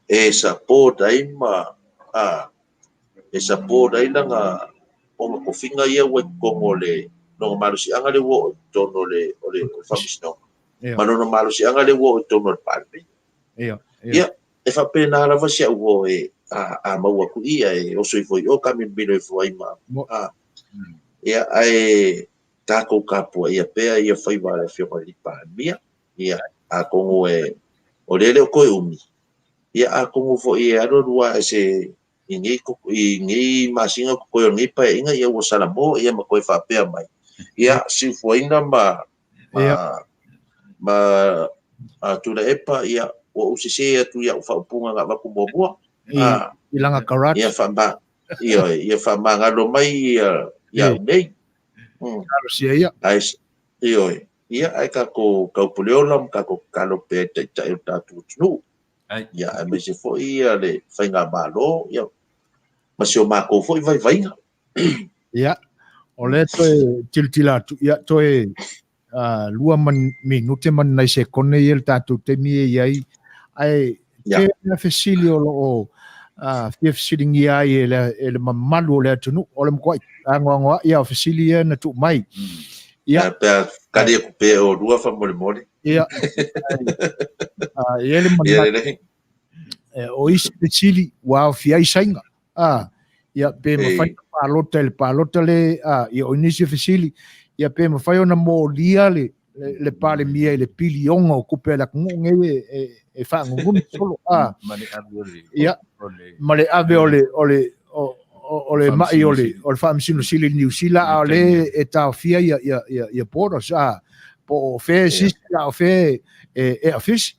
Speaker 5: e sa po dai ma e sapo dai langa o ko finga ia wa ko le no malu si anga le wo tono le o le famisno manono malu si anga le wo tono le palme ia e fa pena la va sia wo e a maua ku ia e o soi foi o kami bino foi ma ia ai ta ko kapo ia pe ia foi va le fio li pa mia ia a ko e o le ko umi ia a ko fo ia ro rua se ingi masinga ko ngi pa inga ia wo sala mo ia ma ko fa pe mai ia si foi na ma tu la epa ia o usise tu ia fa punga nga ba ku bobo
Speaker 1: ilanga karat
Speaker 5: ia fa ba ia fa ma nga do mai ia nei
Speaker 1: ia
Speaker 5: ia ai ka ko puleolam ka ko kalo pe te ta tu nu ia me se fo ia le fa nga malo ia ma se o ma ko fo vai
Speaker 1: ia o le toe tiltila tu ia toe lua minute man nai se kone i el tatu te mie iai ai ke na fesili o fia fesili ngi ai ele mamalu o le atunu o le mkwai angoa ia o fesili ia na tu mai ia
Speaker 5: pe kadi ku pe o lua fa mole
Speaker 1: ia ele mamalu o isi fesili wa fia isainga ia pe mafai palota le ia o nisi fesili ia pe mafai ona mo lia le pale mia le pilionga o kupe la kunge e fa ngum solo ia male ave ole mai ole fa msino sili New Zealand ale eta fia ia poro sa po fe sista fe fish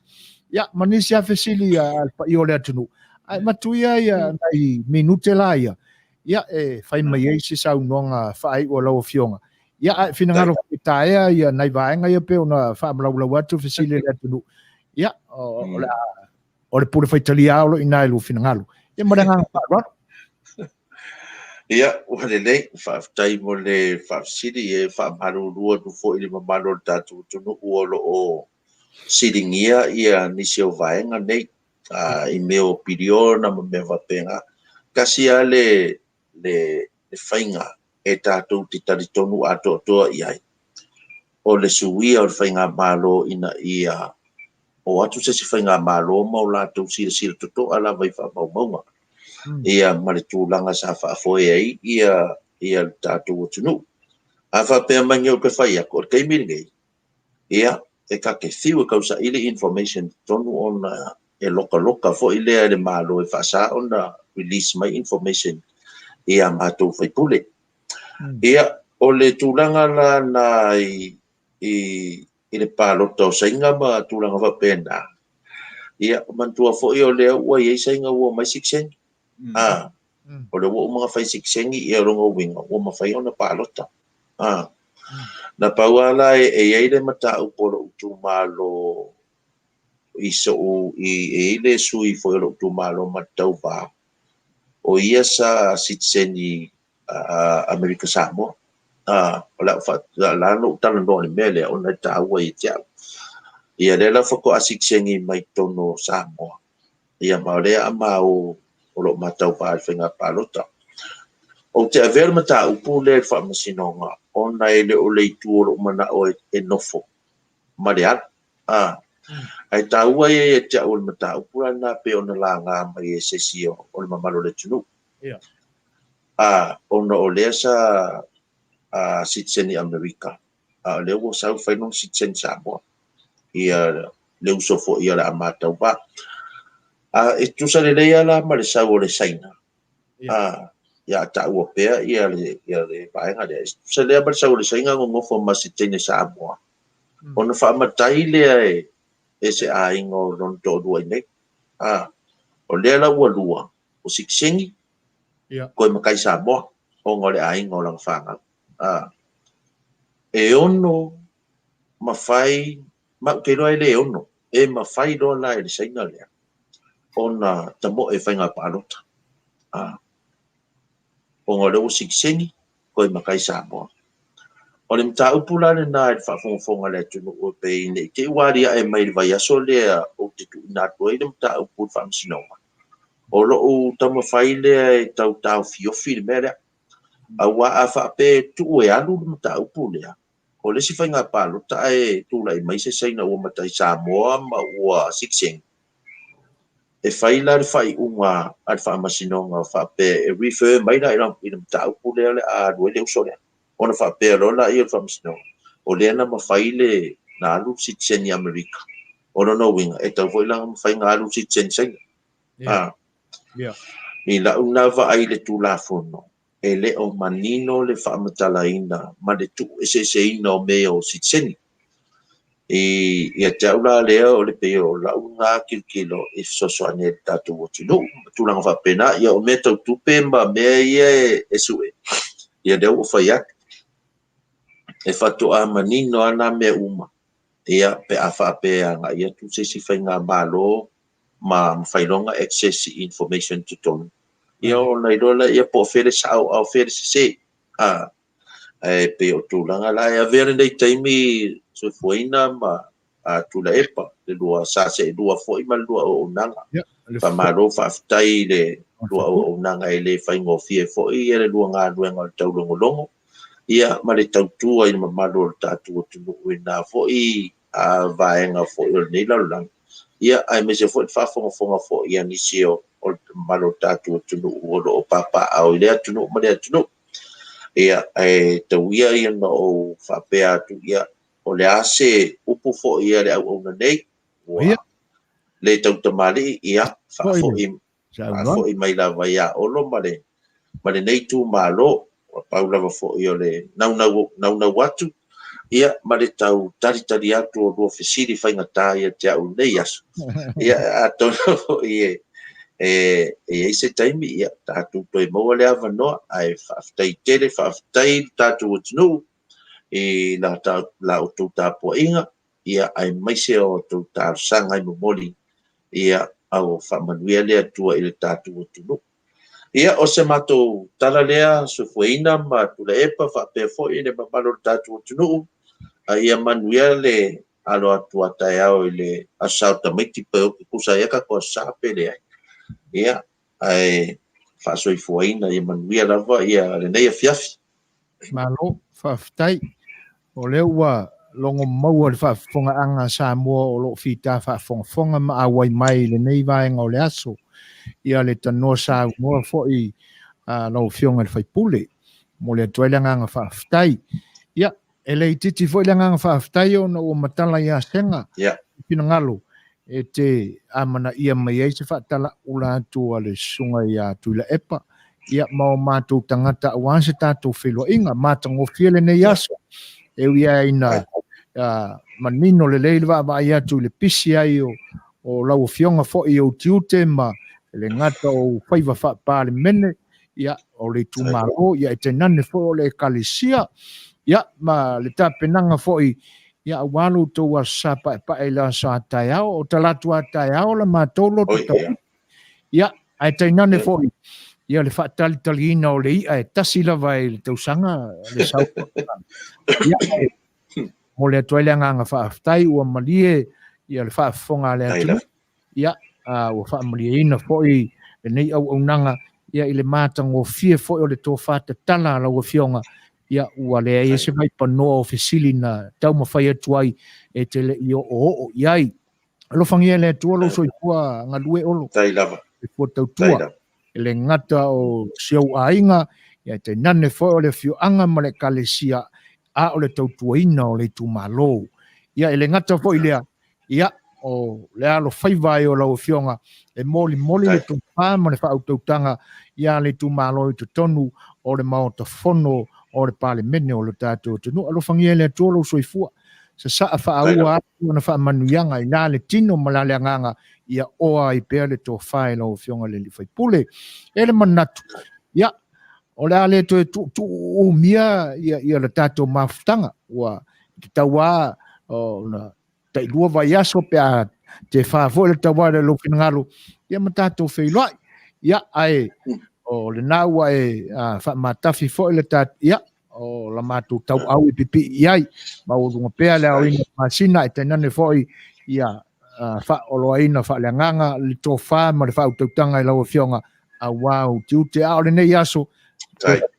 Speaker 1: ia manisia fesili ia ole atunu ai matuia ia nai minute la ia fai mai ai se sa unonga fai o lo fionga ia finangalo taia ia nai vaenga ia pe ona fa mlau watu fesili le tunu ia o le pure faitalia o ina lu finangalo ia maranga fa
Speaker 5: ia o le fa tai mo le fa sidi e fa malu lua tu fo ili mamalo tatu tunu o lo o sidingia ia ni se vaenga nei i meo piriona me va penga kasi ale le fainga e tātou te taritonu ato toa iai. O le suia o le whainga malo ina ia o atu se whainga malo mau lātou sira toto ala vai wha maunga. Ia mare tūlanga sa whaafoe ai ia tātou o tunu. A whapea mangi o ke whai ako, o kei miringei. Ia, e ka ke thiu e kausa ili information tonu on e loka fo ile le malo e whasa on release my information. Ia mātou whaipule. Ia, o le tūlanga la na i le pālota o sainga ma tūlanga whapena. Ia, mantua fo i o lea ua i sainga ua mai siksengi. O le ua mga whai siksengi i a ronga winga, ua mawhai o na pālota. Na pauala e eile mata upolo utu malo i so i ele sui fo i utu malo matau va. O ia sa sitseni Amerika Samoa. O la no tala no ni mele o na taua i tia. Ia lela foko asiksengi mai tono Samoa. Ia maolea ama o lo matau va whenga palota. O te aver mata upu le fa masinonga ona ele o le tu o mana o e nofo. Mariat. Ai taua e te o mata upu na pe ona la nga mai e sesio o le mamalo le tunu.
Speaker 1: Ia.
Speaker 5: Ona o lea sa sitseni Amerika. Le o sa whainong sitseni Samoa. Ia le usofo ia la amata upa. E tusa le lea la ma le sau o le saina. Ia ta ua pea ia le vaenga le. Tusa lea ma le sau o le saina ngofo ma sitseni Samoa. Ona whaamatai lea e se a ingo non to dua nei. O lea la ua lua. O siksengi. Koe makai Samoa. O ngole a ingo lang whanga. E ono mawhai ke roa ele ono e mawhai roa la ele saina lea ona tamo e whainga pālota o ngā leo siksengi koe makai Samoa o le mta upula le nā e whaafonga lea tunu o pei nei te uaria e mai vai aso lea o te tu nātua i le mta upula whaamsinonga o lo'u tamawhai lea e tau fiofi le mea lea. Aua a whaape tu e alu le mata upu lea. O le si whainga pālota e tūlai mai se saina ua matai Samoa ma ua Sikseng. E whaila le whai unga al whaamasinonga whaape e refer mai la i le mata upu lea le a rue leo so lea. Ona whaape alola i le whaamasinonga. O lea na mawhaile na alu Sikseng i Amerika. Ona no winga e tau voilanga mawhainga alu Sikseng saina. I la una va ai le tulafono. E le o manino le whaamatalaina ma le tu e se ina o mea o Sikseni. Ia te aula lea o le peo la unga kilkilo e Suasua ne tatu o tino. Tulanga whapena ia o mea tau tupe ma mea ia e sue. Ia deo o whaiak. E whatoa manino ana mea uma. Ia pe a whapea nga ia tu se si whainga malo ma whailonga access information to tonu. Ia o nei rola ia po fere sa au fere se e pe o tulanga la ia vere nei taimi so foina ma a tula epa le lua sa se lua foi ma lua o nanga pa malo fa ftai le lua o nanga ele fai ngo fie foi ele lua nga luenga tau longo ia ma le tau tua i ma malo tatu o tunu na foi a vaenga foi nei la lang ia ai me se foi fa fonga foi ia ni sio o malo tatu tunu o papa au le tunu ma le tunu ia e tauia ia no o whapea tu ia o le ase upu fo ia le au na nei le tau tamali ia fo i mai la vai a olo male nei tu malo paula va fo ia le nau watu ia male tau tari atu o do fisiri fai ngata ia te au nei aso ia atono ia e se taimi ia tatu toi mo le avanoa ai faftai tele faftai tatu utnu e la o tuta po inga ia ai mai se o tuta sanga i momoli ia au fa Manuia le tua ile tatu utnu ia o se mato tala lea su fuina ma tu le epa fa pe fo ile babalo tatu utnu ia Manuia le alo atua tai au ile asauta miti pe kusa ia ka ko sa pele ia ai fa soi fuina ia Manuia lava ia le nei fiafi
Speaker 1: malo faftai o le ua longo mau le fonga anga Samoa o lo fita fonga ma awai mai le nei vaenga o le aso ia le tano sa mo foi no fionga le faipule mo le toilanga nga faftai ia ele titi foi nga faftai o no matala ia senga pinangalo e te amana ia mai ai se whaatala ula atu a le sunga ia tuila epa ia mau mātou tangata awan se tātou whelua inga mātango fiele nei aso e uia ina manino le leilwa wa ia tu le pisi ai o lau fionga fo i o tiute ma le ngata o whaiva whaapale mene ia o le tumaro ia e te nane fo o le kalisia ia ma le tapenanga fo i ia walu to wa sapa pa ela sa taiao o talatu taiao la matolo to ia ai te nane fo ia le fatali talina o le ia e tasila vai le tausanga le sau ia mo le toilanga nga faaftai ua malie ia le faafonga le atu ia ua faamalie ina fo i nei au nanga ia i le matango fie fo o le to fata tala la ua fionga ia ua le ai se mai panoa o fesili na tau mawhai atu ai e te le i o iai. Alo whangia le tua lo soi kua ngā lue olo.
Speaker 5: Tai lava.
Speaker 1: E kua tau tua. E le ngata o siau a inga, ia te nane fo o le fio anga ma le kalesia a o le tau tua ina o le tu malo. Ia e le ngata fo i lea, ia o le alo whaiwai o lau fionga, e moli le tu pā ma le whaau tautanga, ia le tu malo i tu tonu o le mao ta fono o le pale mene o le tātou tunu. Alo whangia le tua lo soi fua. Sa saa whaaua atu na wha manuianga i nā le tino malale anganga ia oa i pēr le tō whae lau fionga le li whai pule. E le manatu. Ia, o le ale to tu umia ia le tātou mafutanga. Ua, ki taua o na tailua vai aso pe a te whaafo le taua le lopina ngalo. Ia ma tātou whailoi. Ia, ai, o le nāua e whaamatafi fo le tātou. Ia, o la matu tau au i pipi iai ma o dunga pea le au inga masina e tenane foi ia whaoloaina, whaaleanganga, le tōwha, ma le whautautanga I lau fionga, a wau, te ute a ole nei aso,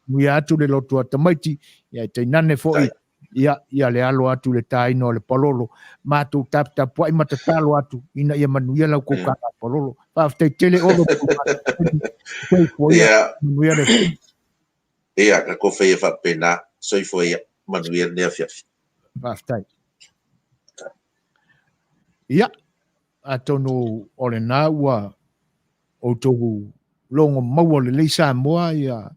Speaker 1: mui atu le lotu a tamaiti, ia te nane foi, ia le alo atu le taino le pololo, mātou tapu ai matatalo atu, ina ia manuia lau kukaka pololo, whaaftei tele olo, manuia le
Speaker 5: ia, ka kofe e whapena, soifo ia, manuia nea fiafi.
Speaker 1: Whaaftei. Ia, atonu ole nā ua o tohu longo maua le leisa moa ia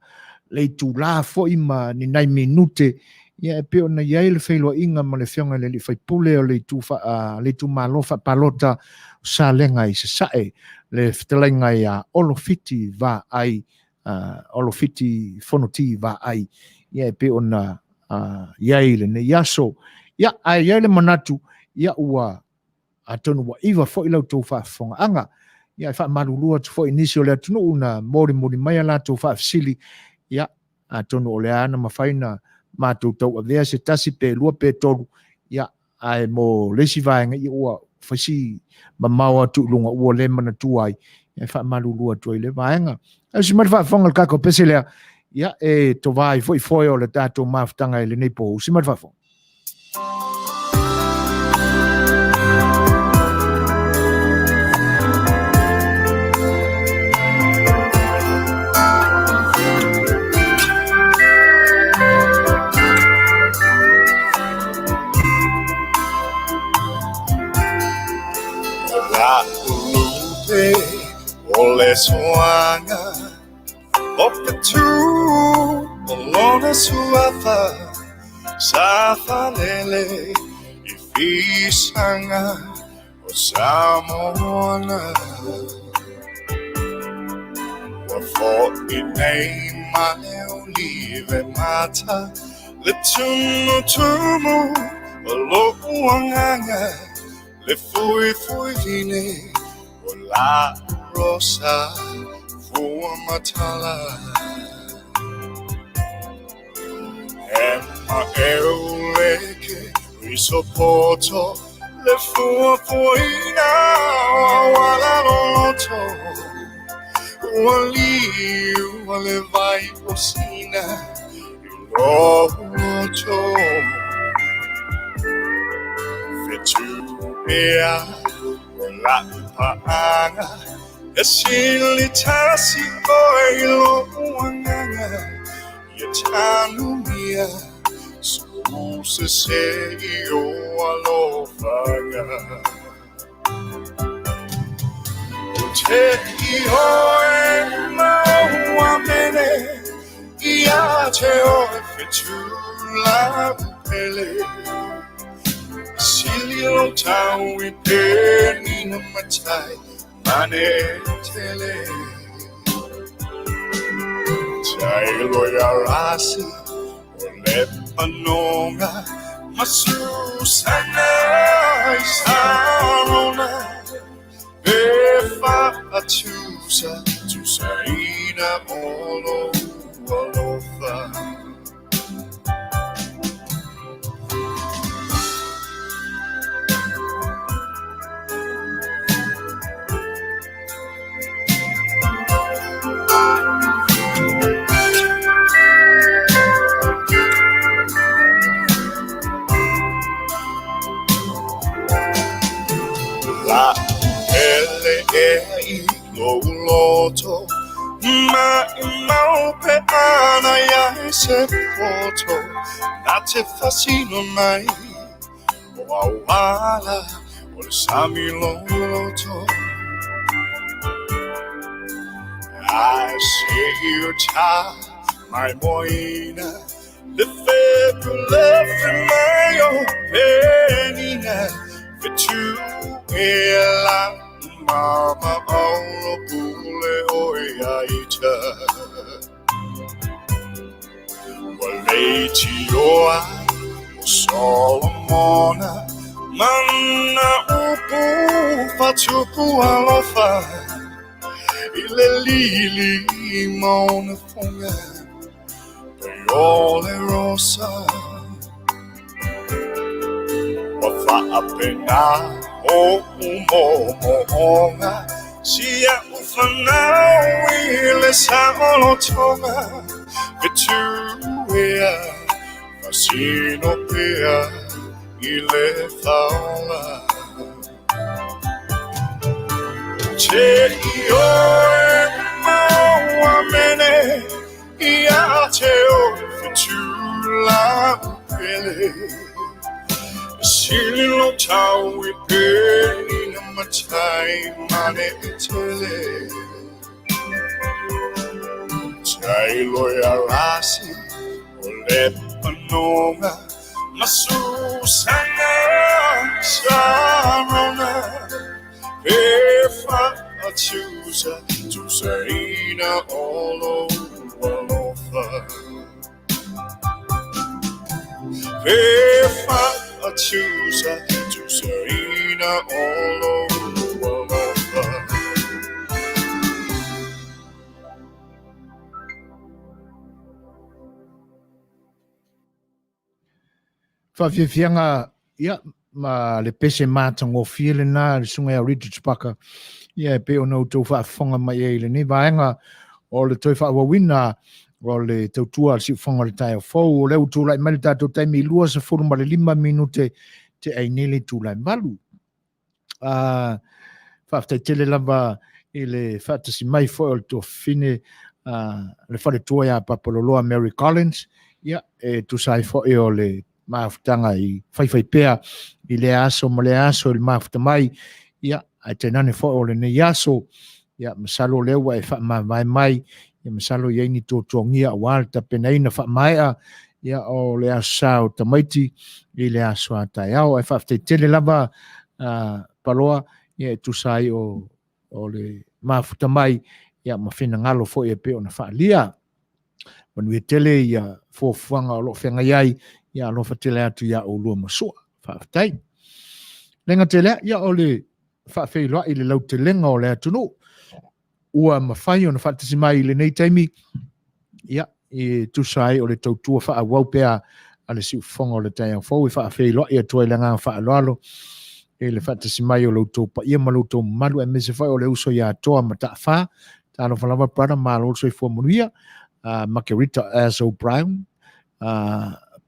Speaker 1: le tu la fo ima ni nai minute ia pe ona ia le Fai'oa inga ma le fionga le faipule o le tu malofa palota Salega Sasa'e le ftelenga ia Olo Fiti Vaai Olo Fiti Vaai ia pe ona ia le ne yaso ia ia le manatu ia ua atonu wa iwa fo ilau tō whaafonga anga ia wha marulua tu fo inisio le atunu una mori mai ala tō whaafsili ia atonu o le ana mawhaina mātou tau a vea se tasi pe lua pe toru ia ai mo lesi vaenga ia ua whasi mamaua tu lunga ua le mana tuai ia wha marulua tu le vaenga ai si mara whaafonga le kako pese lea ia e to vai foi o le tātou maftanga le neipo si mara whaafonga
Speaker 2: Ole suanga Ope tu Olona suafa Safa lele Ifisanga Osamona Wafo inei mane olive mata Le tumu Olo uanganga Le fui vine La rosa fuamatala Emma euleke risopoto le fuafuina wala loto wali wale vai osina loto fetu ea la paanga esilitasi oilo wanganga yatanumia suse seyo alofaga te ioe mauamene iace oe fetula upele Silio tau I peni na matai mane tele Tai loya rasi o lepanonga masusana isarona Befa atusa tusaina olo alofa La L.E.I. Loto Ma pe ana ya se poto Nate fascino mai Wawala Ol sami loto I see you tie my moina The fabulous in my openina For two ela mama olo pule oyaita Waleti oa Solomona Mana upu fatupu alofa Ile lili mona funga Peole rosa Wafa apena O umomoonga sia ufanau ile saolo tonga Vetuea Fasino pea ile faula Che io maua mene ia teo fitula upele Sililo tau ipe na matai mane itele Tailo ya rasi ole panonga masusana sarona Pefa achusa tusaina olo walofa Pefa achusa tusaina olo walofa
Speaker 1: Whawhiawhianga, ia, ma le pese mātango whiele nā, le sunga au ritu tupaka, ia, pe o nau tau whaafonga mai e le ni, vaenga o le toi whaawawina, o le tautua si whanga le tai o fau, o leu tūlai mai le tātou taimi lua sa furu ma le 5 minute te ainele tūlai malu. Whaafitai tele lava i le whaatasi mai fo o le tō whine, le whare tua ia papaloloa Mary Collins, ia, e tu sai fo e o le maafutanga i whaiwhai pea i le aso ma le aso i le maafuta mai ia ai tenane fo o le nei aso ia masalo lewa e wha mai ia masalo i eini tōtongia a wāle ta penaina wha maia ia o le aso sao tamaiti i le aso a tai au e whaaftei tele lava paloa ia e tusai o le maafuta mai ia mawhina ngalo fo i e pe o na wha lia Manuia tele ia fōfuanga o lo whenga iai ia alofa tele atu ia o lua masua, whaafitai. Lenga tele, ia o le whaafeiloa i le lau te lenga o le atu no. Ua mawhai o na whaatasi mai i le nei taimi, ia, i tusai o le tautua whaawau pea a le siu whonga o le tai au fau, i whaafeiloa i atua i le ngā whaaloalo, i le whaatasi mai o lau tau pa ia ma lau tau malu e mese whai o le uso ia atoa ma ta wha, ta alo whalawa prada ma alo so i fua Manuia, Margarita as O'Brien,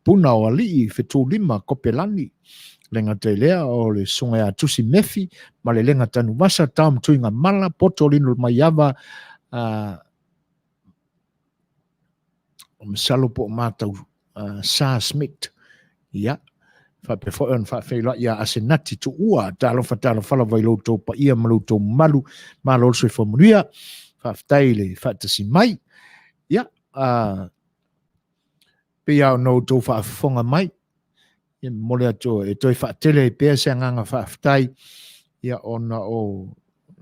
Speaker 1: puna o ali fetu 5 kopelani lenga te lea o le sunga a tusi mefi ma le lenga tanu masa tam tuinga mala potolino maiava o misalo po matau Sa Smith ia fa pe fo on fa feila ia asenati tu ua talo fala vai lo to pa ia malu to malu malo so fo Manuia fa ftaile fa tasi mai ia pe ia no tō whaafonga mai. Ia mole ato e toi whaatele e pēr se nganga whaaftai. Ia ona o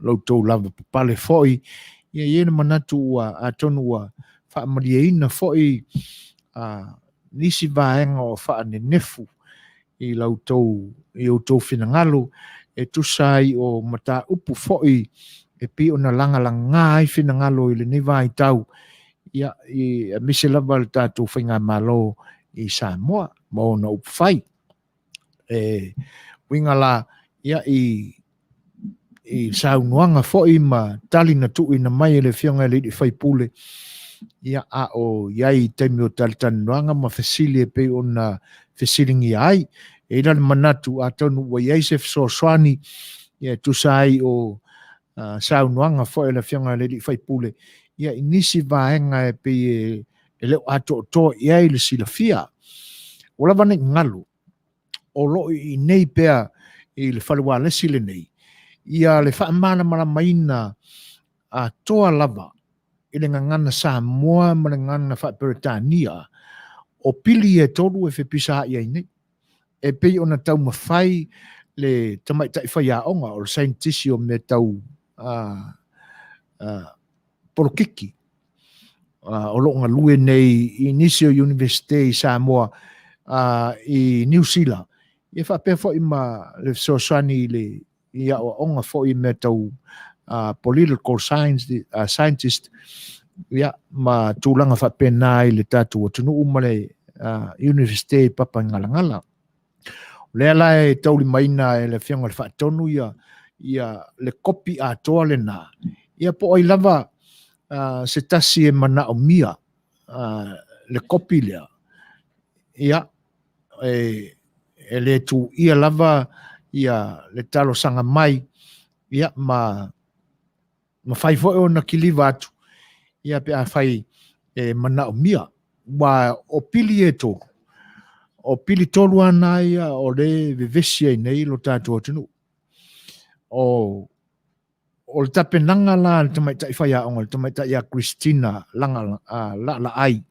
Speaker 1: lautou lava pale foi. Ia iena manatu ua atonu ua whaamariaina foi nisi vaenga o whaanenefu i lautou whinangalo. E tusai o mata upu foi e pi ona langa ai whinangalo i le nevai tau. Ia i mise lava le tātou whainga malo i Samoa, ma ona upwhai. Winga la, ia i saunuanga fo i ma tali na tui na mai le whionga le i whaipule. Ia a o iai teimi o talitanuanga ma whesili e pe ona whesilingi ai. E ilan manatu a tonu wa iai se Suaswani, ia tusai o saunuanga fo i le whionga le i whaipule. Ia inisi vaenga e pe e leo ato to ia i le silafia. O lava nei ngalu. O lo i nei pea i le whalua lesi le nei. Ia le whaamana mara maina a toa lava i le ngangana Samoa ma le ngangana Whaperetania. O pili e toru e whipisa ia i nei. E pei ona tau mawhai le tamai tai whai aonga o le scientisi o me tau porokiki. O longa lue nei Inisio University i Samoa i New Zealand. Ia whapea fo i ma le Suasani le ia o onga fo i me tau political scientist ia ma tūlanga whapea nai le tātua tunu umale University Papa Ngalangala. Le lai tauli maina e le whianga le whaatonu ia le kopi a toa le nā. Ia po ai lava se tasi e mana o mia le kopi lea. Ia e le tu ia lava ia le talo sanga mai ia ma fai foe o na kiliva atu. Ia pe a fai mana o mia. Wa o pili e tō. O pili tolu ana ia o le vevesi ai nei lo tātua tunu. O le tapenanga la le tamaita i whai aonga, le tamaita ia Christina langa la ai.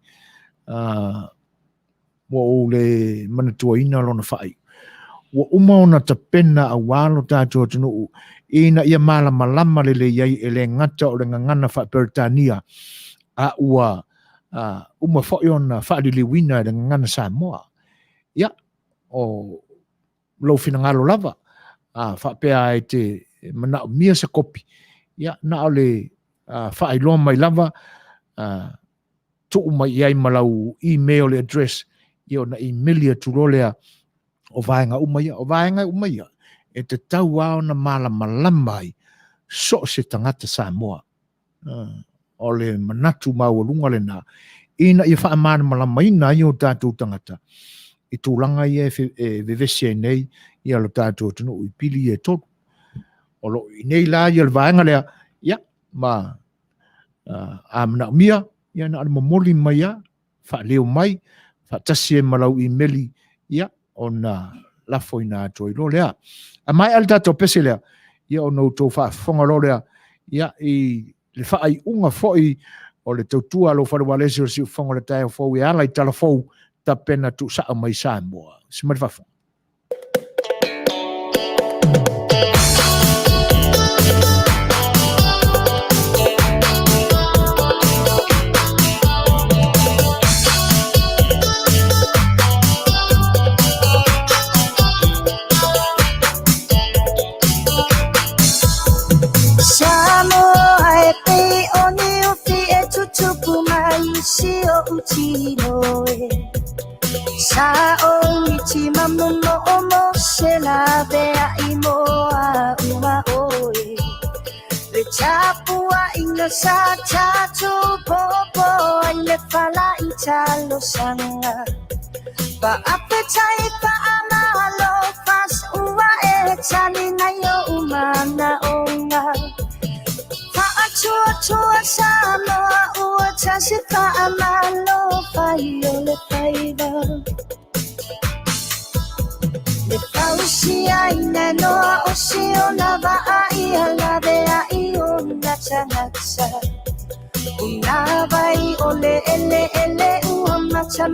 Speaker 1: Wa o le manatua ina lona whai. Wa uma ona tapena a walo tātua tunu ina ia mala malama le iai e le ngata o le ngangana wha Peritania a ua uma whai ona whaari liwina le ngangana Samoa. Ia, o lau finangalo lava, whapea e te mana o mia sa kopi. Ia, na o le whaailoa mai lava, tuu mai iai malau email address, ia o na email tulolea o vaenga umaia, e te tau ao na malamai, so se tangata Samoa. O le manatu maua le na, ina ia whaamana malamaina i o tātou tangata. I tūlanga i e vevesi nei i alo tātou tunu i pili e tolu. O lo i nei la i al vaenga lea, ia, ma amna mia, ia na alma moli mai ia, wha leo mai, wha tasi e malau i meli, ia, o na lafo i nā toi lo lea. A mai al tātou pese lea, ia o nou tō wha whonga lo lea, ia, i le wha ai unga foi o le tautua lo wharewa lesi o si whonga le tae o fau i ala i tala fau, ta pena tu sa mai Samoa. Si mai fa.
Speaker 6: Samoa e pe oni o fi e tutupu mai si o utino e. Sa o iti mamumo o mo se la vea i moa ua oe. Le tapua inga sa tatu popo ai le fala i talo sanga. Pa apetai pa amalo pas ua e tani na yo umana onga. Pa atua Samoa ua tasi pa amalo pa yo le paida. Le pausia ina noa o si o na vaa i ala vea i o na tanatsa. Una vai o le ele ua mata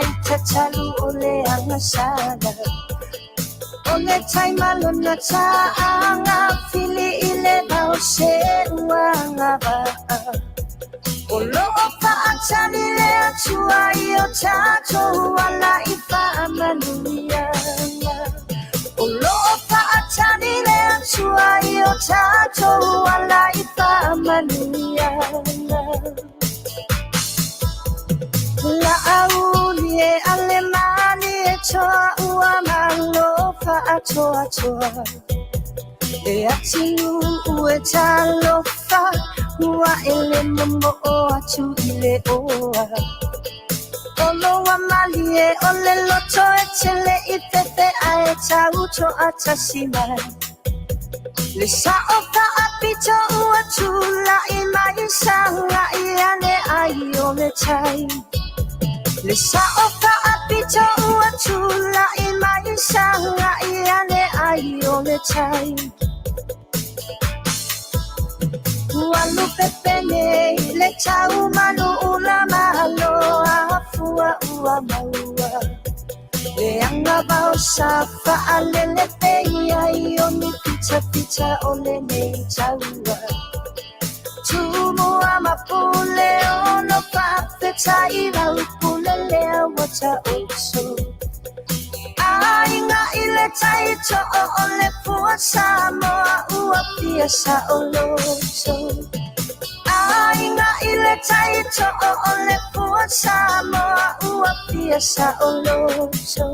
Speaker 6: i tatalu o le angasada. O le taimalo na taanga fili i le vau se ua ngavaa. O loo paatani le atua i o tatou ala i Manuia. O loo paatani le atua i o tatou ala i Manuia. La auli e alemani e toa ua malo paatoa. E atilu ue talofa ua ele momo o atu i le oa. Olo wa mali e ole loto e tele i pepe a e tau to atasi mai. Le sa o pa apito ua tula i mai sanga i ane ai o le tai. Le sa o pa apito ua tula i mai sanga i ane ai o le tai. Walu pepe nei le tau manu una malo a fua ua maua. Le anga bao sa fa alele peia i o mi pita o le nei taua. Tumu ama pule ono papeta i lau pule lea wata oso. Ainga ile taito o le fua Samoa ua pia sa o loso. Ainga ile taito o le fua Samoa ua pia sa o loso.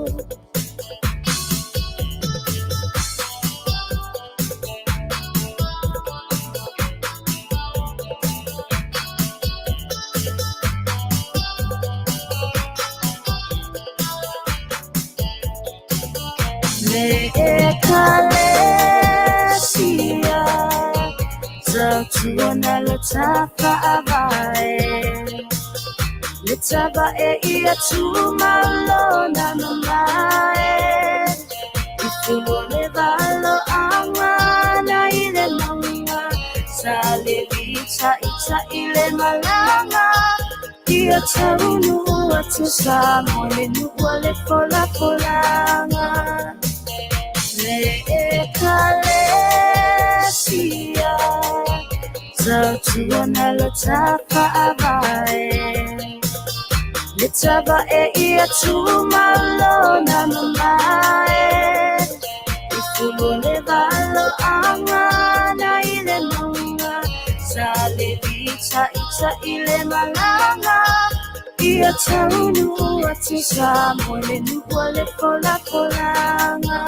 Speaker 6: Le ekalesia Tautuana lo tapa avae Le taba e ia tumalo na mamae Ifule valo anga na ile manga Sale vita ita ile malanga Ia taunu atu samo le nuwale pola polanga Le ekalesia Tautuana lo tapa avae Le taba e ia tumalo na mamae Ifule valo anga na ile manga Sale vita ita ile malanga Ia taunu atu samo le nuwale pola polanga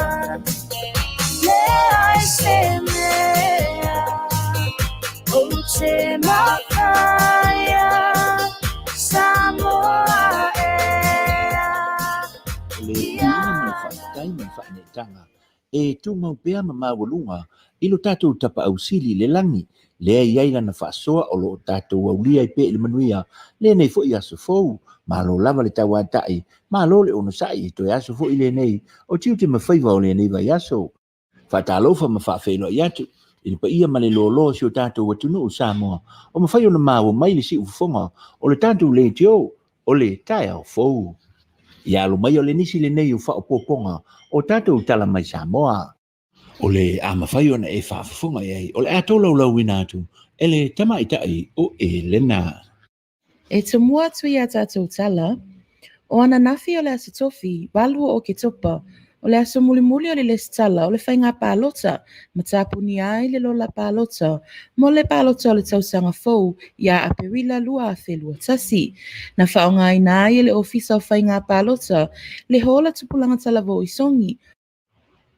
Speaker 6: Le aisemea O te makaya Samoa ea
Speaker 7: Le ina whaatai mai whaanetanga. E tu mau pea ma mawalunga, ilo tātou tapa ausili le langi, lea iaila na whaasoa o lo tātou aulia I pe le manuia, le nei fo I aso fou, ma lo lava le tawa tai, ma lo le ono sai to aso fo I le nei, o tiu te mawhaiva o le nei vai aso. Whaatalofa ma whaafeilo I atu, ili pa ia male lo si o tātou watunu o Samoa, o mawhai o na mawa mai le si ufonga, o le tātou le tio, o le tae au fou. Ia lo mai o le nisi le nei o whaopoponga, o tātou tala mai Samoa. O le amawhai o na e whaafonga iai, o le atolau lau inatu, e le tamaitai o e lena.
Speaker 8: E te mua tui a tātou tala, o ana nafi o le asatofi, walua o ke topa, o le aso muli o le lestala, o le whainga pālota, ma tāpuni ai le lola pālota, mo le pālota o le tausanga fou, ia aperila lua a whelua tasi. Na whaonga ina ai le ofisa o whainga pālota, le hola tupulanga talavo I songi.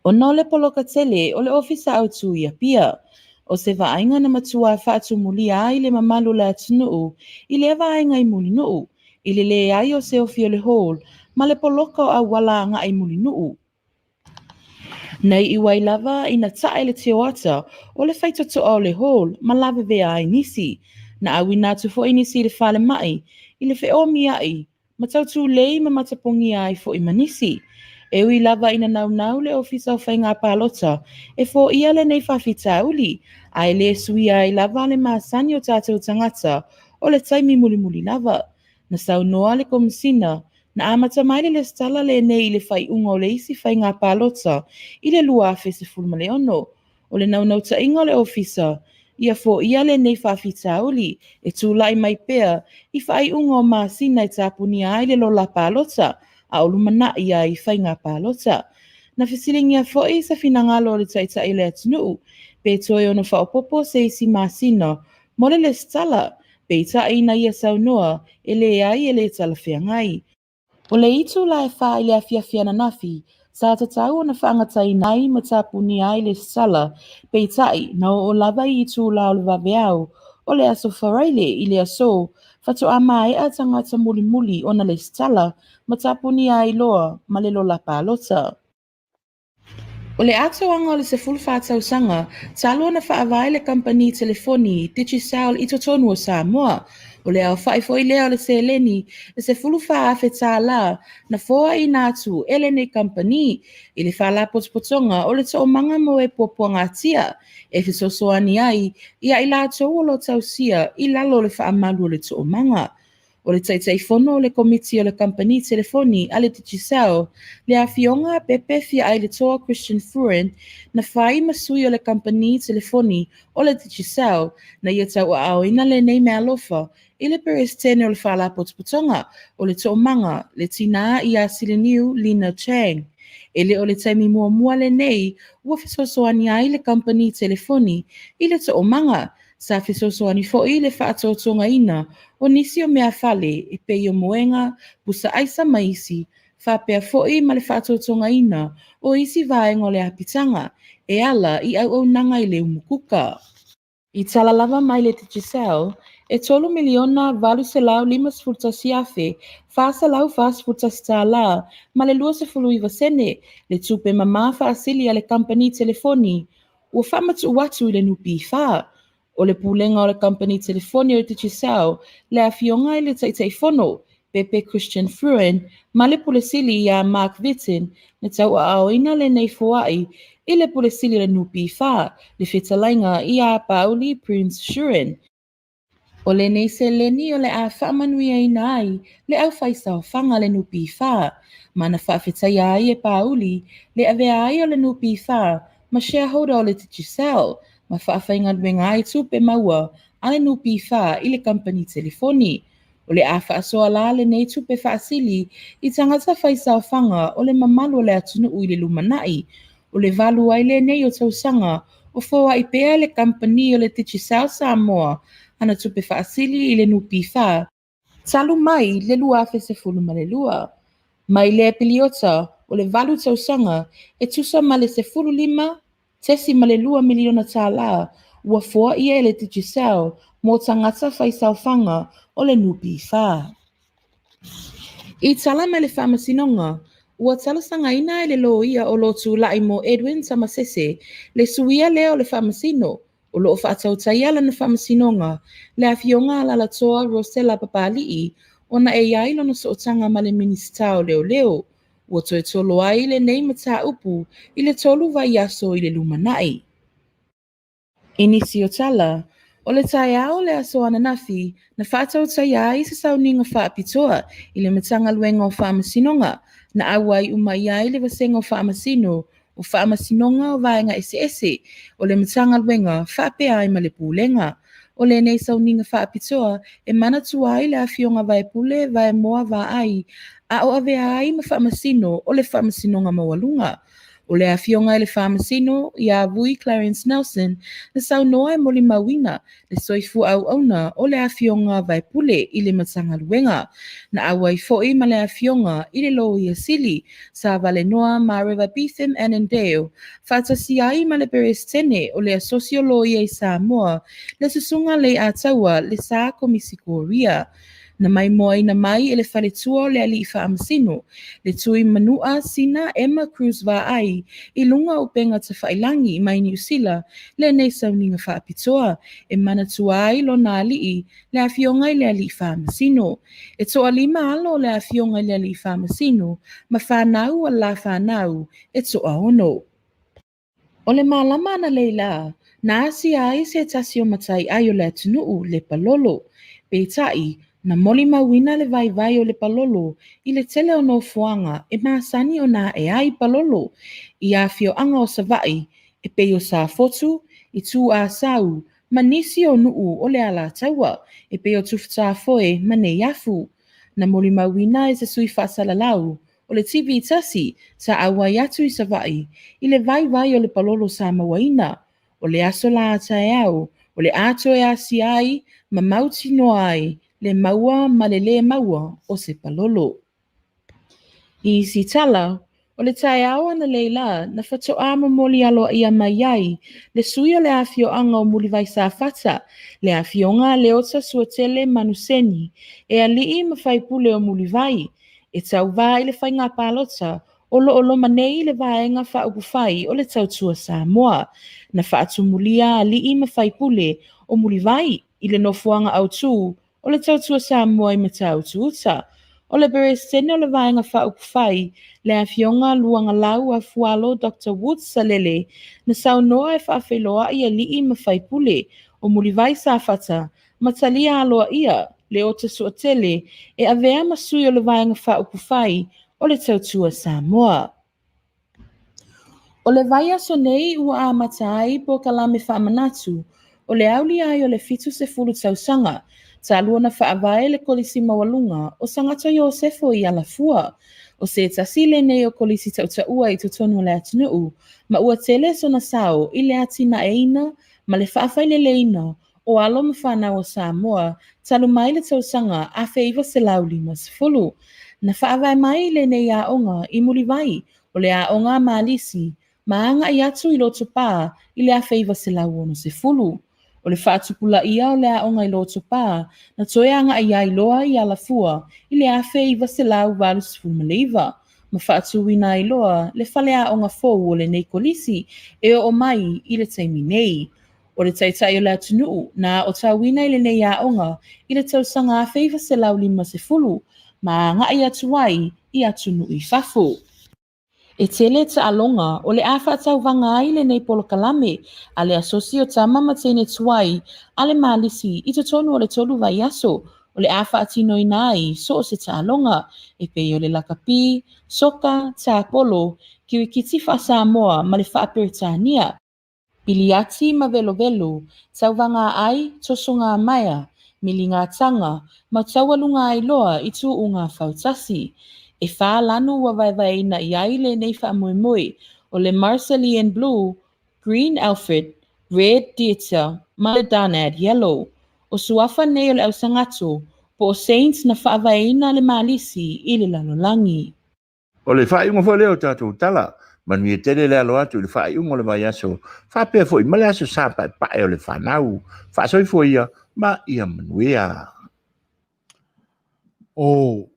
Speaker 8: O no le poloka tele, o le ofisa au tui a pia. O se vaenga na matua whaatu muli ai le mamalu le atunuu, I le vaenga I muli nuu, I le ai o se ofi o le hall, ma le poloka o a wala nga I muli nuu. Nei I wailava ina tae le teoata o le whaitoto o le hall ma lava vea ai nisi. Na awi natu fo inisi le whale mai, I le whiomi ai, ma tautu lei ma matapongi ai fo I manisi. E ui lava ina nau le ofisa o whainga pālota, e fo ia le nei whawhita uli, ai le sui ai lava le maasani o tātou tangata o le taimi muli lava. Na sau noa le komisina, na amata mai le stala le nei le whai unga o le isi whainga pālota, I le lua a fese fulma le ono. O le nau ta inga o le ofisa, ia fo ia le nei whawhita uli, e tūlai mai pea, I whai unga o maasina I tāpuni ai le lola pālota, a olumana ia I whainga pālota. Na whisiringia fo sa finangalo le taita I le atunuu, pe toi ona whaopopo se isi maasina, mole le stala, pe ta ina ia saunoa, ele ai ele tala whiangai. O le itu la e wha I le awhiawhia na nafi, sa tatau ona whaangatai nai ma tāpuni ai le sala, pe tai na o lava I itu la o le waweau, o le aso wharaile I le aso, whato a mai a tangata muli ona le stala, ma tāpuni ai loa ma le lola pālota. O le ato anga o le se fulwhātau sanga, talo na whaavai le company telefoni Digisal I totonu o Samoa. O le au whaifo I lea o le se eleni, le se fulwha a whetā la, na foa I nātu elene company, I le whala potopotonga o le to manga mo e poponga tia, e fisosoani ai, ia I lātou o lo tausia, I lalo le whaamalu o le to manga. O le taitai fono o le komiti o le company telefoni a le Digisal, le awhionga pepe fia ai le toa Christian Fruin na whai masui o le company telefoni o le Digisal na ia tau a ina le nei mea lofa I le perestene o le whala potopotonga o le to manga le tina I a siliniu Lina Chang. Ele o le taimi mua le nei ua fisosoani ai le company telefoni I le to manga sa fisosoani fo I le whaatotonga ina o nisi o mea fale e pei o moenga pusa aisa maisi whapea fo'i ma le whaatotonga ina o isi vaenga o le apitanga e ala I au nanga I le umukuka. I tala lava mai le Digisal E 3 miliona valu se lau 5 siafe, fasa lau fasa futa la, ma le 25 sene, le tupe mama fa asili ale company telefoni, ua whamatu watu i le nupi fa. O le pulenga o le company telefoni o te chisao, le afionga i le taitaifono, Pepe Christian Fruen, ma le pulesili ia Mark Witten, na tau a aoina le nei fuai, i le pulesili le nupi fa, le fetalainga ia Pauli Prince Shuren. O le nei se leni o le a Manuia i nai, le au faisa o fanga le nupi fa, ma na whawhetai ai e Pauli, le ave ai o le nupi fa, ma shareholder o le tichisel, ma whawhainga duenga ai tupe maua, a le nupi fa i le company telefoni. O le a whaasoa la le nei tupe whaasili, i tangata faisa o fanga o le mamalu o le atunu ui le lumanai, o le valu ai le nei o tausanga, o fōa i pea le company o le tichisel Samoa, ana tupe whaasili i le nupi wha. Talu mai le lua se fulu ma le lua. Mai le piliota o le valu tausanga e tusa ma le se fulu 5, tesi ma le 2 miliona tala, ua fua ia le tichisel mo tangata whaisauwhanga o le nupi wha. I tala me le whamasinonga, ua talasanga ina le loia o lotu lai mo Edwin Tamasese, le suia leo le whamasino, o loo whaatautai ala na whamasinonga, le awhionga la toa Rosella Papali'i, o na e iai lona sootanga ma le ministao leo leo, ua toi tolo ai le nei mata upu, i le tolu vai aso i le lumanai. Inisi o tala, o le tai ao le aso ananafi, na whaatautai ai se sauninga whaapitoa, i le matanga luenga o whamasinonga, na awai umai ai le vasenga o whamasino, o whaamasinonga o vaenga ese, o le matanga luenga whape ai ma le pūlenga. O le nei sauninga whaapitoa, e mana tua ai le awhionga vai pule, vai moa vai ai, a o ave ai ma whaamasino o le whaamasinonga mawalunga. O le awhionga le whamasino, i a vui Clarence Nelson, na sau noa e moli mawina, le soifu au auna o le awhionga vai pule i le matanga luenga. Na awai foi ma le awhionga i le lo i asili, sa vale noa ma River Beetham Annandale, whaatasi ai ma le beres tene o le asosio lo i Samoa, le susunga le ataua le sa komisi Korea. Na mai moa ina mai e le whaletua o le ali i whaamasino, le tui manua sina Emma Cruz Vaai, i lunga o penga ta whailangi i mai New Zealand, le nei sauninga whaapitoa, e mana tua ai lo na alii, le awhionga i le ali i whaamasino. E toa 5 alo le awhionga i le ali i whaamasino, ma whanau a la whanau, e toa ono. O le malama na leila, na asi ai se tasi o matai ai o le atunuu le palolo, peitai, na moli mawina le vai o le palolo, i le tele o no fuanga, e maasani o na e ai palolo, i a fio anga o savai, e pei o sa fotu, i tu a sau, ma nisi o nuu o le ala taua, e pei o tufta foe ma ne yafu, na moli mawina e se sui fasalalau, o le TV tasi, sa awai atu i savai, i le vai o le palolo sa mawaina, o le aso la atae au, o le ato e asi ai, ma mauti no ai, le maua ma le maua o se palolo. I si tala, o le tae awa na leila, na whato ama moli alo ia mai ai, le sui o le awhio anga o muli vai sa fata, le awhio ngā le ota suatele manuseni, e alii ma whaipule o muli vai, e tau vai le whai ngā pālota, o lo manei le vaenga whaupu whai o le tautua Samoa, na whaatumulia alii ma whaipule o muli vai, i le nofuanga au tū, o le tautua Samoa i matau tuuta. O le beres tene o le vaenga whaupu whai, le awhionga luanga lau a fualo Dr. Woods Salele, na sau noa e whawheloa i alii ma whaipule, o muli vai sa fata, matalia aloa ia, le ota suatele, e avea masui o le vaenga whaupu whai, o le tautua Samoa. O le vai aso nei ua a matai po kalame whaamanatu, o le auli ai o le fitu se fulu tausanga, ta lua na whaavae le kolisi mawalunga o sangata Iosefo i alafua, o se tasile nei o kolisi tautaua i tutonu le atunuu, ma ua tele so na sao i le atina eina, ma le whaafai le ina, o alo ma whanau o Samoa, talu mai le tausanga a feiva se lauli mas fulu, na whaavae mai le nei a onga i muri vai, o le a onga maalisi, ma anga i atu i loto pā i le a feiva se lau ono se fulu. O le whaatupula ia o le aonga I loto pā, na toe anga ia I loa I alafua, I le awhe I vaselau walu sifumaleiva. Ma whaatuwina I loa, le whale aonga fōu o le neikolisi, e o mai I le taimi nei. O le taitai o le atunuu, na o tauina I le nei aonga, I le tausanga awhe I vaselau 50, ma ngai atuai I atunuu I fafu. E tele ta alonga o le afa tau vanga ai le nei polokalame a le asosi o tama matene tuai a le malisi I tonu o le tolu vai aso o le afa atino inai so o se ta alonga e pe o le lakapi, soka, ta polo, ki wikiti fa Samoa ma le fa Peritania. Piliati ma velo velo, tau vanga ai tosonga maya, milinga tanga, ma tawalunga ai loa I tu unga fautasi. E wha lanu wa vai na iai le nei wha moe o le Marceline Blue, Green Alfred, Red Dieter, ma le Danad Yellow. O suafa nei o le ausangato, po o Saints na wha vaina le malisi I le lalolangi.
Speaker 7: O le whaiunga fo leo tātou tala, Manuia tele le alo atu le whaiunga o le mai aso, whapea fo I male aso sāpai pae o le whanau, whaasoi fo ia, ma ia Manuia.
Speaker 1: O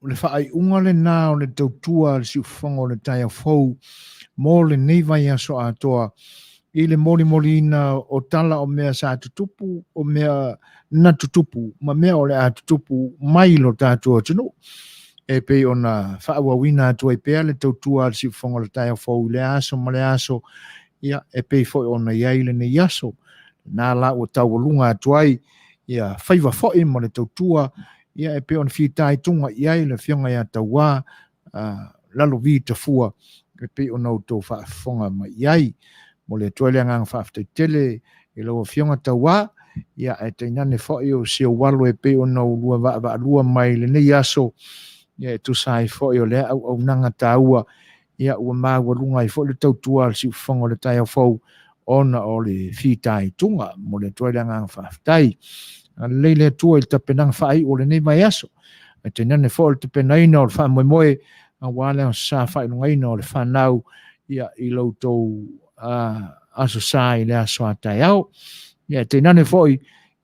Speaker 1: le whaaiunga le nā o le tautua le siufonga o le taia fau, mō le neivai aso atoa, I le moli ina o tala o mea sa tutupu, o mea na tutupu, ma mea o le atutupu mai lo tātua tunu. E pe ona whaawawina atua I pea le tautua le siufonga le taia fau, le aso ma le aso, ia e pe foi ona iai le ne yaso, nā la o taualunga atuai, ia whaiva foi ma le tautua, ia e pe on fitai tunga iai le fionga ia taua lalo vi te fua e pe on auto fa fonga ma iai mo le toile ngang fa te tele e lo fionga taua ia e te nane foi o se walo e pe on lua va lua mai le ne yaso ia tu sai foi o le au nanga taua ia o ma walunga I fo le tautua si fonga le tai fo ona o le fitai tunga mo le toile ngang fa tai leile tua il tapenang fai o le nei mai aso. E te nane fo il tapenaina o le wha moe a wale o sa fai lungaina o le whanau ia I lautou aso sa I le aso a tai au. Ia te nane fo I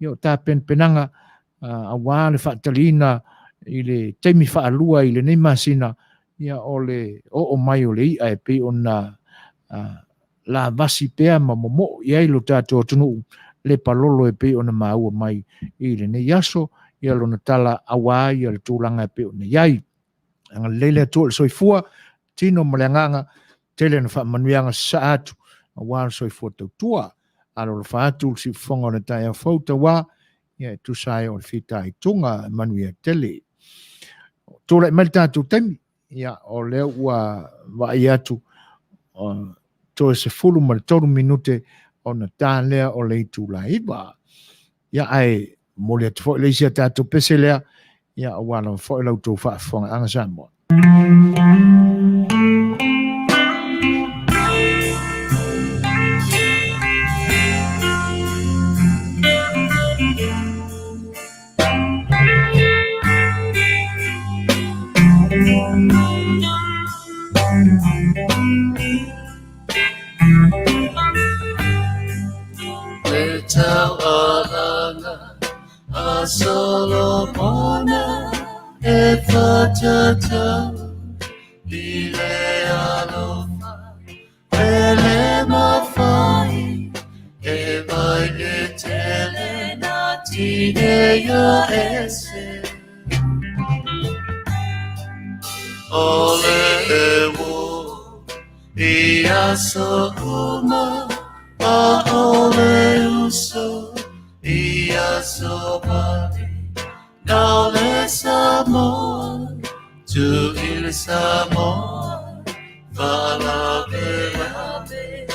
Speaker 1: o tapenanga a wale whatalina I le teimi whaalua I le nei masina ia o le o mai o le ia e pe ona la vasi pea ma momo ia I lo tato tunu le palolo e pe ona maua mai I le ne yaso ia lona tala awa ia le tūlanga e pe ona iai. Anga leile atu le soifua, tino malenganga, tele na wha manuianga sa atu, awa le soifua tautua, alo le wha atu le si whonga na taia whauta wā, ia tu sai o le whitai tunga manuia tele. Tōla I mali tātou temi, ia o leo ua vai atu, tō se fulu ma le toru minute, ona tālea o le itu la iwa. Ia ai, mole atu fo leisia tātou pese lea, ia awala fo lau tō whaafonga anga Samoa.
Speaker 2: Tau alanga a Solomona e whatatau I le alofa e le mawhai e vai e tele na tine ia ese o le e wo I aso uma a ole uso ia sobari now le Samoa to il Samoa vala belave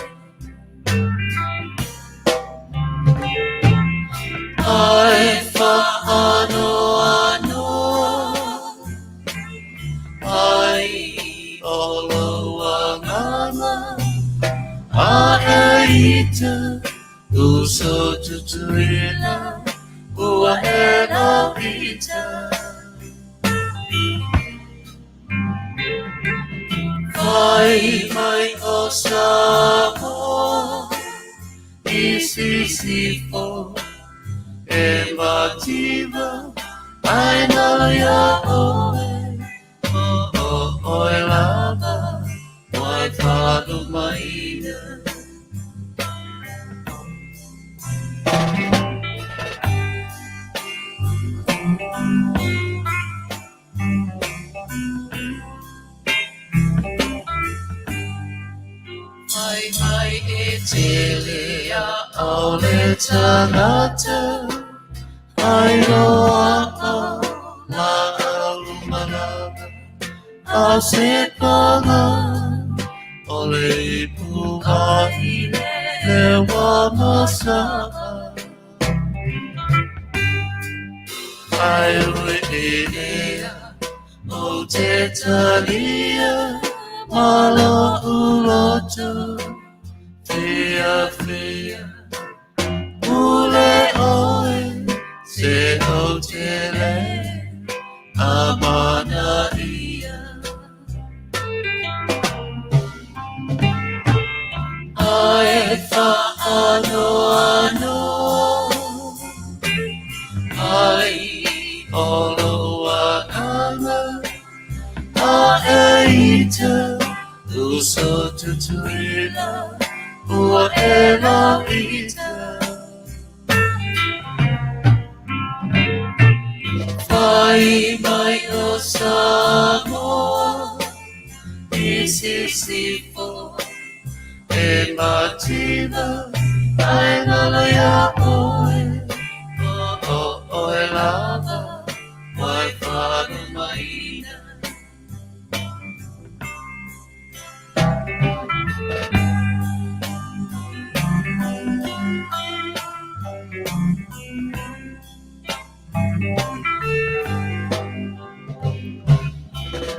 Speaker 2: ai fa ano ai olo angama Aeita uso tutuila ua ena vita Vai o Samoa Isi si fo ya oe oe lava Wai whalu maina Mai e tele a ole tangata Ai roa a la alumalava A se kanga ole I puhahi le wa masaa Ai ue e ea o te talia Malo uloto Fia fia Ule oe Se o te le Amana ia Ai whaanoano Ai olo wa'anga A eita Uso tutuila Ua ela ita Whai mai o Samoa Isisifo E matina Ai ngalo ya oe Oe lava Wai whanu maina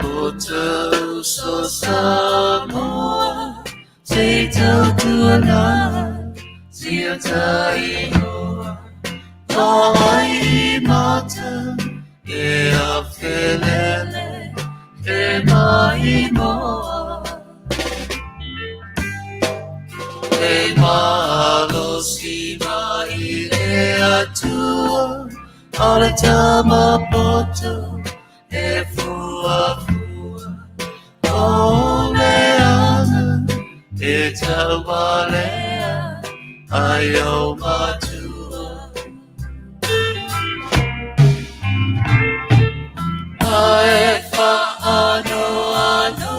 Speaker 2: Oto so Samoa Setu tuana Sia tainoa Ai mata E a felele E mai moa E malo si mai E atua Ale tama poto E fua fua O meana E tawalea Ai o matua Ai whaanoano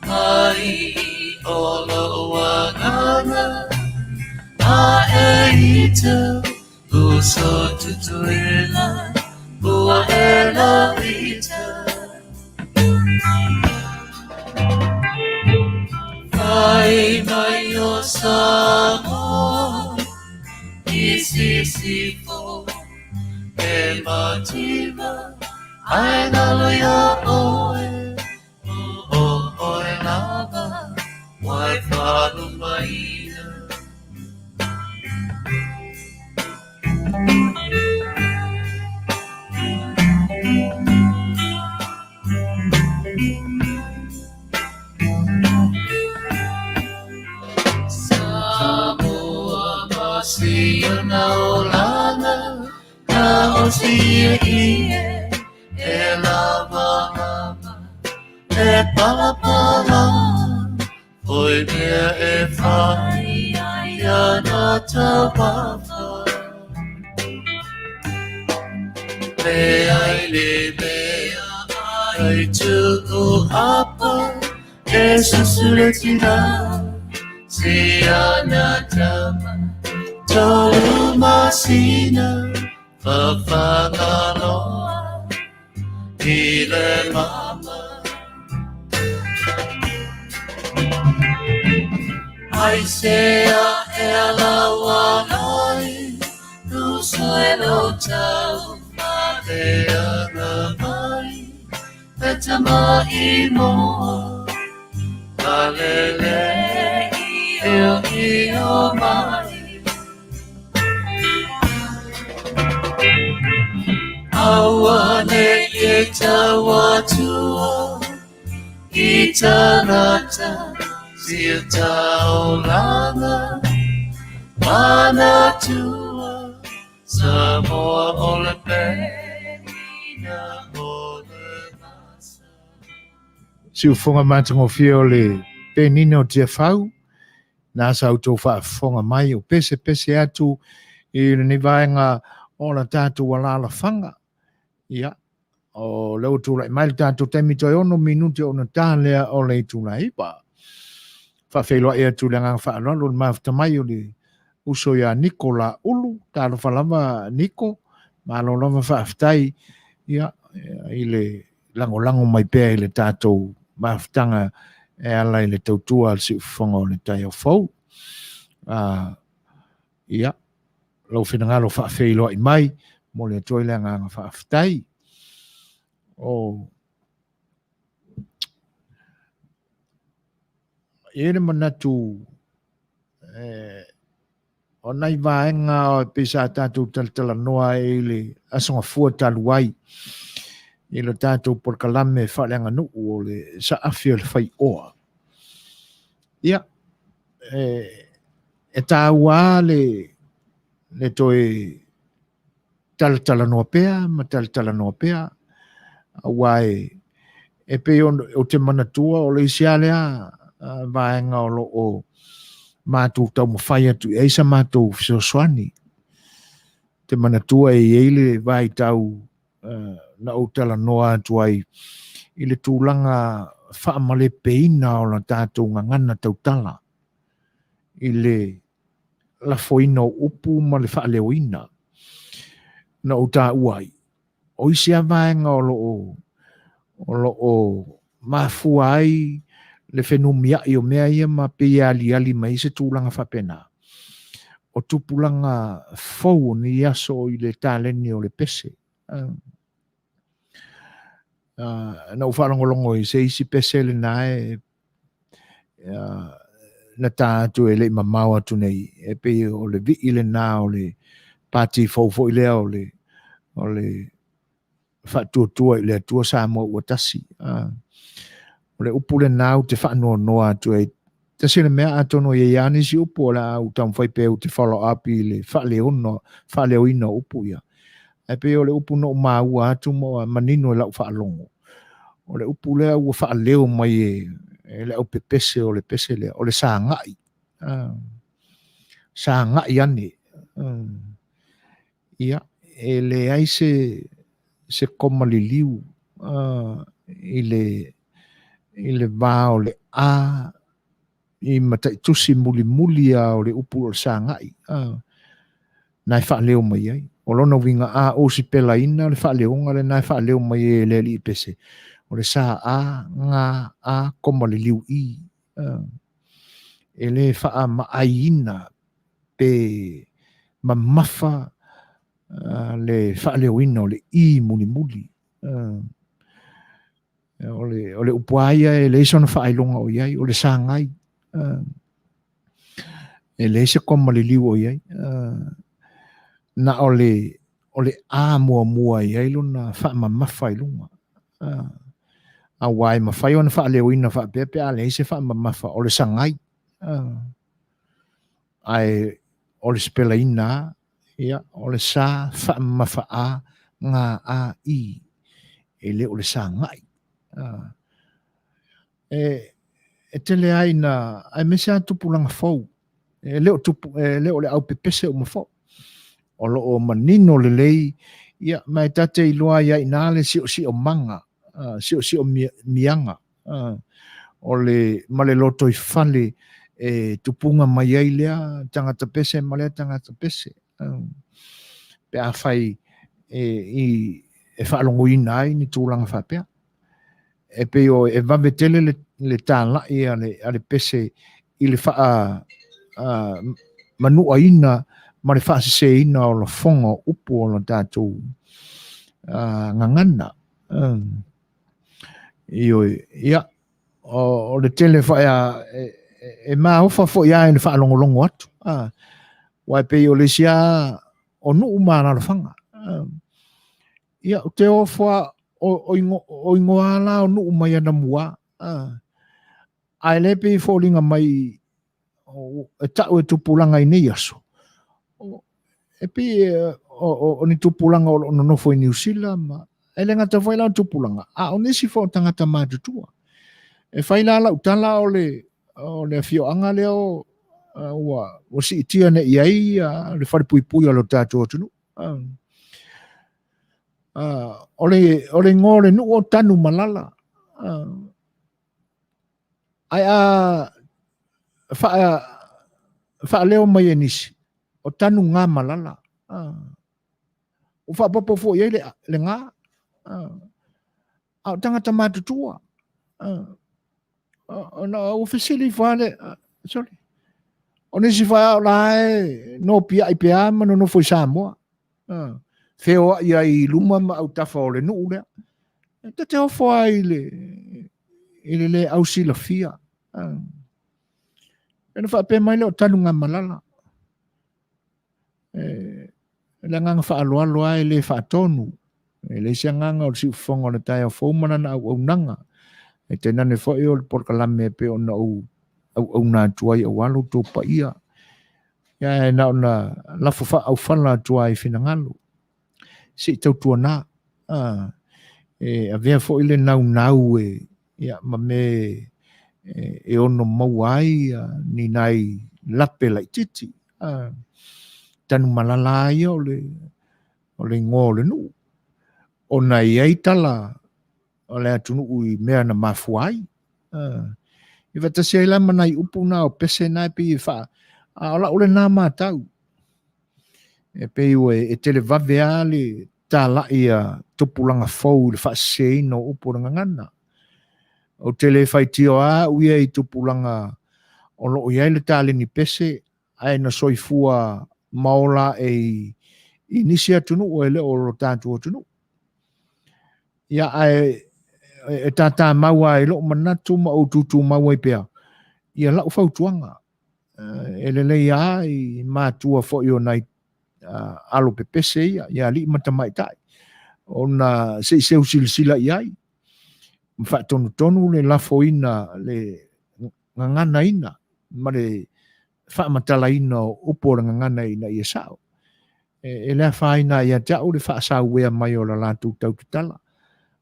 Speaker 2: Ai olo wanganga A eita Uso tutuila Ua ela ita Ai mai o Samoa Isisifo E mativa Ai ngalo ya oe Oe lava Wai whanu maina Samoa masia na olanga Na osia ie E lava lava E pala pala Oi mea e whai Ia na tawafa Le ai le mea Ai tuku apa E susule tira Sia na tama Tolu masina Whawhangaloa Ile mama Ai sea e ala walai Nusuelo tau Marea na mai Petama imoa Alele Io mai Awane e tawatua Itanata Sia taolanga Mana tua Samoa o le penina o le masa.
Speaker 1: Si ufonga matangofia o le penina o tia fau, na sa auto whaafonga mai o pese atu i le nivaenga o la tātou walala whanga. Ia, o leo tūlai mai le tātou temi toi ono minuti o na tālea o le tūlai ipa. Whawheloa ea tūlenga whaaloa lo mafta mai o le uso ia Nikola ulu, tālo whalama Niko, malo lama whaaftai, ia, i le lango mai pēr i le tātou maftanga e ala i le tautua al si ufonga o le tai o fau. Ia, lau whenangalo whaafheloa i mai, mo le toilanga ngā whaaftai. Ere manatu o nai vaenga o pisa tātou taltala noa e le asonga fua taluai i le tātou porkalame whaeanga nuu o le Saafi Ale Fai'oa. Ia, e tāua le toi taltala noa pea, ma taltala noa pea, awai e pe o te manatua o le isialea vaenga o lo o mātou tau mawhai atu e isa mātou Suaswani. Te manatua e eile vai tau na o tala noa atu ai i le tūlanga whaamale peina o la tātou ngangana tau tala. I le la foina o upu ma le whaaleuina. Na o tā uai. O isi a vaenga o lo o mafua ai le whenumia i o mea ia ma pe ali mai se tūlanga whapena. O tupulanga fau ni aso i le tāleni o le pese. Na o whalongolongo i se isi pese le nae na tātu e le mamau atu nei. E pe o le vi i le nā o le pāti fau i lea o le whatuatua i le atua sa mo ua tasi. O le upu le nāu te whanua noa atu e tasi le mea atono i iani si upu o la au tam whai pēu te follow up i le whaleo ina upu ia. E pe o le upu no maua atu mo manino e lau whaalongo. O le upu lea ua whaaleo mai e le au pepese o le pese lea, o le sāngai. Sāngai ane. Ia, e le ai se koma li liu i le vā o le a i matai tusi muli o le upu o le sāngai. Nai whaaleo mai ai. O lona winga a o si pela ina le whaaleonga le nai whaaleo mai e le li pese. O le sā ngā a koma li liu i. E le wha maaina pe mamafa le whaaleo ina o le i muli. O le upuaia e le isona whaailonga o iai, o le sāngai. E le se koma li liu o iai. Na o le a mua iai luna whaamamafa ilunga. A wai mawhai ona whaaleo ina whaapepe a le se whaamamafa o le sāngai. Ai o le spela ina, ia, o le sā whaamamafa a ngā a i. E le o le sāngai. E tele ai na ai mese atu pulanga fau e leo le au pepese o mafau o lo o manino le lei ia mai tate i loa ia inale si o manga si o mianga o le male loto i fale e tupunga mai ai lea tangata pese male tangata pese pe a fai e whaalongo ina ai ni tūlanga whapea e pe o e vavetele le tāla i ale pese i le wha manua ina ma le wha se ina o la fonga upu o la tātou ngangana ia o le tele wha e maa ufa fo ia e le wha longolongo atu wai pe o le sia o nuu maa na la whanga ia o te ofa o ingoa la o nuu mai ana mua ai le pe fōlinga mai e tau e tupulanga i nei aso. E pe o ni tupulanga o no foi New Zealand ma ele ngata foi la tupulanga a o nisi fo tangata matutua e fai la utala o le fio anga le o o si tia ne iai le fai pui o lo tato tunu o le ngore nu o tanu malala ai fa leo mai nisi o tanu ngā malala o fa popo fo ye le ngā a tangata matutua o fesili fale sorry o nisi fa lai no pia I pia ma no foi Samoa Fai'oa ia I luma ma au tafa o le nuu lea te o fo ai le au sila fia ena fa pe mai le o tanu ngā malala le nganga fa alo ai le fa tonu le sianganga o si fonga le tai o fomana na au nanga e te nane fo e o por kalame pe o na au na tuai o walu to pa ia ya na la fa au fala tuai finangalo si tau tuana e avea fo ile nau ya mame e ono mauai ni nai lape lai titi tanu malala ia o le ngō le nu o nai ei tala o le atunu ui mea na mafuai I vatasi ai lama nai upu na o pese nai pi fa a la ole nā mātau e pe ue e tele vavea le tā la ia tupulanga fau le fa sei no upu ngana o tele fai tio a uia I tupulanga o lo iai le tāle ni pese ai na soifua maola I nisi atunu o ele o lo tātu atunu ia ai e tata maua lo manatu ma o tutu maua pea ia la fau tuanga ele le ia I matua fo yo nai alo pepese ia li matamai tai ona se silsila iai fa tonu le lafoina le ngana ina ma le fa matala ina upo ngana ina ia sao e le faina ia ta o le fa sa we mai o la tu tau tala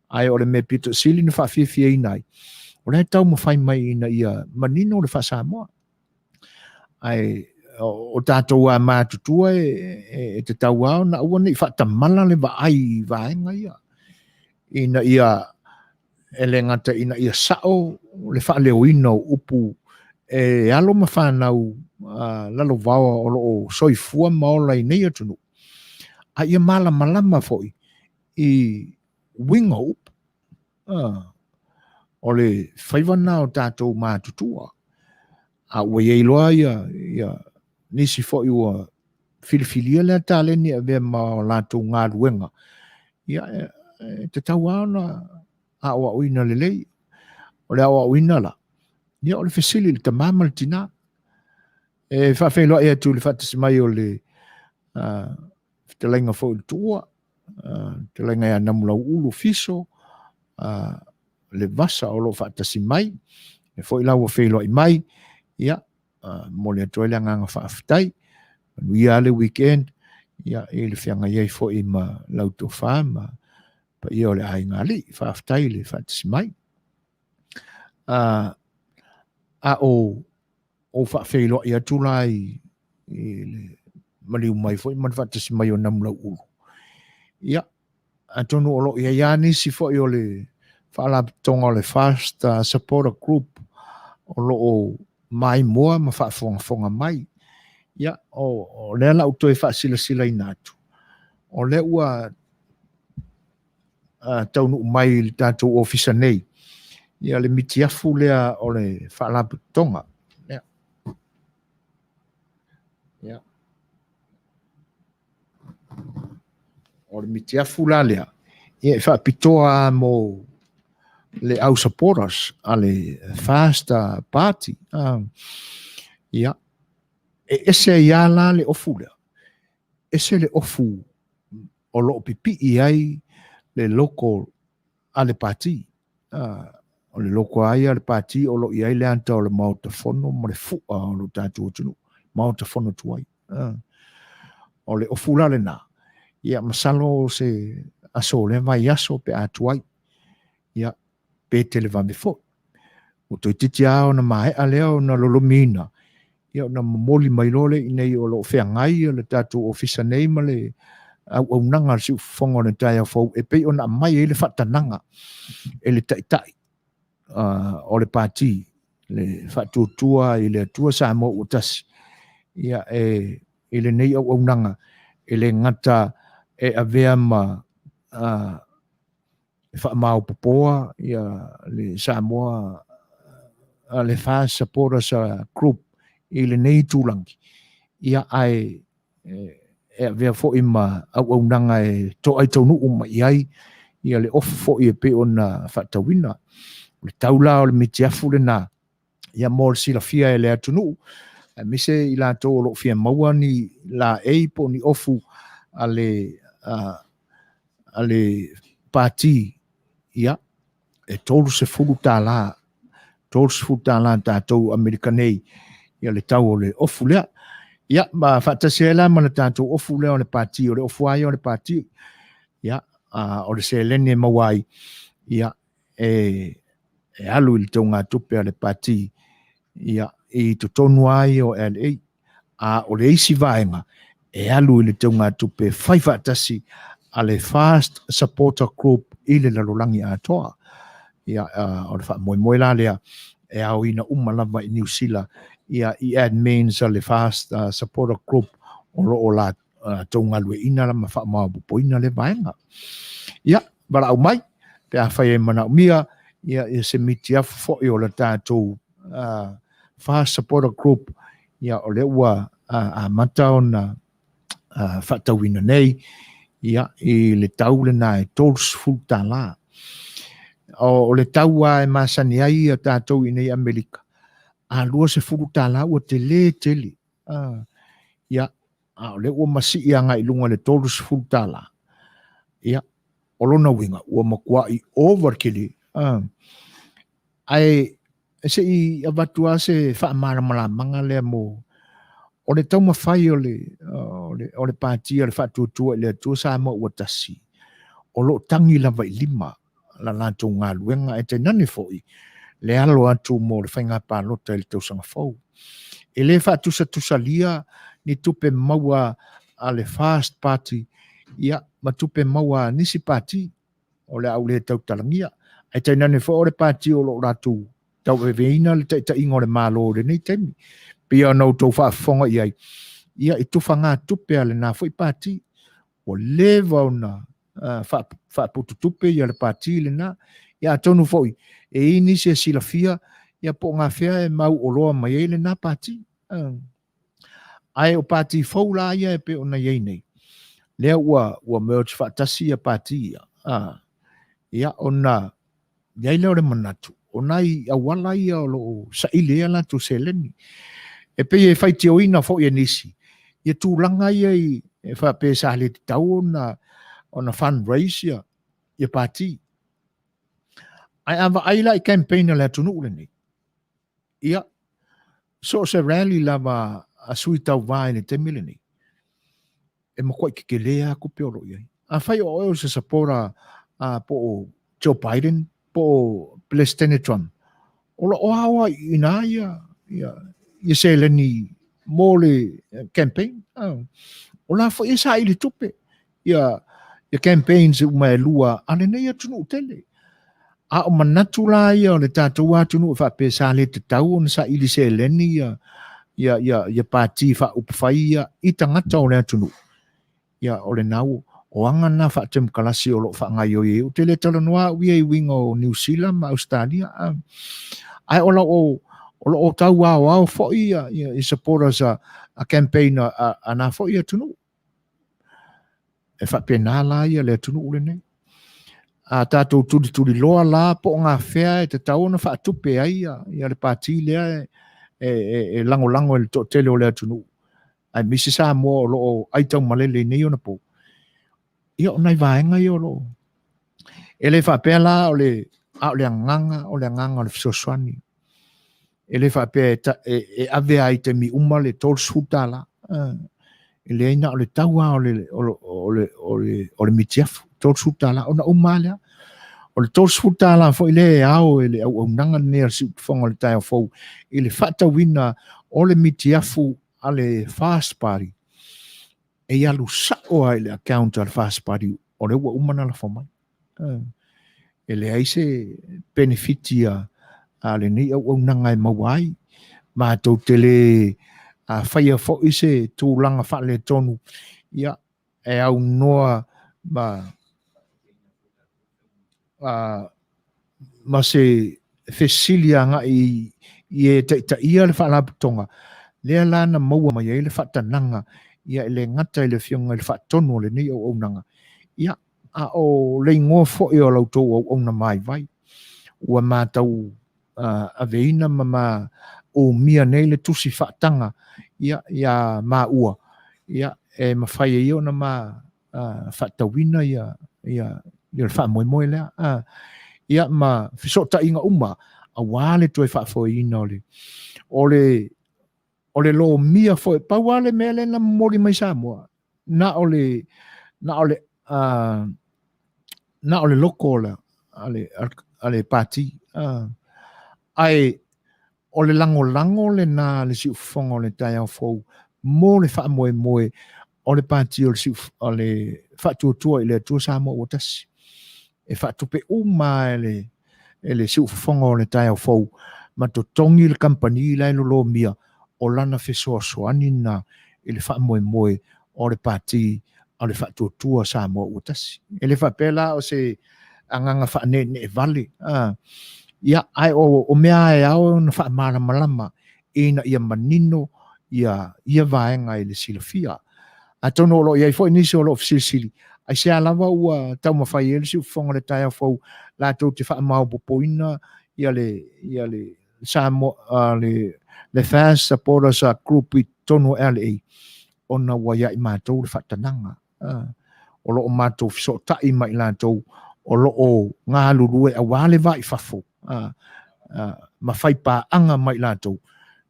Speaker 1: ai o le me pito sili no fa fifia inai o le tau mo fai mai ina ia manino le fa sa mo ai o tatou a mātutua e te tau au na ua nei fa tamala le vai vaenga ina ia ele ngata ina ia sao le fa leo ina upu e alo ma whanau lalo vawa o lo soifua maola I nei atunu a ia malama foi I winga upu o le whaiwana o tātou mātutua a ua ieiloa ia nisi foi ua filifilia le tale ni ave ma latou ngā ruenga ia te tau ana a ua uina lelei o le awa uina la ia o le fesili le tamama le tina e whawheloa ea tu le whatasimai o le te lainga fo le tua te lainga ea namulau ulu fiso le vasa o lo whatasimai e fo ila ua wheloa I mai ia mo le atoe le nganga whaafitai Manuia le weekend ia e le whianga iei fo I ma lauto wha ma pa ia o le ai ngali whaafitai le whatasimai a o whaafeilo ia tulai le maliu mai fo I man whatasimai o namulau ulu ia a tonu o lo ia iani si fo I o le whaalapitonga o le fast supporter group o lo o mai moa ma whaafonga mai ia o lea la utoe whaasila inatu o le ua taunu mai le tātou ofisa nei ia le mitiafu lea o le whaalapitonga ia o le mitiafu la lea ia whaapitoa mo le au supporters a le fast party ia ese ia la le ofu lea ese le ofu o lo pipi ai le local a le party o le loko ai le party o lo iai le anta o le mautafono mo le fua o lo tātou tunu mautafono tuai o le ofu la le na ia masalo se aso le vai aso pe atuai ia pe tele va me fo o to titia ona mai ale ona lolomina ia na moli mai lole nei o lo fe ngai le tatu ofisa nei male au nanga si fongo na tai fo e pe ona mai ele fatananga ele tai o le parti le fatu tua ile tua sa mo utas ia ele nei au nanga ele ngata e avea ma fa mau popoa ia le Samoa le fa supporter sa group ile nei tulangi ia ai e avea fo ima au nanga e to ai tonu uma iai ia le off fo i pe ona fatawina le taula o le mitiafu le na ia mol si la fia e le atunu mise ila to lo fia maua ni la po ni ofu ale parti ia e tolu se fulu tala tatou amerikanei ia le tau o le ofu lea ia ma faatasiela ma le tatou ofu lea o le parti o le ofu ai o le parti ia o le selene e maua ai ia e alu i le taunga tupe a le parti ia i totonu ai o LA o le isi vaenga e alu i le taunga tupe fai faatasi a le fast supporter group i le lalolangi atoa ia o le faamoemoe la lea e au ina lava i New Zealand ia i admins a le fast supporter group o loo la taunga lueina la ma faamaopopoina le vaenga ia barau mai pe a fai e manaumia ia se miti afu fo'i o le tātou fast supporter group ia o le ua a mata o na whatauina nei ia i le tau le nai tolus futa la o le tau a e masani ai a tātou i nei Amerika a lua se futa la ua te le tele ia o le ua masi i anga i lunga le tolus futa la ia o lona winga ua makua i overkili ai se i avatua se whaamara le mo o le tau mawhai o le pātia le whaatuatua le atua sa mo ua tasi o lo tangi lava i lima la lātou ngā luenga e te nani foi le alo atu mo le whainga pālota i le tausanga fau e le whaatusa lia ni tupe maua a le fast party ia ma tupe maua nisi party o le au le tau talangia e te nani foi o le party o lo ratu tau e veina le ta ingo le malo le nei temi pia no tau whaafonga iai ia i tufanga tupe ale na foi party o leva ona whaaputu tupe ia le party le na ia tonu foi e ini se silafia ia po ngā whea e mau o loa mai e le na party ai o party fau la ia e pe ona iei nei lea ua merge whaatasi a party ia ona iai leo le manatu ona i awala ia o lo sa ilea la tu seleni e pe e whaiti o ina fo i nisi ia tūlanga ia i e whapesa le tau ona fundraise ia party ai ava aila i campaign le atunu ule nei ia so se rally lava a sui tau vai le te mile nei e makoi ke lea ko peolo ia a whai o se sapora po Joe Biden po President Trump ola oawa ina ia se leni mole campaign ola fo isa ili tupe ia campaigns uma lua ane nei atunu tele o manatu la ia le tatou atunu fa pesa le te tau on sa ili se leni ia party fa upfai i tangata o le atunu ia o le nau o anga na fa tem kalasi o lo fa ngai o ye o tele tala noa wi wing o New Zealand ma Australia ai o tau wa fo ia i supporters a campaign ana fo ia tunu e fa pena la ia le tunu ule nei a tatou tuli loa la po ngā whea e te tau na fa tupe ai ia le party lea e lango le tele o le tunu ai misi sa mo lo ai tau malele nei ona po ia o nai vaenga i o lo e le fa pela o le anganga o le Suasua e le fa pe e ave ai te mi uma le tol sutala le ina o le taua o le mitiafu tolu sutala ona umala o le tolu sutala fo ile ao ele au nanga ne si fonga le taia fo ile fata wina o le mitiafu ale fast party e alu sao ile account al fast party o le umana la fo mai ele ai se benefitia ale ni au nanga e mawai ma to tele a faia fo ise tu langa fa le tonu ia e au noa ma se fesilia nga i e ta ia le fa la tonga le la na maua mai le fa tananga ia le ngata le fionga le fa tonu le ni o nanga ia a o le ngo fo i o lo to o na mai vai ua matau aveina mama o mia nei le tusi whaatanga ia ma ua ia e mawhai e ona ma whaatawina ia le wha moe moe lea ia ma fisota inga uma a wale toi whaafoi ole lo mia foi pa wale mele na mori mai Samoa na ole loko la ale pati ai ole lango le na le si fongo le tai au fo mo le fa moe ole pati ole fa tu ile tu Samoa otas e fa tu pe uma ele si fongo le tai au fo ma to tongi le company la lo mia o lana fe soasoani na ele fa moe ole pati ole fa tu Samoa otas ele fa pela o se anganga fa ne vale ia ai o mea e au na wha malama ina ia manino ia vaenga i le silafia a tono lo ia i fo inisi o lo sili ai se alawa ua tau mawhai ele si ufonga le tai au fau la tau te wha mau popoina ia le Samoa le fast supporters group i tono LA ona ua ia i mātou le whatananga o lo o mātou fiso tai mai la tau o lo o ngā lurue a wale vai fafo ma fai pa anga mai lato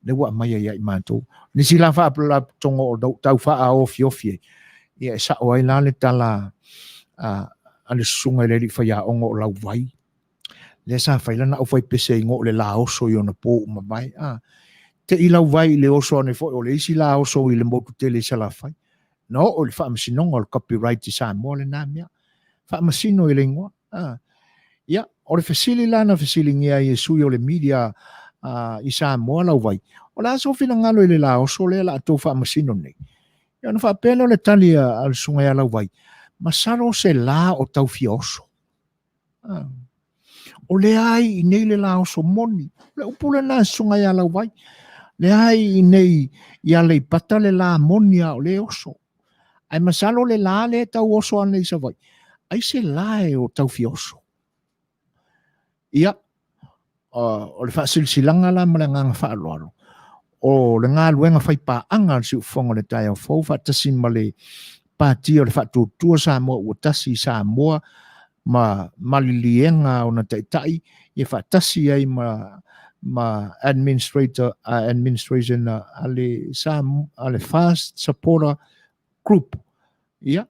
Speaker 1: le wa mai ia i mato ni sila fa la tongo o tau fa a ofi ia sa o ila le tala ale sunga le ri fa ya ongo la vai le sa fa ila na o fai pese ngo le la oso yo na po ma vai te ila vai le oso ne fo o le sila oso i le mo tele sala fai no o le fa msinongo le copyright ti sa mo le na mia fa masino i le ngo ia o le fesili lana fesili ngia Yesu o le media i Samoa lau vai o la so fina ngalo i le la o so le la to fa masino nei ia na fa pelo le tali al sunga ia lau vai masaro se la o tau fioso o le ai i nei le la o so moni le upule na sunga ia lau vai le ai i nei ia le pata le la monia o le oso ai masalo le la le tau oso ane isa vai ai se la e o tau fioso ia o le whaasilsilanga la ma le nganga whaaloalo o le ngā luenga whai pāanga si ufonga le tai au fau whaatasi ma le pātia o le whaatutua Samoa ua tasi Samoa ma malilienga o na taitai i whaatasi ai ma administration ale fast supporter group ia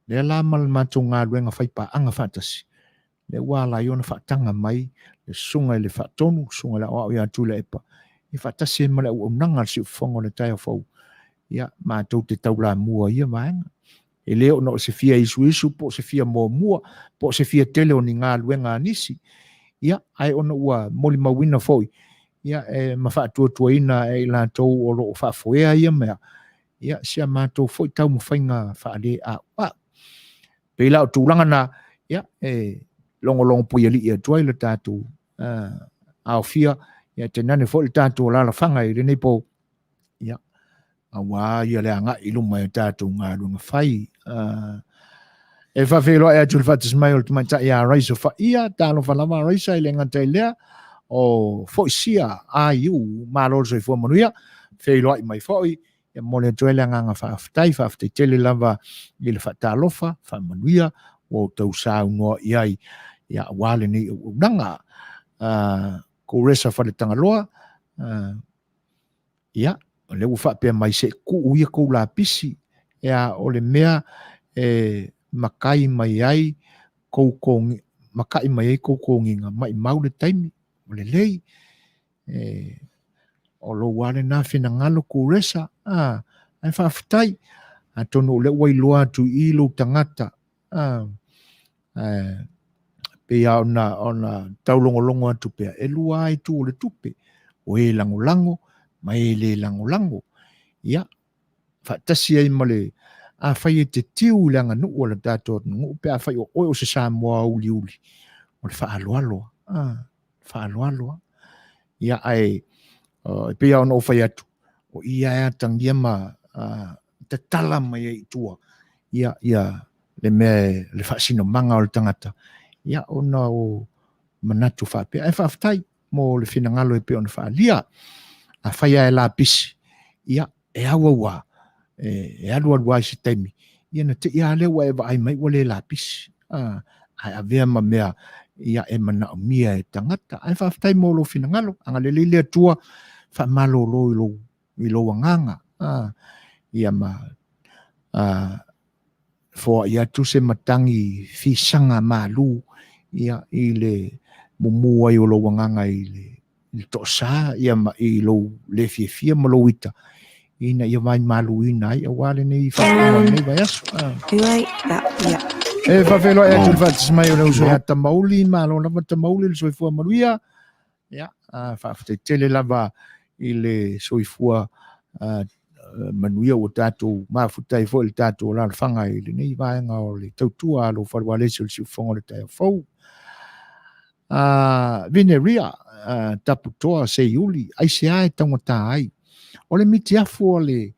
Speaker 1: le la ma le mātou ngā luenga whai pāanga whaatasi le wala iona whaatanga mai le sunga le whaatonu sunga le o ia tula epa i whaatasi ma le unanga si ufonga le tai au fau ia mātou te taula mua ia vaenga e leo no se fia isu po se fia mua po se fia tele o ni ngā luenga nisi ia ai ona ua moli mawina foi ia ma whaatua ina e la tau o lo whaafoea ia mea ia sia mātou foi tau mwhainga whaale a peila o tūlanga na ia longo pui ali ia tuai le tātou au fia ia te nane fo le tātou la whanga i rene po ia awa ia le anga i luma i tātou ngā runga whai e whawhelo e atu le whatis mai o le tumaita ia raisa wha ia tālo whalama raisa i le ngatai lea o fo isia a iu mālo so i fua manuia whelo ai mai fo i ia mole tuele nganga whaafitai tele lava i le whaatalofa wha manuia o tau sāu noa iai ia wale ni unanga ko resa whale tangaloa ia o le ufa pe mai se ku ia ko la pisi ya o le mea makai mai ai koukongi makai mai ai koukonginga mai mau le taimi o le lei o lo wale na fina ngalo kuresa ai whaafitai a tono le wailoa tu i lo tangata pe ia ona taulongolongo atu pea e lua ai tu o le tupe o e langolango mai le langolango ia whaatasi ai male a whai e te tiu langa nu o le tātou ngu pe a whai o se Samoa uli uli o le whaaloaloa ia ai pe ia ona o whai atu o ia ea tangia ma te tala mai e tua ia le mea le whaasino manga o le tangata ia ona o manatu whaapea e whaafitai mo le whinangalo e pe ona whaalia a whaia e la pisi ia e awa e alu ai se taimi ia na te ia lewa e vai mai wale la pisi ai avea ma mea ia e mana o mia e tangata ai whaafitai mo lo whinangalo anga le lile atua whaamalo lo i lo wanganga ia ma fo ia tu se matangi fisanga malu ia i le mumua i o lo wanganga i le tosa ia ma i lo le fia ma lo ita ina ia vai malu ina ai wale nei fa nei vai aso e fa velo e tu fa mai o so ya tamauli ma lo na tamauli so fu Manuia ia fa tele lava i le soifua Manuia o tatou mafutai fo le tatou la fanga i le nei vaenga o le tautua lo farwale se fongo le tai fo Vineria taputoa se yuli ai se ai tangata ai o le mitiafu o le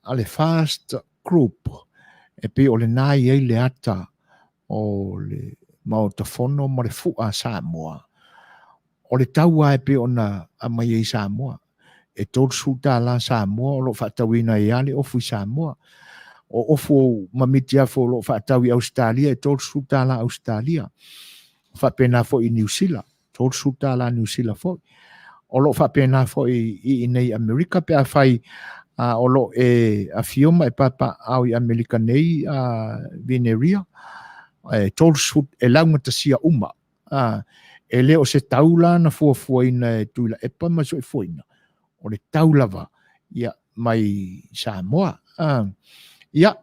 Speaker 1: ale fast group e pe o le nai ai le ata o le maotafono ma le fua Samoa o le taua e pe ona a mai ai Samoa e tol suta la Samoa o lo fatawina i ale ofu Samoa o ofu mamitia fo lo fatawi Australia e tol suta la Australia fa pena fo i New Zealand tol suta la New Zealand fo o lo fa pena fo i nei America pe a fai o lo e a fioma e papa au i America nei Vineria e tol sut e launga tasia uma e leo se taula na fuafuaina e tuila e pa maso e fuaina o le taulava ia mai Samoa ia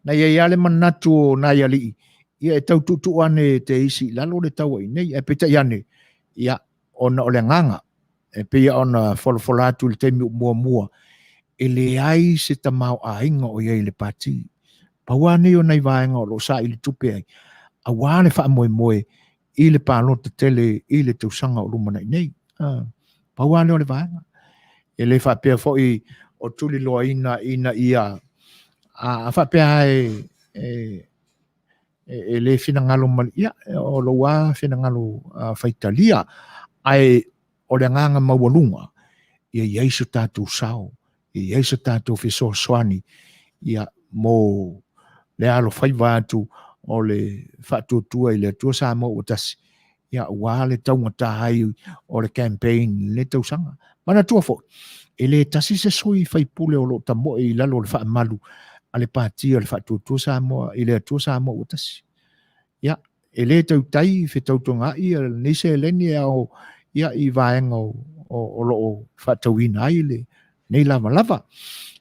Speaker 1: na ia le manatu na ia li ia e tau tutu ane te isi lalo le tau ai nei e peta iane ia ona o le nganga e pe ia ona folfolatu le temi mua e le ai se tamau ainga o ia i le pati pawane o nei vaenga o lo sa i le tupe ai a wale wha moe i le palota tele i le tausanga o lumana i nei pawane o le vaenga e le wha pia fo i o tuli loa ina ia a wha pia e le finangalo mali ia o lo wa finangalo faitalia ai o le nganga mawalunga ia iaiso tātou sao ia iaiso tātou fiso soani ia mo le alo whaiva atu o le whatutua i le atua Samoa o tasi ia ua le taungata hai o le campaign le tausanga mana tua fo e le tasi se soi whaipule o lo tamo i lalo le whaamalu a le pātia le whatutua Samoa i le atua Samoa o tasi ia e le tautai whetautonga i nise leni au ia i vaenga o lo whatauina ai le nei lava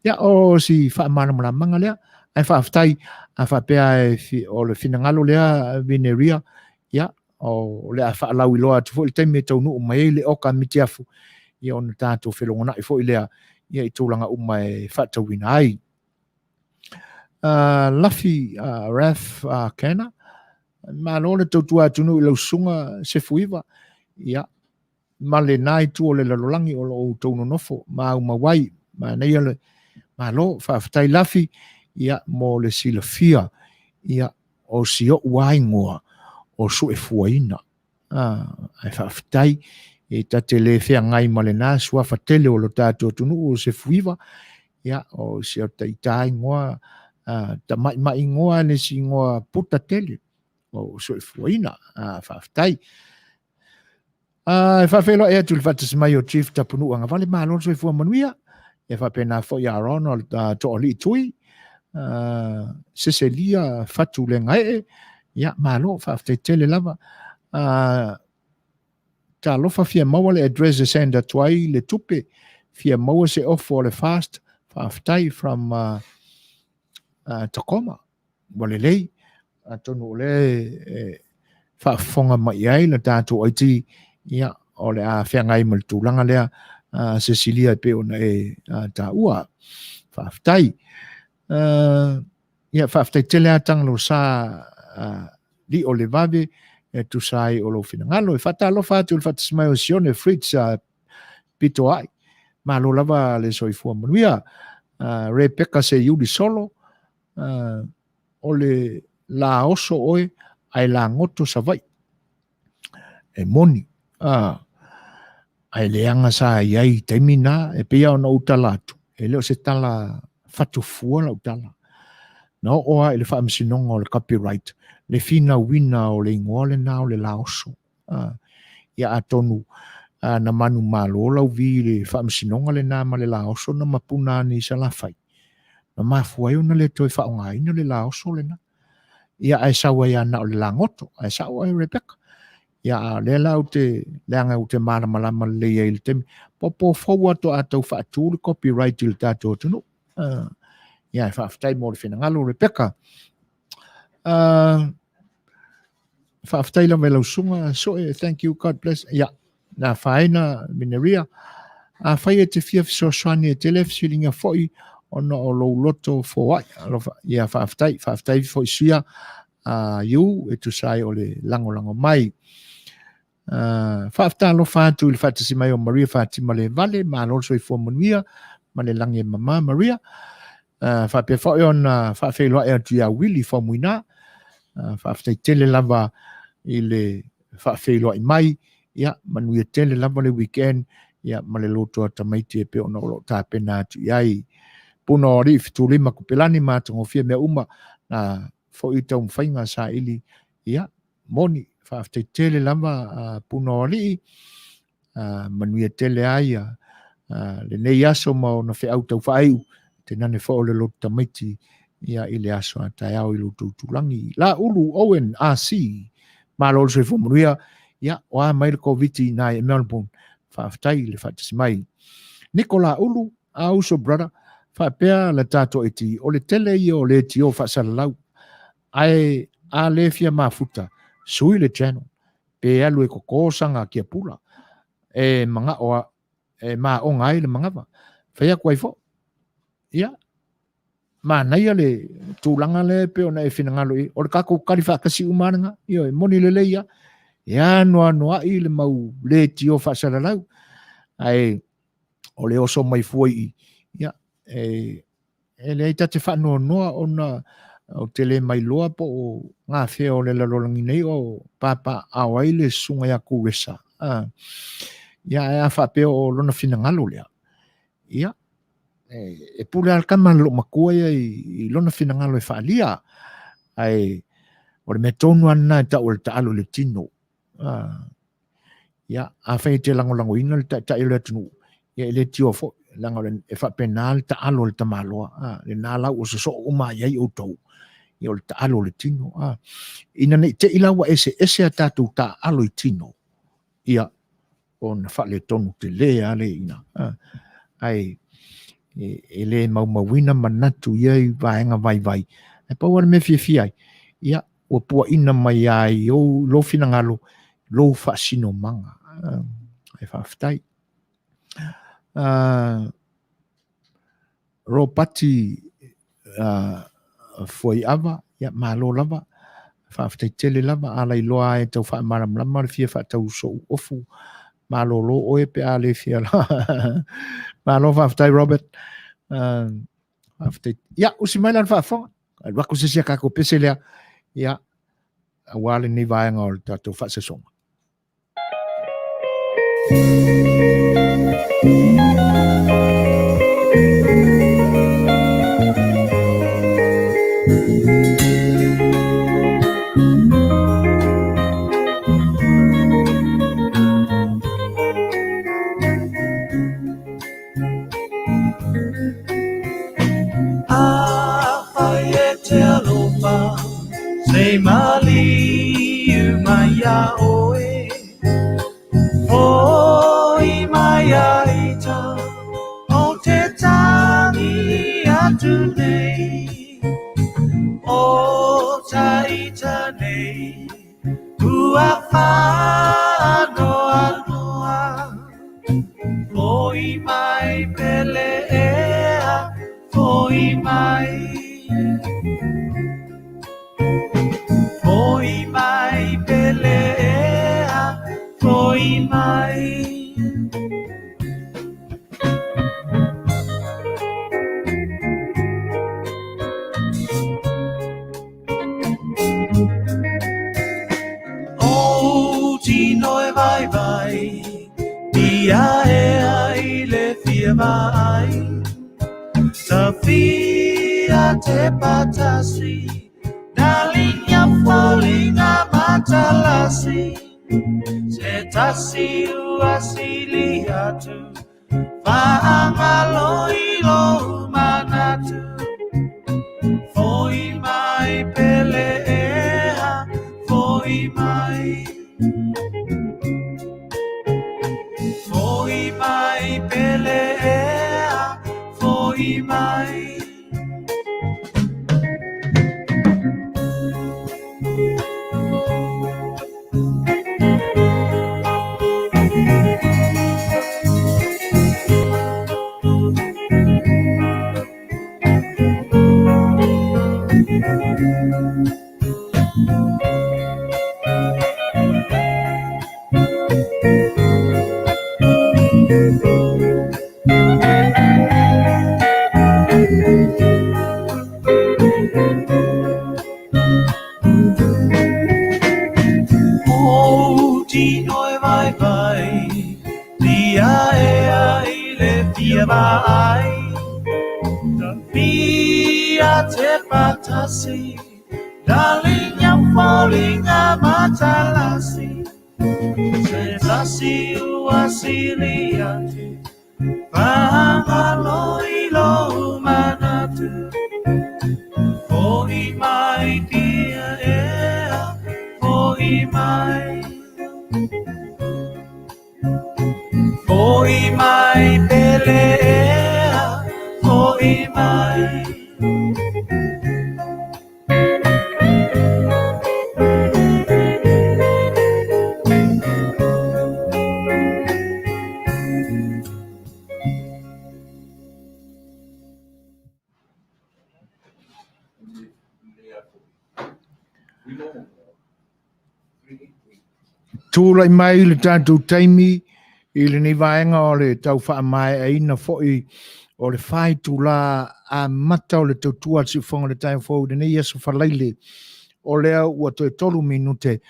Speaker 1: ia o si whaamana manga lea ai whaaftai a whapea o le finangalo lea Vineria ia o le a whaalau i loa tu fo i teime taunu o mai le oka mitiafu ia ona tātou whelongona i fo i lea ia i tūlanga umai whatauina ai Lafi Raf Kena ma lole tautua tunu i lausunga se fuiva ia ma le nai tu o le lalolangi o lo tauno nofo ma umawai ma nei ale ma lo whaaftai Lafi ia mo le silafia ia o sio waingoa o su e fuaina ai whaaftai e tate le whea ngai ma le nā sua whatele o lo tātua tunu o se fuiva ia o sio taitai ngoa ta mai ngoa ne si ngoa puta tele o su e fuaina whaaftai Fa felo e tu fa mai o chief tapunu anga vale malo so fu manuia. E fa pena fo ya rono to oli tui. Seselia fatu le ngai ya malo fa te tele lava. Ta lofa fia maua le address the sender tuai le tupe fia maua se ofo le fast fa aftai from Tacoma. Wale lei tonu le fa fonga mai ai le tatu aiti ya o le a fia ngai mal tulanga lea Cecilia pe ona e ta ua fa aftai ya fa aftai tele atang lo sa li o le vave tu sai o lo finangalo e fata lo fatu le fata smai o sione Fritz pito ai ma lo lava le soifua manuia Rebecca se yuli solo o le la oso oe ai la ngoto savai e moni ai leanga sa iai taimina e pia ona utalatu e leo se tala fatu fua la utala no oa ele fa msinonga o le copyright le fina wina o le ingole na o le laoso ia atonu na manu malo lau vi le fa msinonga le na ma le laoso na mapuna ni sa la fai na mafuai ona le toi fa ngai na le laoso le na ia ai sawa ia na o le langoto ai sawa Rebecca ia le la ute leanga ute mala malama le ia il tem popo forward to ato fa tu copyright il tato tunu ia fa aftai mo le fina ngalo Rebecca fa aftai la melo sunga so thank you God bless ia na faina mineria a fai te fia so swani te lef silinga foi ona o lo loto fo ia fa aftai foi sia you e tu sai o le lango mai fa afta lo fa tu il fatsi mai o Maria Fatima le vale ma lo so i fo Manuia ma le langi mama Maria fa pe fo on fa fe lo e tu ya Willy fo muina fa afta tele lava ile fa fe lo mai ya Manuia tele lava le weekend ya ma le loto tamaiti pe ona lo ta pena tu yai puno rif tu lima kupelani ma to fia me uma na fo ita fainga sa ili ya moni fa after tele lama puno li Manuia tele ai le nei aso ma na fe auto fai te nane fo le lo tamaiti ya ile aso ata ya i lo tulangi la ulu Owen AC ma lo se fo Manuia ya wa mai covid na Melbourne fa after le fa mai Nicola ulu also brother fa pea la tato eti o le tele i o le ti o fa salau ai a le fia mafuta sui le channel pe alu e koko sanga kia pula e manga o e ma o ngai le manga va fa ya kwai fo ya ma na ia le tulanga le pe ona e fina ngalo i o le kako kalifa kasi umanga io e moni le leia ya no i le mau le ti o fa salau ai o le oso mai foi ya le ita te whanua noa ona o tele mai loa po o ngā whea o le lalolangi nei o papa awai le sunga ya kuwesa ia e a whapea o lona whina ngalo lea ia e pule alkama lo makua ia i lona whina ngalo e whaalia ai o le metonu ana e ta o le taalo le tino ia a whai te langolango ina le ta i le tunu ia le tio fo langa e fa penal ta alo le tamaloa le nala o so uma ia o tou i o ta alo le tino ina nei te ilawa ese ata tu ta alo i tino ia on fa le tonu te le ale ina ai e le mawina manatu ia i vaenga vai e pa wana me fia ia o pua ina mai ai o lo fina ngalo lo fa sino manga e fa aftai ropati foi ava ya malo lava fa aftai tele lava ala iloa e tau fa maram le fia fa tau so ofu malo lo o e pe ale fia la malo fa aftai Robert aftai ya usimailan fa fo wa ku se ka ko pesele ya wale ni vai ngol tatu fa se songa
Speaker 2: foi mai. O tino e vai vai, dia e ai le fia vai. Sa fia te patasi, dalinha folinha matalasi. Se tasi uasili atu, faangalo ilo manatu. Foi mai pele ea, foi mai. Foi mai pele ea, foi mai. Vai vai, dia e ai le fia vai. Via te patasi, dalinha folinha matalasi. Se tasi uasili atu, pahangalo ilo manatu. Foi mai dia ea, foi mai. Foi mai pelea, foi mai.
Speaker 1: Tūlai mai le tātou taimi, i le nei vaenga o le tau wha mai e ina fo'i o le whai tūla a mata o le tautua si whonga le tai whau de nei asu whalaile o lea ua toi tolu minute,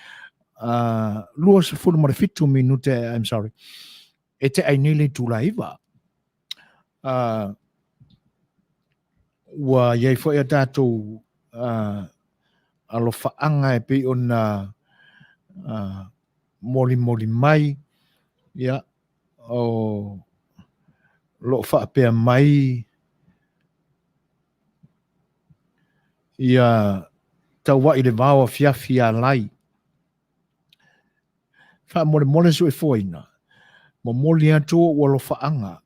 Speaker 1: lua se fulu ma le fitu minute, I'm sorry, e te ai nile tūla iwa. Ua iei fo'i a tātou alo whaanga e pi ona moli mai, ia, o lo whaapea mai, ia tau wa i le vawa fiafia lai. Wha mole su e foina, mo moli atu o lo whaanga,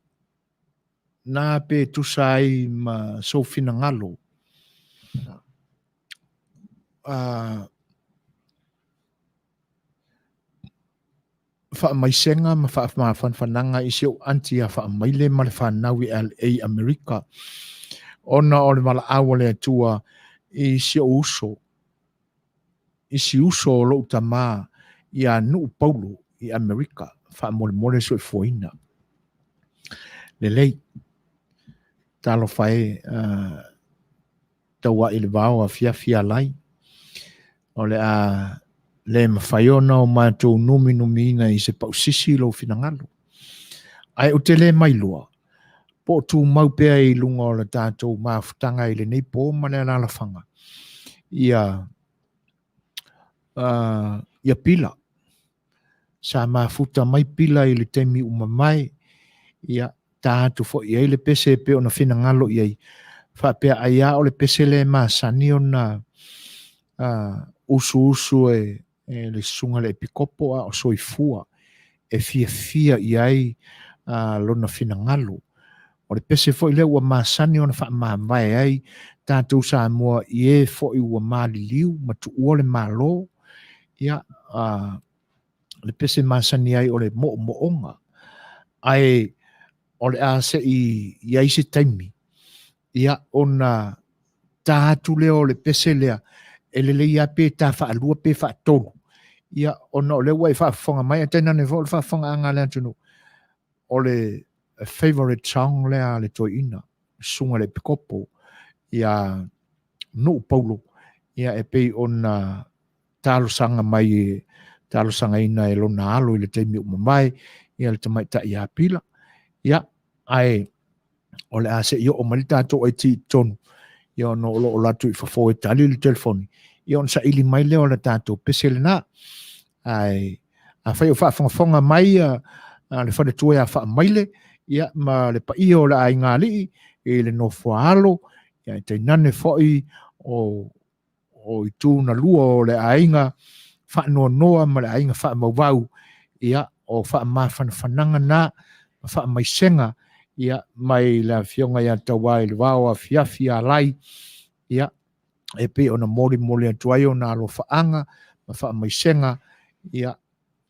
Speaker 1: nā pe tusai ma sofina ngalo. Wha mai senga ma wha ma whanwhananga i seo anti a wha mai le ma le whanau i LA Amerika. Ona o le mala awale atua i seo uso. I si uso o lo utama i a nu Paulo i Amerika. Wha mole so i foina. Le lei. Talo whae taua i le vau a fia lai. O le a le mawhaiona o mātou numi ina i se pausisi lo finangalo. Ai o te le mailua, po tu maupea i lunga o le tātou mawhutanga i le nei pō mane alalawhanga. Ia pila. Sa mawhuta mai pila i le temi umamai. Ia tātou fo i le pese pe o na finangalo i ai. Whapea aia o le pese le masani o na usu e le sunga le pikopo a o soifua e fia i ai lona finangalo. O le pese fo i le ua masani o na wha mamai ai tātou sa mua i e fo i ua mali liu ma tu ua le malo. Ia le pese masani ai o le moonga. Ai o le ase i ai se taimi. Ia ona tātou leo le pese lea e le ia pe ta wha alua pe wha tolu. ia ona o le wai whaafonga mai, a tēnane fo le whaafonga anga lea tunu, o le favorite song lea le toi ina, sunga le pikopo, ia no Paulo, ia e pei ona talo sanga mai, talo sanga ina e lona alo i le teimi umamai, ia le tamai ta ia pila, ia ai o le ase ia o malita to ai ti tonu, ia no lo o latu i fafo e tali le telefoni, ia on sa ili mai leo le tato pesele na, ai a fai o whaafonga mai le whare tua a wha maile, ia ma le pa ia o le ai ngā li, e le no fualo, ia e te nane foi o i tū na lua o le ainga wha noa noa ma le ainga wha mawau, ia o wha mawhana whananga na, wha mai senga, ia mai la fionga ia tawai le wao a fiafi a lai, ia e pe ona mori mori a tuai o na alo whaanga, ma wha mai senga, ia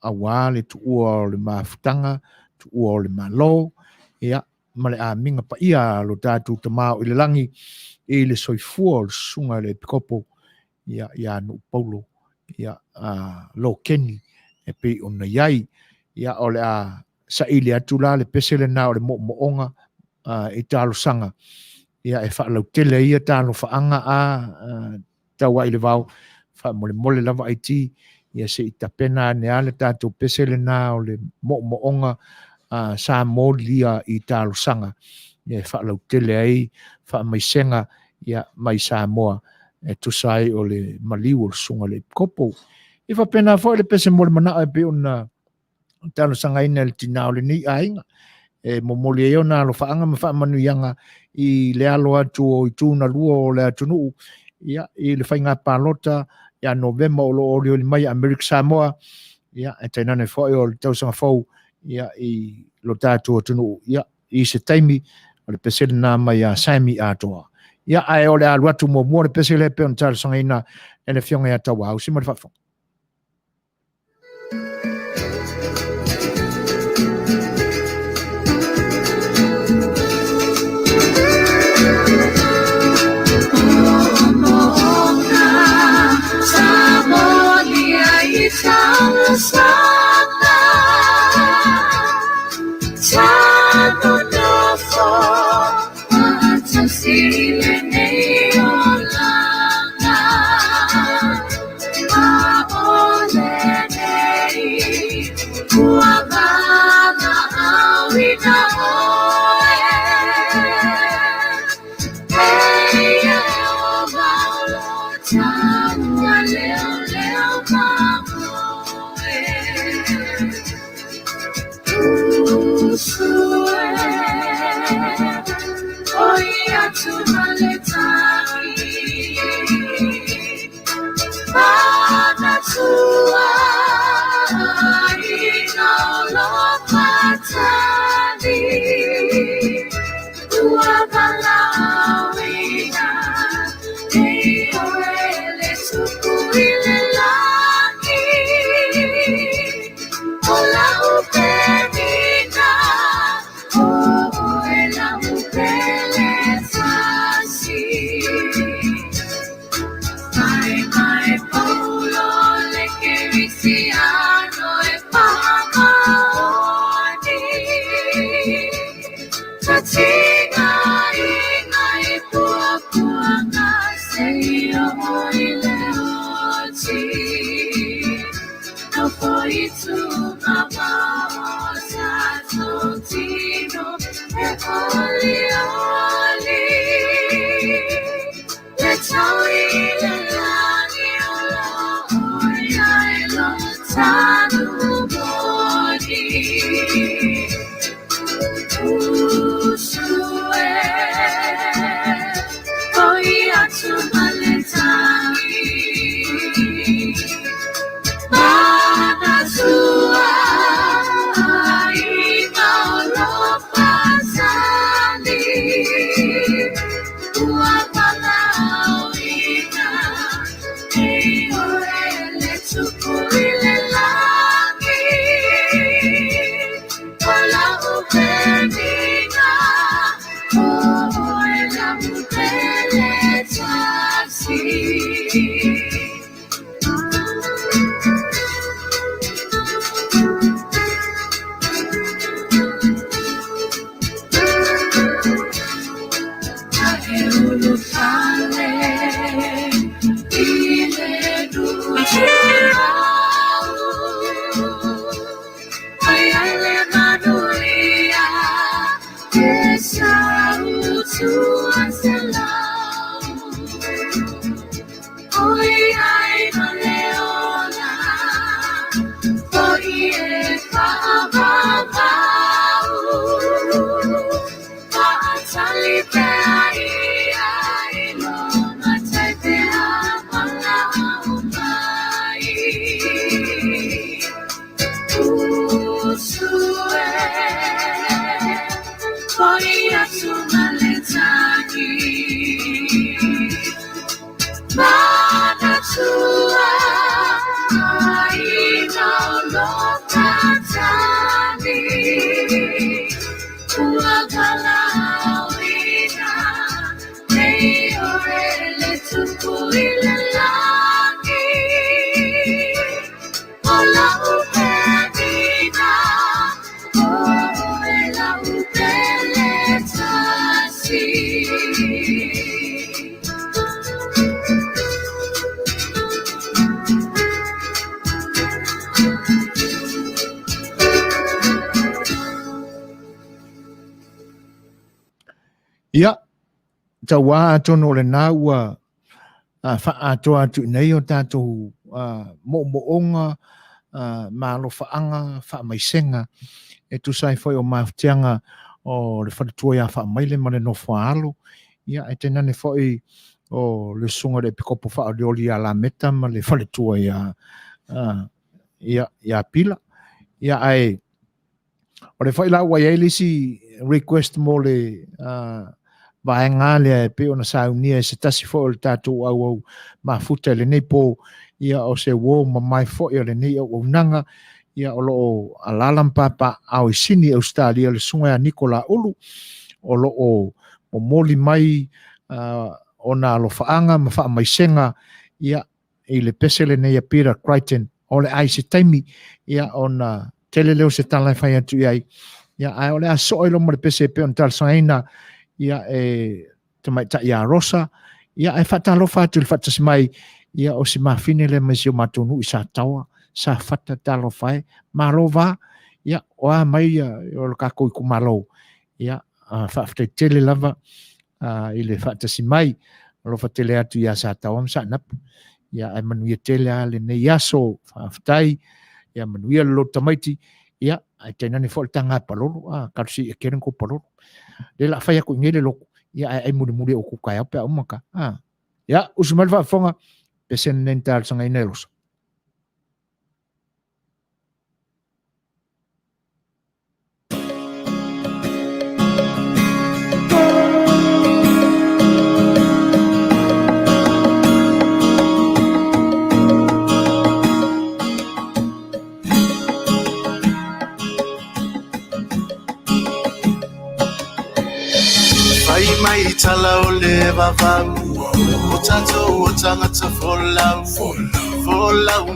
Speaker 1: a wale tu ua o le mawhutanga, tu ua o le malo, ia ma le a minga pa ia lo tātu tamao i le langi, i le soifua o le sunga le pikopo, ia no Paulo, ia lo Kenny, e pe ona iai, ia o le a sa ili atu la le pesele na o le moonga i talo sanga, ia e whaalau tele ia talo whaanga taua i le vau, wha mole lava ai ti, ia se i tapena ne ale tātou pesele na o le moonga sa molia i talo sanga, ia e whaalau tele ai, wha mai senga, ia mai sa moa, e tusai o le maliu o sunga le kopo. I whapena fo le pese mole mana e pe ona talo sanga ina le tinao le ni ainga, e momoli e ona alo whaanga ma wha manuianga i le alo atu o i tūna lua o le atunu, ia i le whainga pālota, ia November o lo o le mai Amerika Samoa, ia e tainane fo o le tausanga fau, ia i lo tātu o tunu, ia i se taimi o le pesele nā mai a Saimi atoa. Ia ai o le alu atu mo le pesele pe on talo sanga ina e le fionga ia tawa au, si mo le whafong. Ia, taua atono le nā ua wha atoa atu nei o tātou mo-moonga, mālofaanga, wha maisenga, e tu sai foi o mafutianga o le whanatua ia wha maile ma le nofo alo. Ia, e tenane foi o le sunga le pikopo wha alioli a la meta ma le whanatua ia pila. Ia ai, o le whai lau ai lisi request mo le vaenga le pe ona saunia e se tasi fo o le tātou au mafuta le nei po ia o se wo ma mai fo ia le nei o nanga ia o lo alalam papa au sini Australia le sunga Nicola Ulu o lo o moli mai ona lo faanga ma fa mai senga ia i le pesele nei a pira Crichton o le ai se taimi ia ona teleleo se tala fai atu ai ia ai o le aso ilo mo le pese pe on tal saina ia te mai ta ia rosa ia e fata lo fatu le fata mai ia o si mafine le mesio matunu isa tawa sa fata talo fai malova ia o mai o le kako ku malo ia fa fata tele lava ile fata mai lo fata le atu ia sa tawa sa nap ia ai Manuia tele ale ne yaso fa fatai ia Manuia lo tamaiti ia ai tena ni foltanga palolo kasi e keren ko palolo le la faya ko ngele lo ia ai muri o ku kai pe o maka ia usmal va fonga pesen nental sanga inelos
Speaker 2: mai tala o le vavau o tatou o tangata folau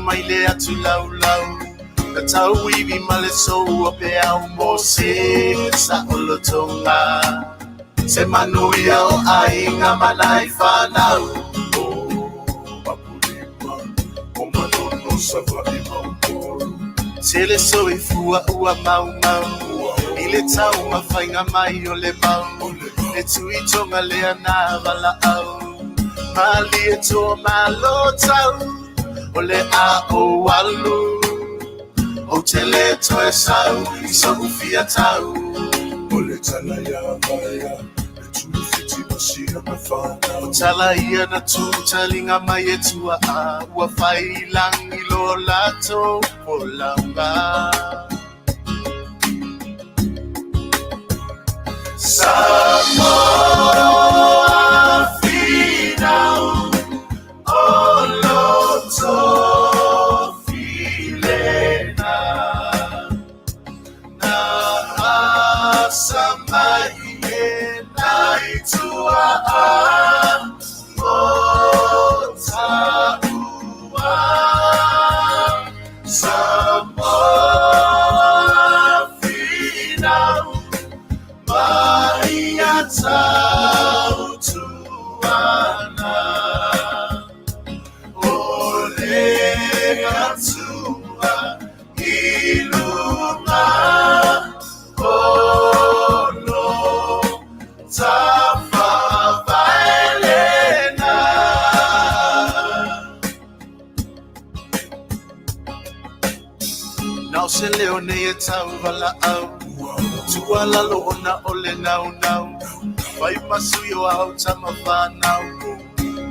Speaker 2: mai le atu laulau na tau iwi ma le sou o pe au mo se sa o lo tonga se manuia o ainga manai whanau o papulima o manono sa vai mauporo se le so i fua ua mau i le tau ma whainga mai o le mau e tui tonga lea nā wala au mali e tō malo tau o le a o walu o te le to e sau i sabu fia tau o le tala ia vaia e tui fiti masia ma whana o tala ia na tū talinga mai e tua a ua whai langi lo lato o launga Samoa final Oloto filena na samai na itua mota ua Samoa final Maia tau tuana Ole atua ilunga Olo tafa vaelena Nau se leo ne e tau vala au Tua lalo ona ole nau Vai masuyo au tama whanau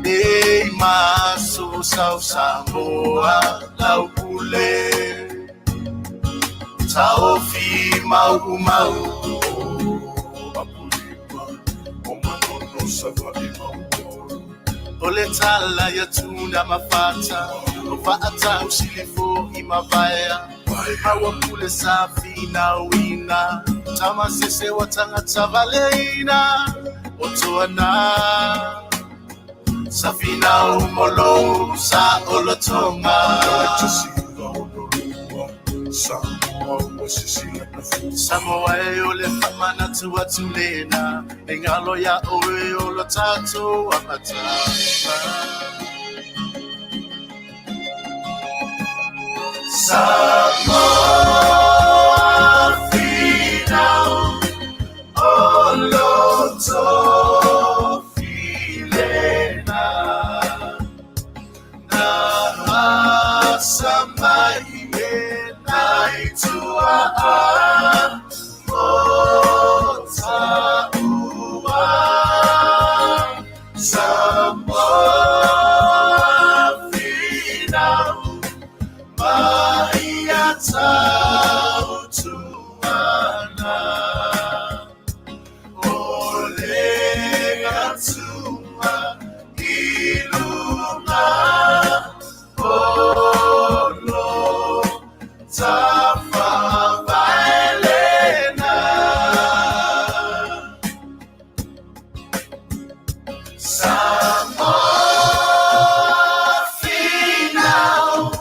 Speaker 2: Ei maso sau Samoa lau pule tau fi mau mau o manono savai mau ole tala ya tuna mafata o faata usilifo imavaya hawa kule safi na wina tama sese watanga tavaleina otoana safina umolo sa olotonga Samoa ole famana tua tulena engalo ya oe olo tato amata Samoa fina olo to filena na samai Tua mota ua Samoa fina maia tau tuana olega tua ilunga olo Tafa Vailena Samoa final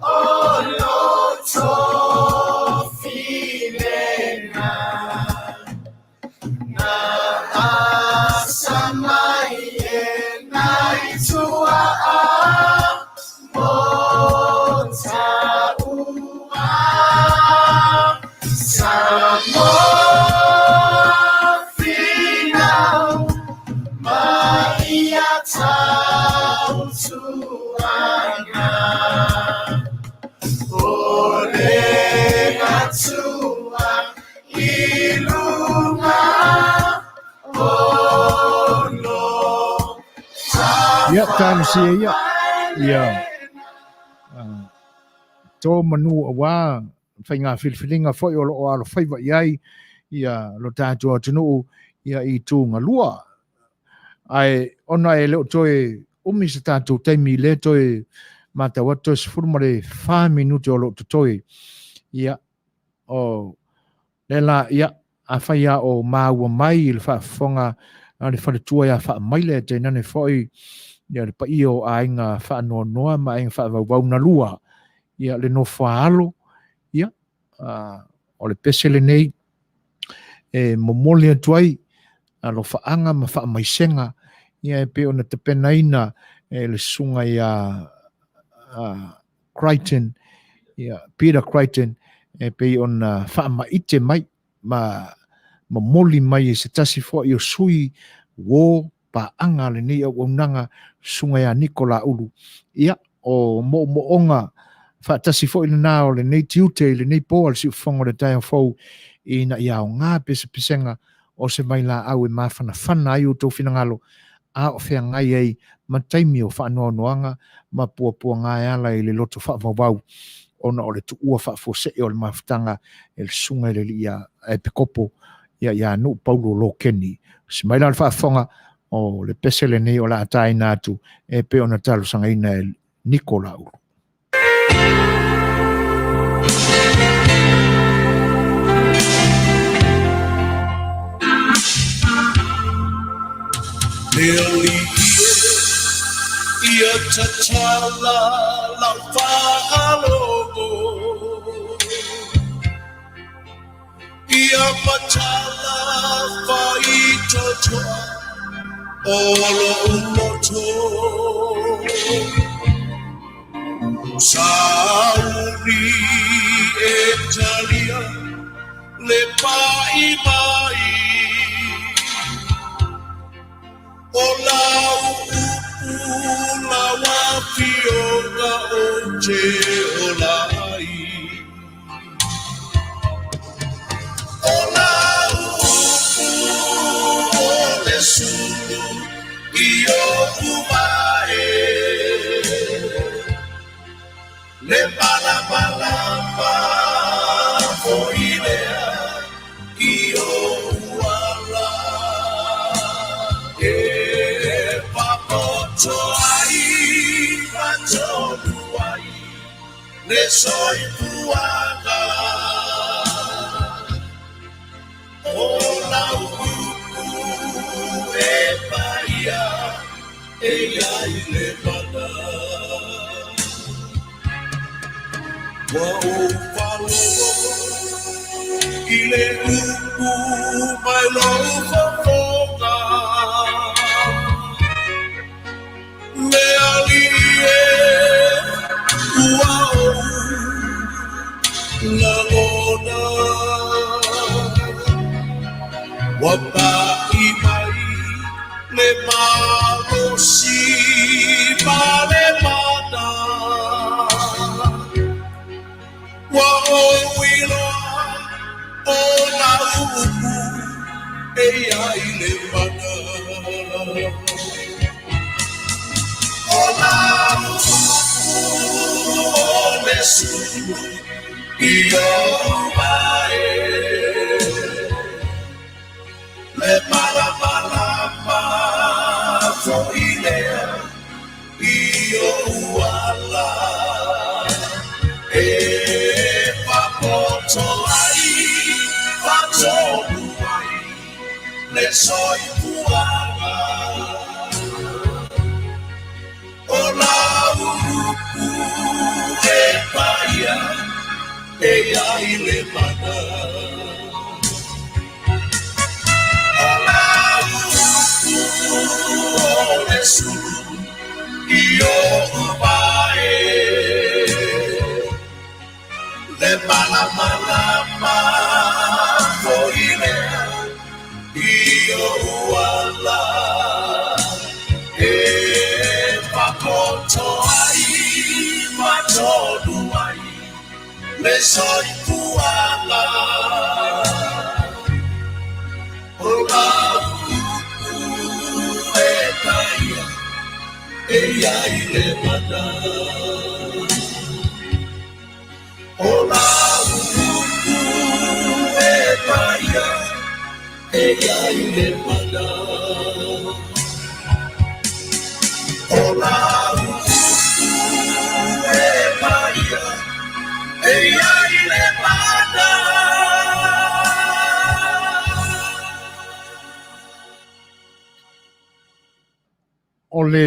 Speaker 2: Oloto Filena Na Asamaye Naitua Mota Samoa final Maia tau tuana Olega tua ilunga Ono
Speaker 1: Kan sia ya to manu wa fainga filfilinga foi o alo fai va iai ia lo tato tunu ia I tunga lua ai ona e leo toe umi se tato taimi le toe mata wato se furmare 5 minuti o lo toe ia o lela ia a faia o maua mai il fa fonga ale fa tua ia fa mai le te nane foi ia le pa io a inga fa no noa ma inga fa va na lua ia le no faalo ia o le pesele nei e momole tuai a lo faanga ma fa mai senga ia pe ona te penaina le sunga ia Crichton ia Peter Crichton pe ona fa mai ite mai ma moli mai se tasi fo io sui wo pa anga le nei o nanga sunga ia Nicola ulu ia o mo onga fa tasi fo ile na o le nei tiute le nei po al si fongo le tai fo ina ia o nga pesenga o se mai la au e mafana fana ai o to finangalo a o fe ngai ai ma taimi o fa no noanga ma po nga ala ile loto fa vau ona o le tu ua fa fo se o le maftanga el sunga le ia e pekopo ia no Paulo Lokeni se mai la fa fonga o le pesele nei o la tai natu e pe ona talo sanga ina el Nicola
Speaker 2: Nearly ia tatala la fa'alogo ia matala fa'itotoa olo umoto sauri Italia le pai mai Olau upula wafioga oje olai Olau upule sulu iyo uvae Le bala le soi puanga o lau e paia e ai le mana wa o falo i le upu mai lo fofoka me alie uao la lona wapa i mai le malo si pale mana wa o wilo o la upu e ai le mana o la upu o le su i o mai le mala fo ilea i o uala e papoto ai patonu ai le soi puanga o la upu e paia e ai le mana o la upu o le su i o ubae le malama fo ilea i o uala e papoto ai patonu ai le soi puala o la upu e taia e ai le mana o la upu e taia e ai le mana o la upu e taia e ai le mana
Speaker 1: o le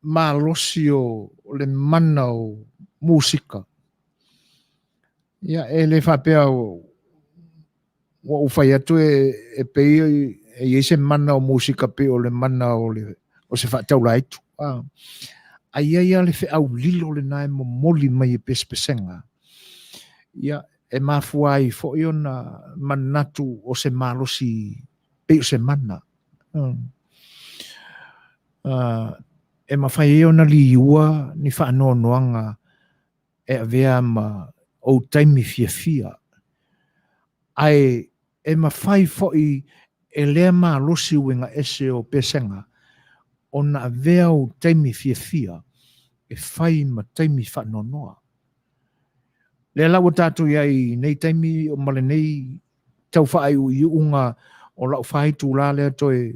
Speaker 1: malosi o le mana o musika. Ia e le whapea o whai atu e pei e se mana o musika pe o le mana o se whatau laitu. Ai ai le whi au lilo le nai mo moli mai e pespesenga. Ia e mafuai fo i ona manatu o se malosi pe o se mana. E mawhai e ona li iua ni whaanoa noanga e avea ma o taimi fia fia. Ai e mawhai fo i e lea malosi wenga ese o pesenga ona avea o taimi fia fia e whai ma taimi whaanoa noa. Le lau tātou iai nei taimi o male nei tau whaai u i unga o lau whai tū la lea toi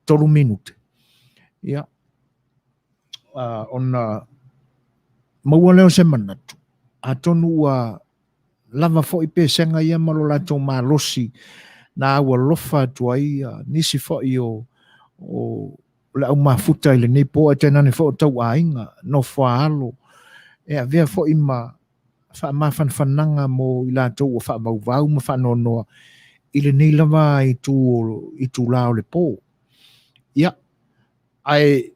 Speaker 1: 3 minute. Ia. Ona maua leo se manatu. A tonu ua lava fo i pesenga ia malo lato malosi na awa lofa tua ia nisi fo i o le au mafuta ile nei po e tenane fo tau ainga no whaalo. E a vea fo i ma whananga mo i lato o wha mauvau ma whanonoa ile nei lava i tu lao le po. Ia. Ai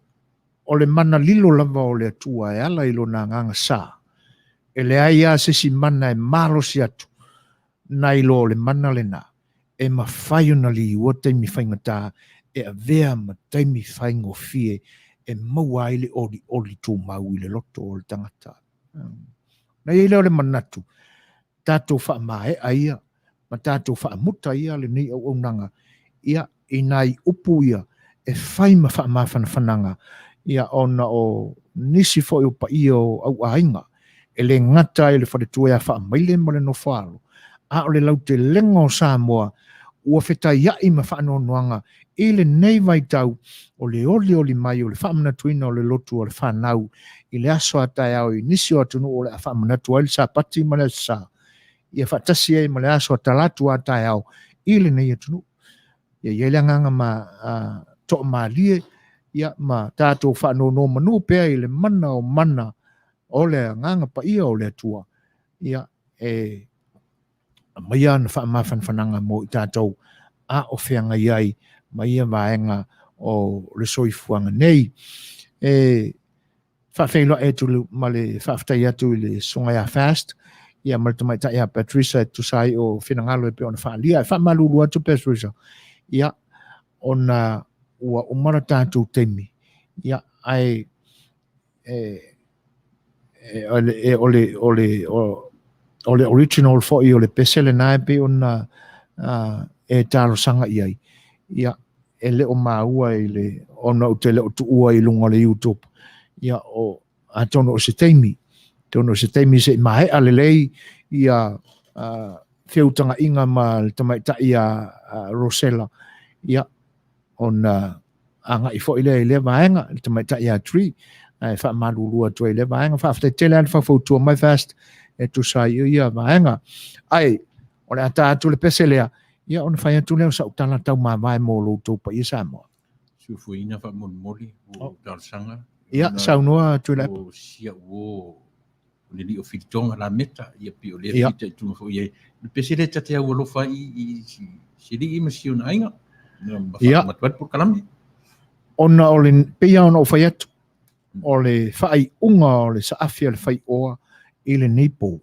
Speaker 1: o le mana lilo lava o le atua e ala ilo na nganga sa. E le aia se si mana e malo si atu. Na ilo le mana le na. E ma whaio na li ua taimi whaingata e a vea ma taimi whaingo fie e maua ile oli tū mau ile loto o le tangata. Na ia leo le manatu. Tātou wha mae aia. Ma tātou wha muta ia le nei au nanga. Ia i nai upu ia e whai ma wha mawhananga. Ia ona o nisi fo i pa i o au ainga. E le ngata e le wharetua a wha maile ma le no whalo. A o le lau te lengo Samoa ua whetaiai ma whaanonoanga i le nei vai tau o le oli mai o le whaamanatuina o le lotu o le whanau i le aso atai au i nisi o atunu o le a whaamanatua i le sa pati ma le sa ia whaatasi e ma le aso atalatu atai au i le nei atunu ia ielanganga ma to malie ia ma tātou whaanono manu pea i le mana o le nganga pa ia o le atua ia mai ana whaamawhanwhananga mo i tātou a o whianga iai mai ia vaenga o le soifuanga nei whawhenua e tulu ma le whawhtai atu i le sunga ia fast ia ma le tamai ta ia Patricia tu sai o whinangalo e pe ona whaalia whamalulu atu Patricia ia ona ua umara tātou temi ia ai ole original fo i ole pesele nae pe ona e talo sanga iai ia ele o maua i le ona utele o tuua i lunga le YouTube ia o atono o se teimi se mai ale lei ia feutanga inga ma le tamaita ia Rosella ia ona anga i fo ile le vaenga le tamaita ia tree ai fa malulu atu ile vaenga fa fte tele al fa foto mai fast e tu sai ia vaenga ai ona ata atu le peselea ia ona fai atu le sa utala tau ma vai mo lo to pa isa mo
Speaker 4: Sufuina fa mon moli o dalsanga
Speaker 1: ia saunoa tu le
Speaker 4: o sia o le li o fitonga la meta ia pi o le fita tu fo ia le pesele tata o lo fa i sili ma si ona inga
Speaker 1: ia
Speaker 4: matwat por kalam
Speaker 1: ona o le pia ona o fai atu o le fai unga o le saafia le Fai'oa i le nipo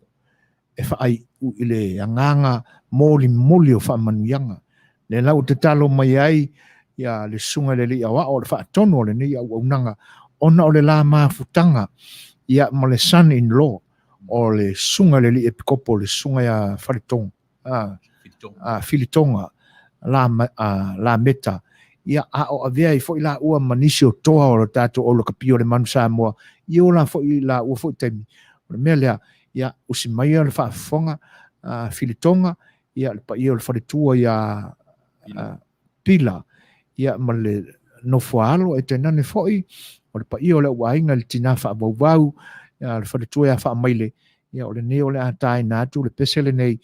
Speaker 1: e fai i le anganga moli o whaamanuianga le lau te talo mai ai ia le sunga le li awa o le whaatono le ni au nanga ona o le la mafutanga ia ma le son-in-law o le sunga le li epikopo le sunga ia wharitonga filitonga la meta ia a o avea i fo i la ua manisi o toa o le tato o le kapio le manu Samoa i o la fo i la ua fo i taimi o le mea lea ia usi mai o le whaafonga filitonga ia le pa i o le wharitua ia pila ia ma le nofualo e tenane fo i o le pa i o le wainga le tina whaabau ia le wharitua ia whaamaile ia o le neo le atai nātu le pesele nei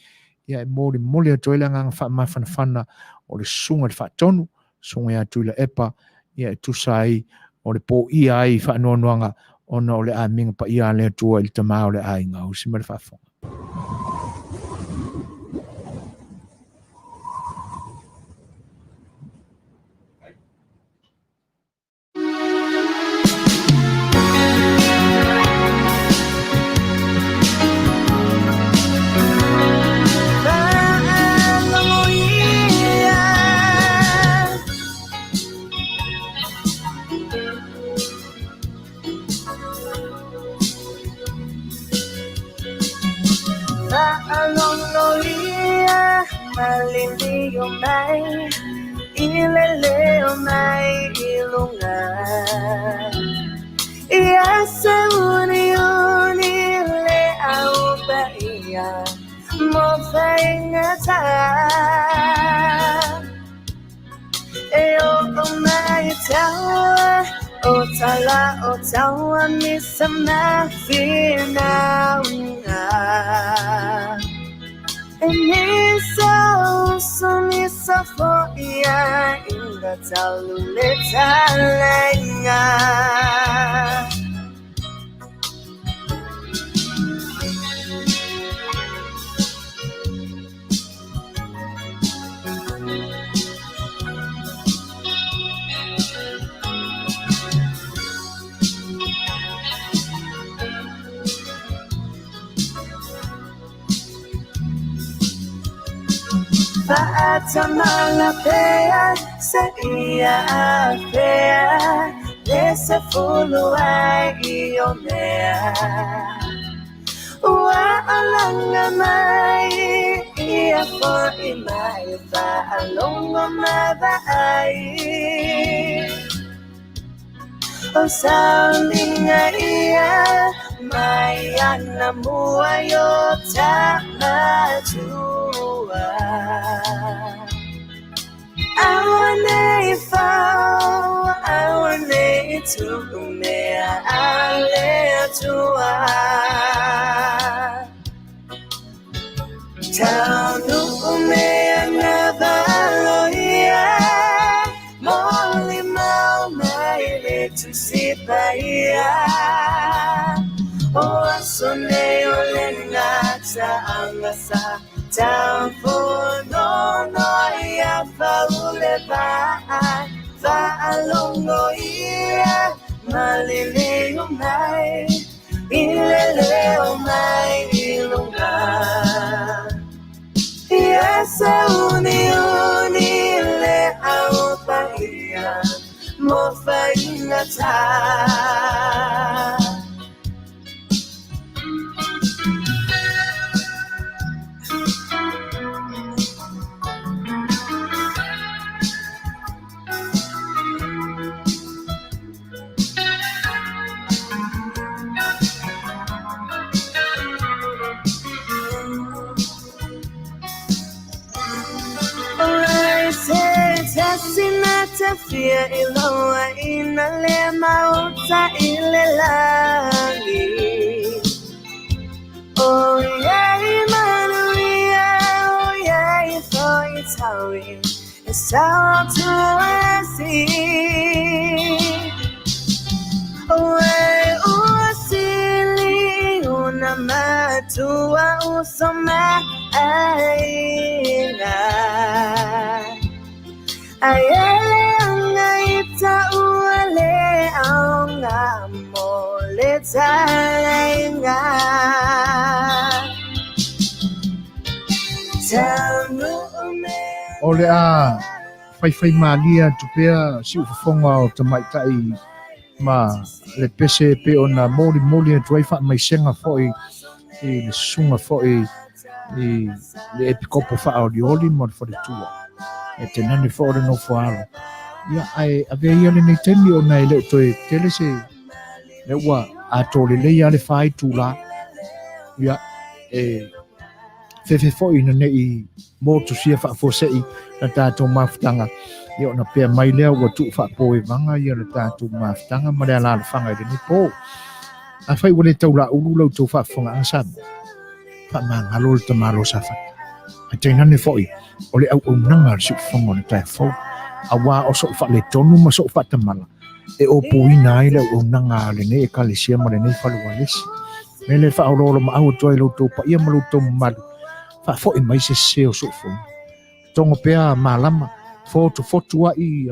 Speaker 1: ia e mōli atoile ngang whaamawhanawhana o le sunga le whaatonu sunga ia tuila epa ia e tusai o le po ia ai whaanoanuanga ona o le a minga pa ia le atua i le tamā o le a inga o si mele whaafonga.
Speaker 6: Malilio mai, ileleo mai ilunga. Ia se uni le au baia, mo faingata. E o mai taua, o taua misa mafina unga. Misa fo ia inga taluleta lenga. Fatamala pea sa ia pea desa fulu ai o mea ua alanga mai ia fo i mai fa alongo mavai o saulinga ia mai ana mua yo tamatua Awane fau, awane tu mea ale tua. Taunu mea navaloia, moli mau mai tu sipaia. O asone olengata angasa. Tampono noia faule ba alongo ia malele mai ilele mai ilunga ia se uni le au paia mo faina ta. Tafia iloa inale mauta ilelangi. Oh yeah, Manuia, oh yeah, for it's hurry. It's out to see. Oh, silly, una matua usoma aina. Ayele angaita uale aonga mole talenga.
Speaker 1: Ole a fai malia tupea si ufafonga o tamaitai ma le pese pe ona moli e tuai fa mai senga foi i le sunga foi i le epikopo fa o di oli mo for the tua e te nani fo no foalo ia ai ave ia le nei temi ona ele toi tele se le wa a tole le ia le fai tula ia e fe foi no nei mo tu sia fa fo sei na tato maftanga ia ona pe mai lea wa tu fa po e vanga ia le tato maftanga ma le ala fanga de ni po a fai wole tau la ulu lo tu fa fonga asa fa mangalo te malo safa a te nani foi ole au nanga si fonga le tai fo a wa o so fa le tonu ma so fa tamala e o puina ile o nanga le ne ka le sia ma le ne fa lo walesi me le fa o lo ma au toi lo tu pa ia ma lo tu mal fa fo e mai se o so fo tongo pea malama fotu a i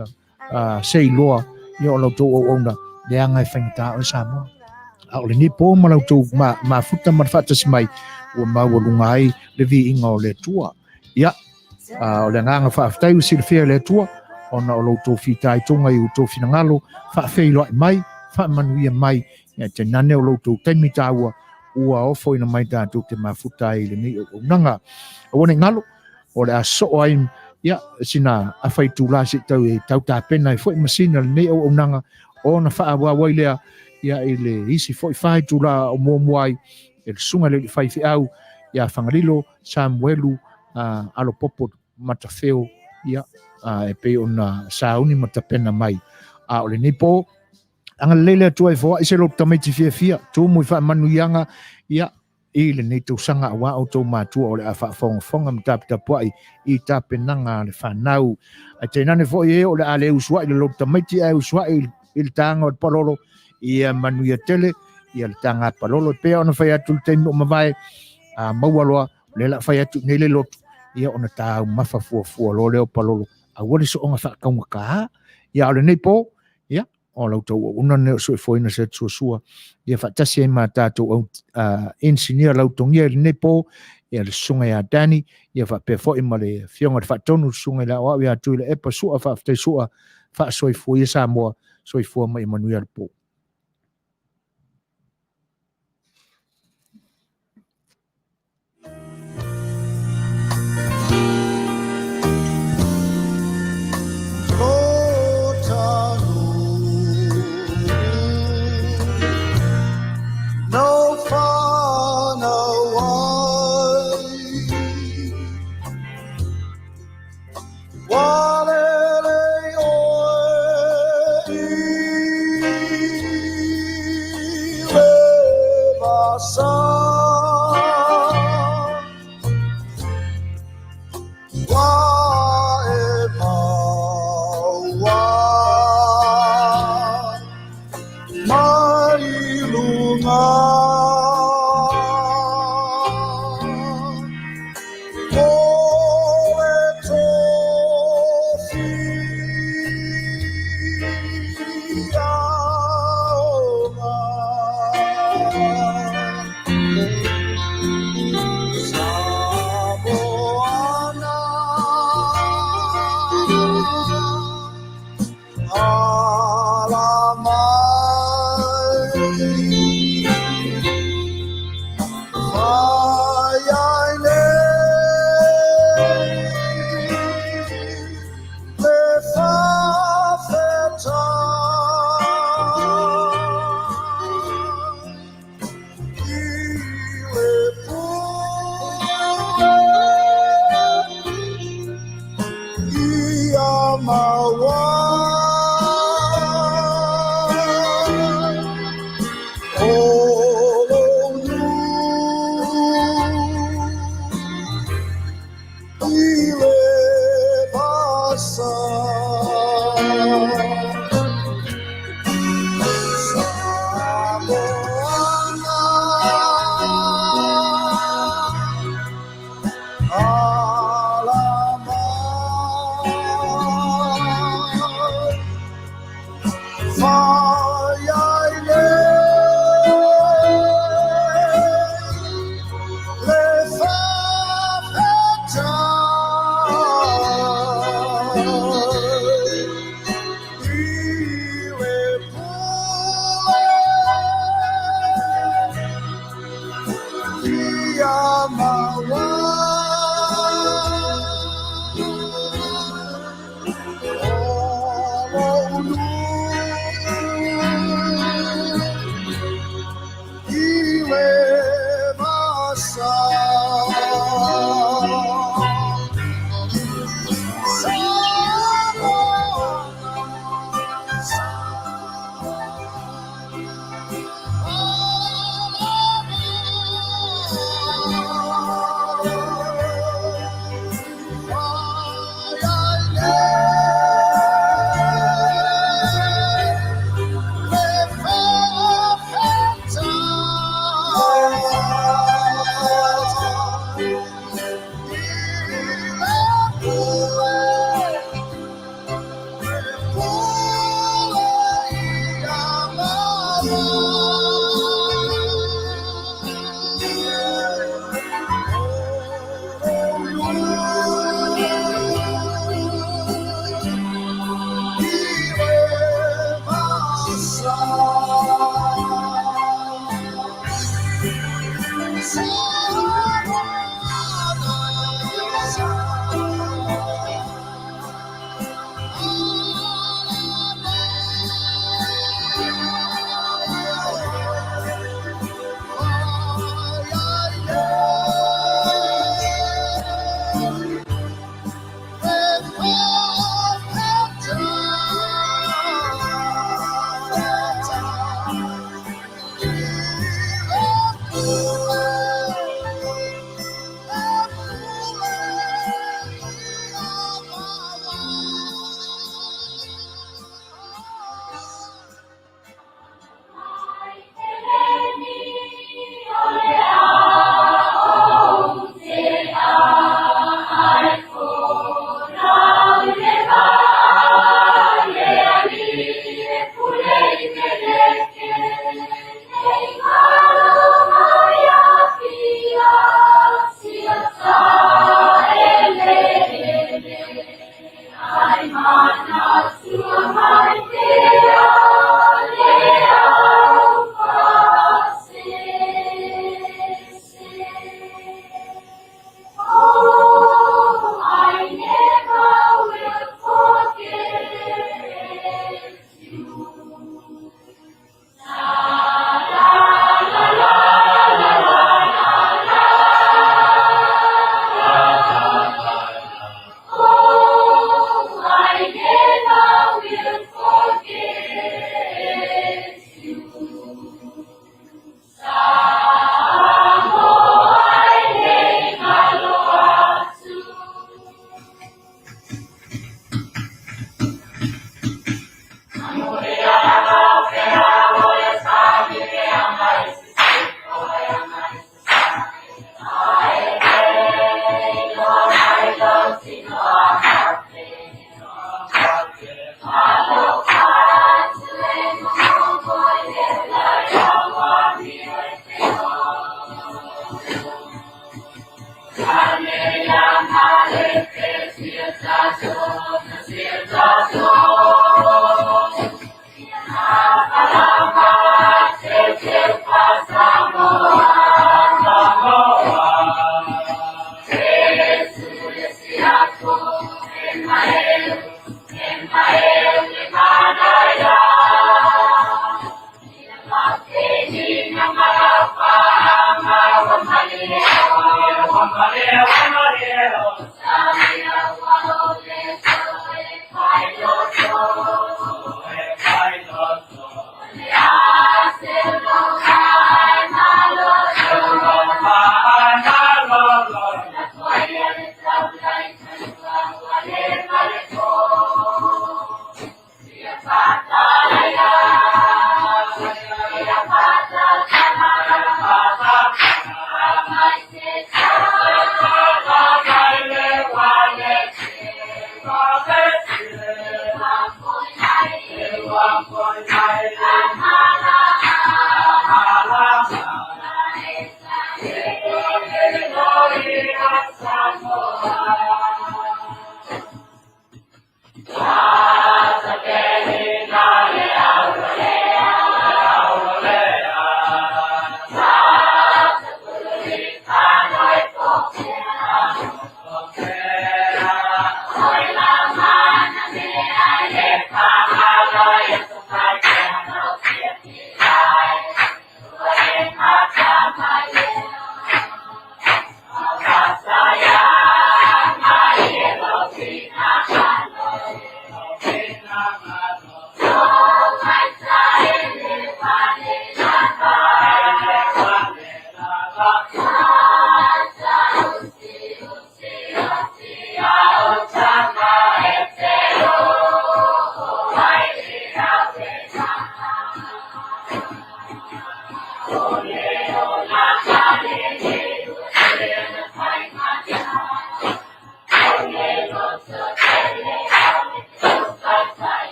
Speaker 1: sei loa ia o lo tu o ona le anga fengta o samo a le ni po ma lo tu ma futa ma fa tas mai o ma o lunga ai le vi inga o le tua ia o le nganga fa aftai u sil fia le tua ona o lo tu fita i tunga i u tu finangalo fa feilo mai fa manuia mai ia te nane o lo tu taimi taua ua o foi na mai ta tu te ma futa i le ni o nanga o ne ngalo o le aso ai ia sina a fai tu la si tau e tau ta pena i foi masina le o nanga o na fa wa wa ile ia ile isi foi fai tu la o mo moai e sunga le fai fi au ia fangalilo Samuelu alo popo matafeo ia e pe ona sauni matapena mai a o le nipo anga lele tu ai fo i se lo tamiti fia tu mo fa manuianga ia ile nei tu sanga wa auto matu o le afa fonga mtapta poi i tapenanga le fanau a te nane fo e o le ale uswa le lo tamiti ai uswa il tanga o palolo ia Manuia tele ia le tanga palolo pe ona fa atu te mo vai a mawaloa le la fa atu nei le lot ia ona ta mafa fu lo le palolo a wole so ona fa ka ia le nei po ia o lo to una ne so foi na set Suasua ia fa tasi ma tato engineer lo tongia le nepo ia le sunga ya dani ia fa pe fo ima le fionga fa tonu sunga la wa ia tu le e pa sua fa te sua fa so foi sa mo so foi ma Manuia po
Speaker 2: No fun away. Water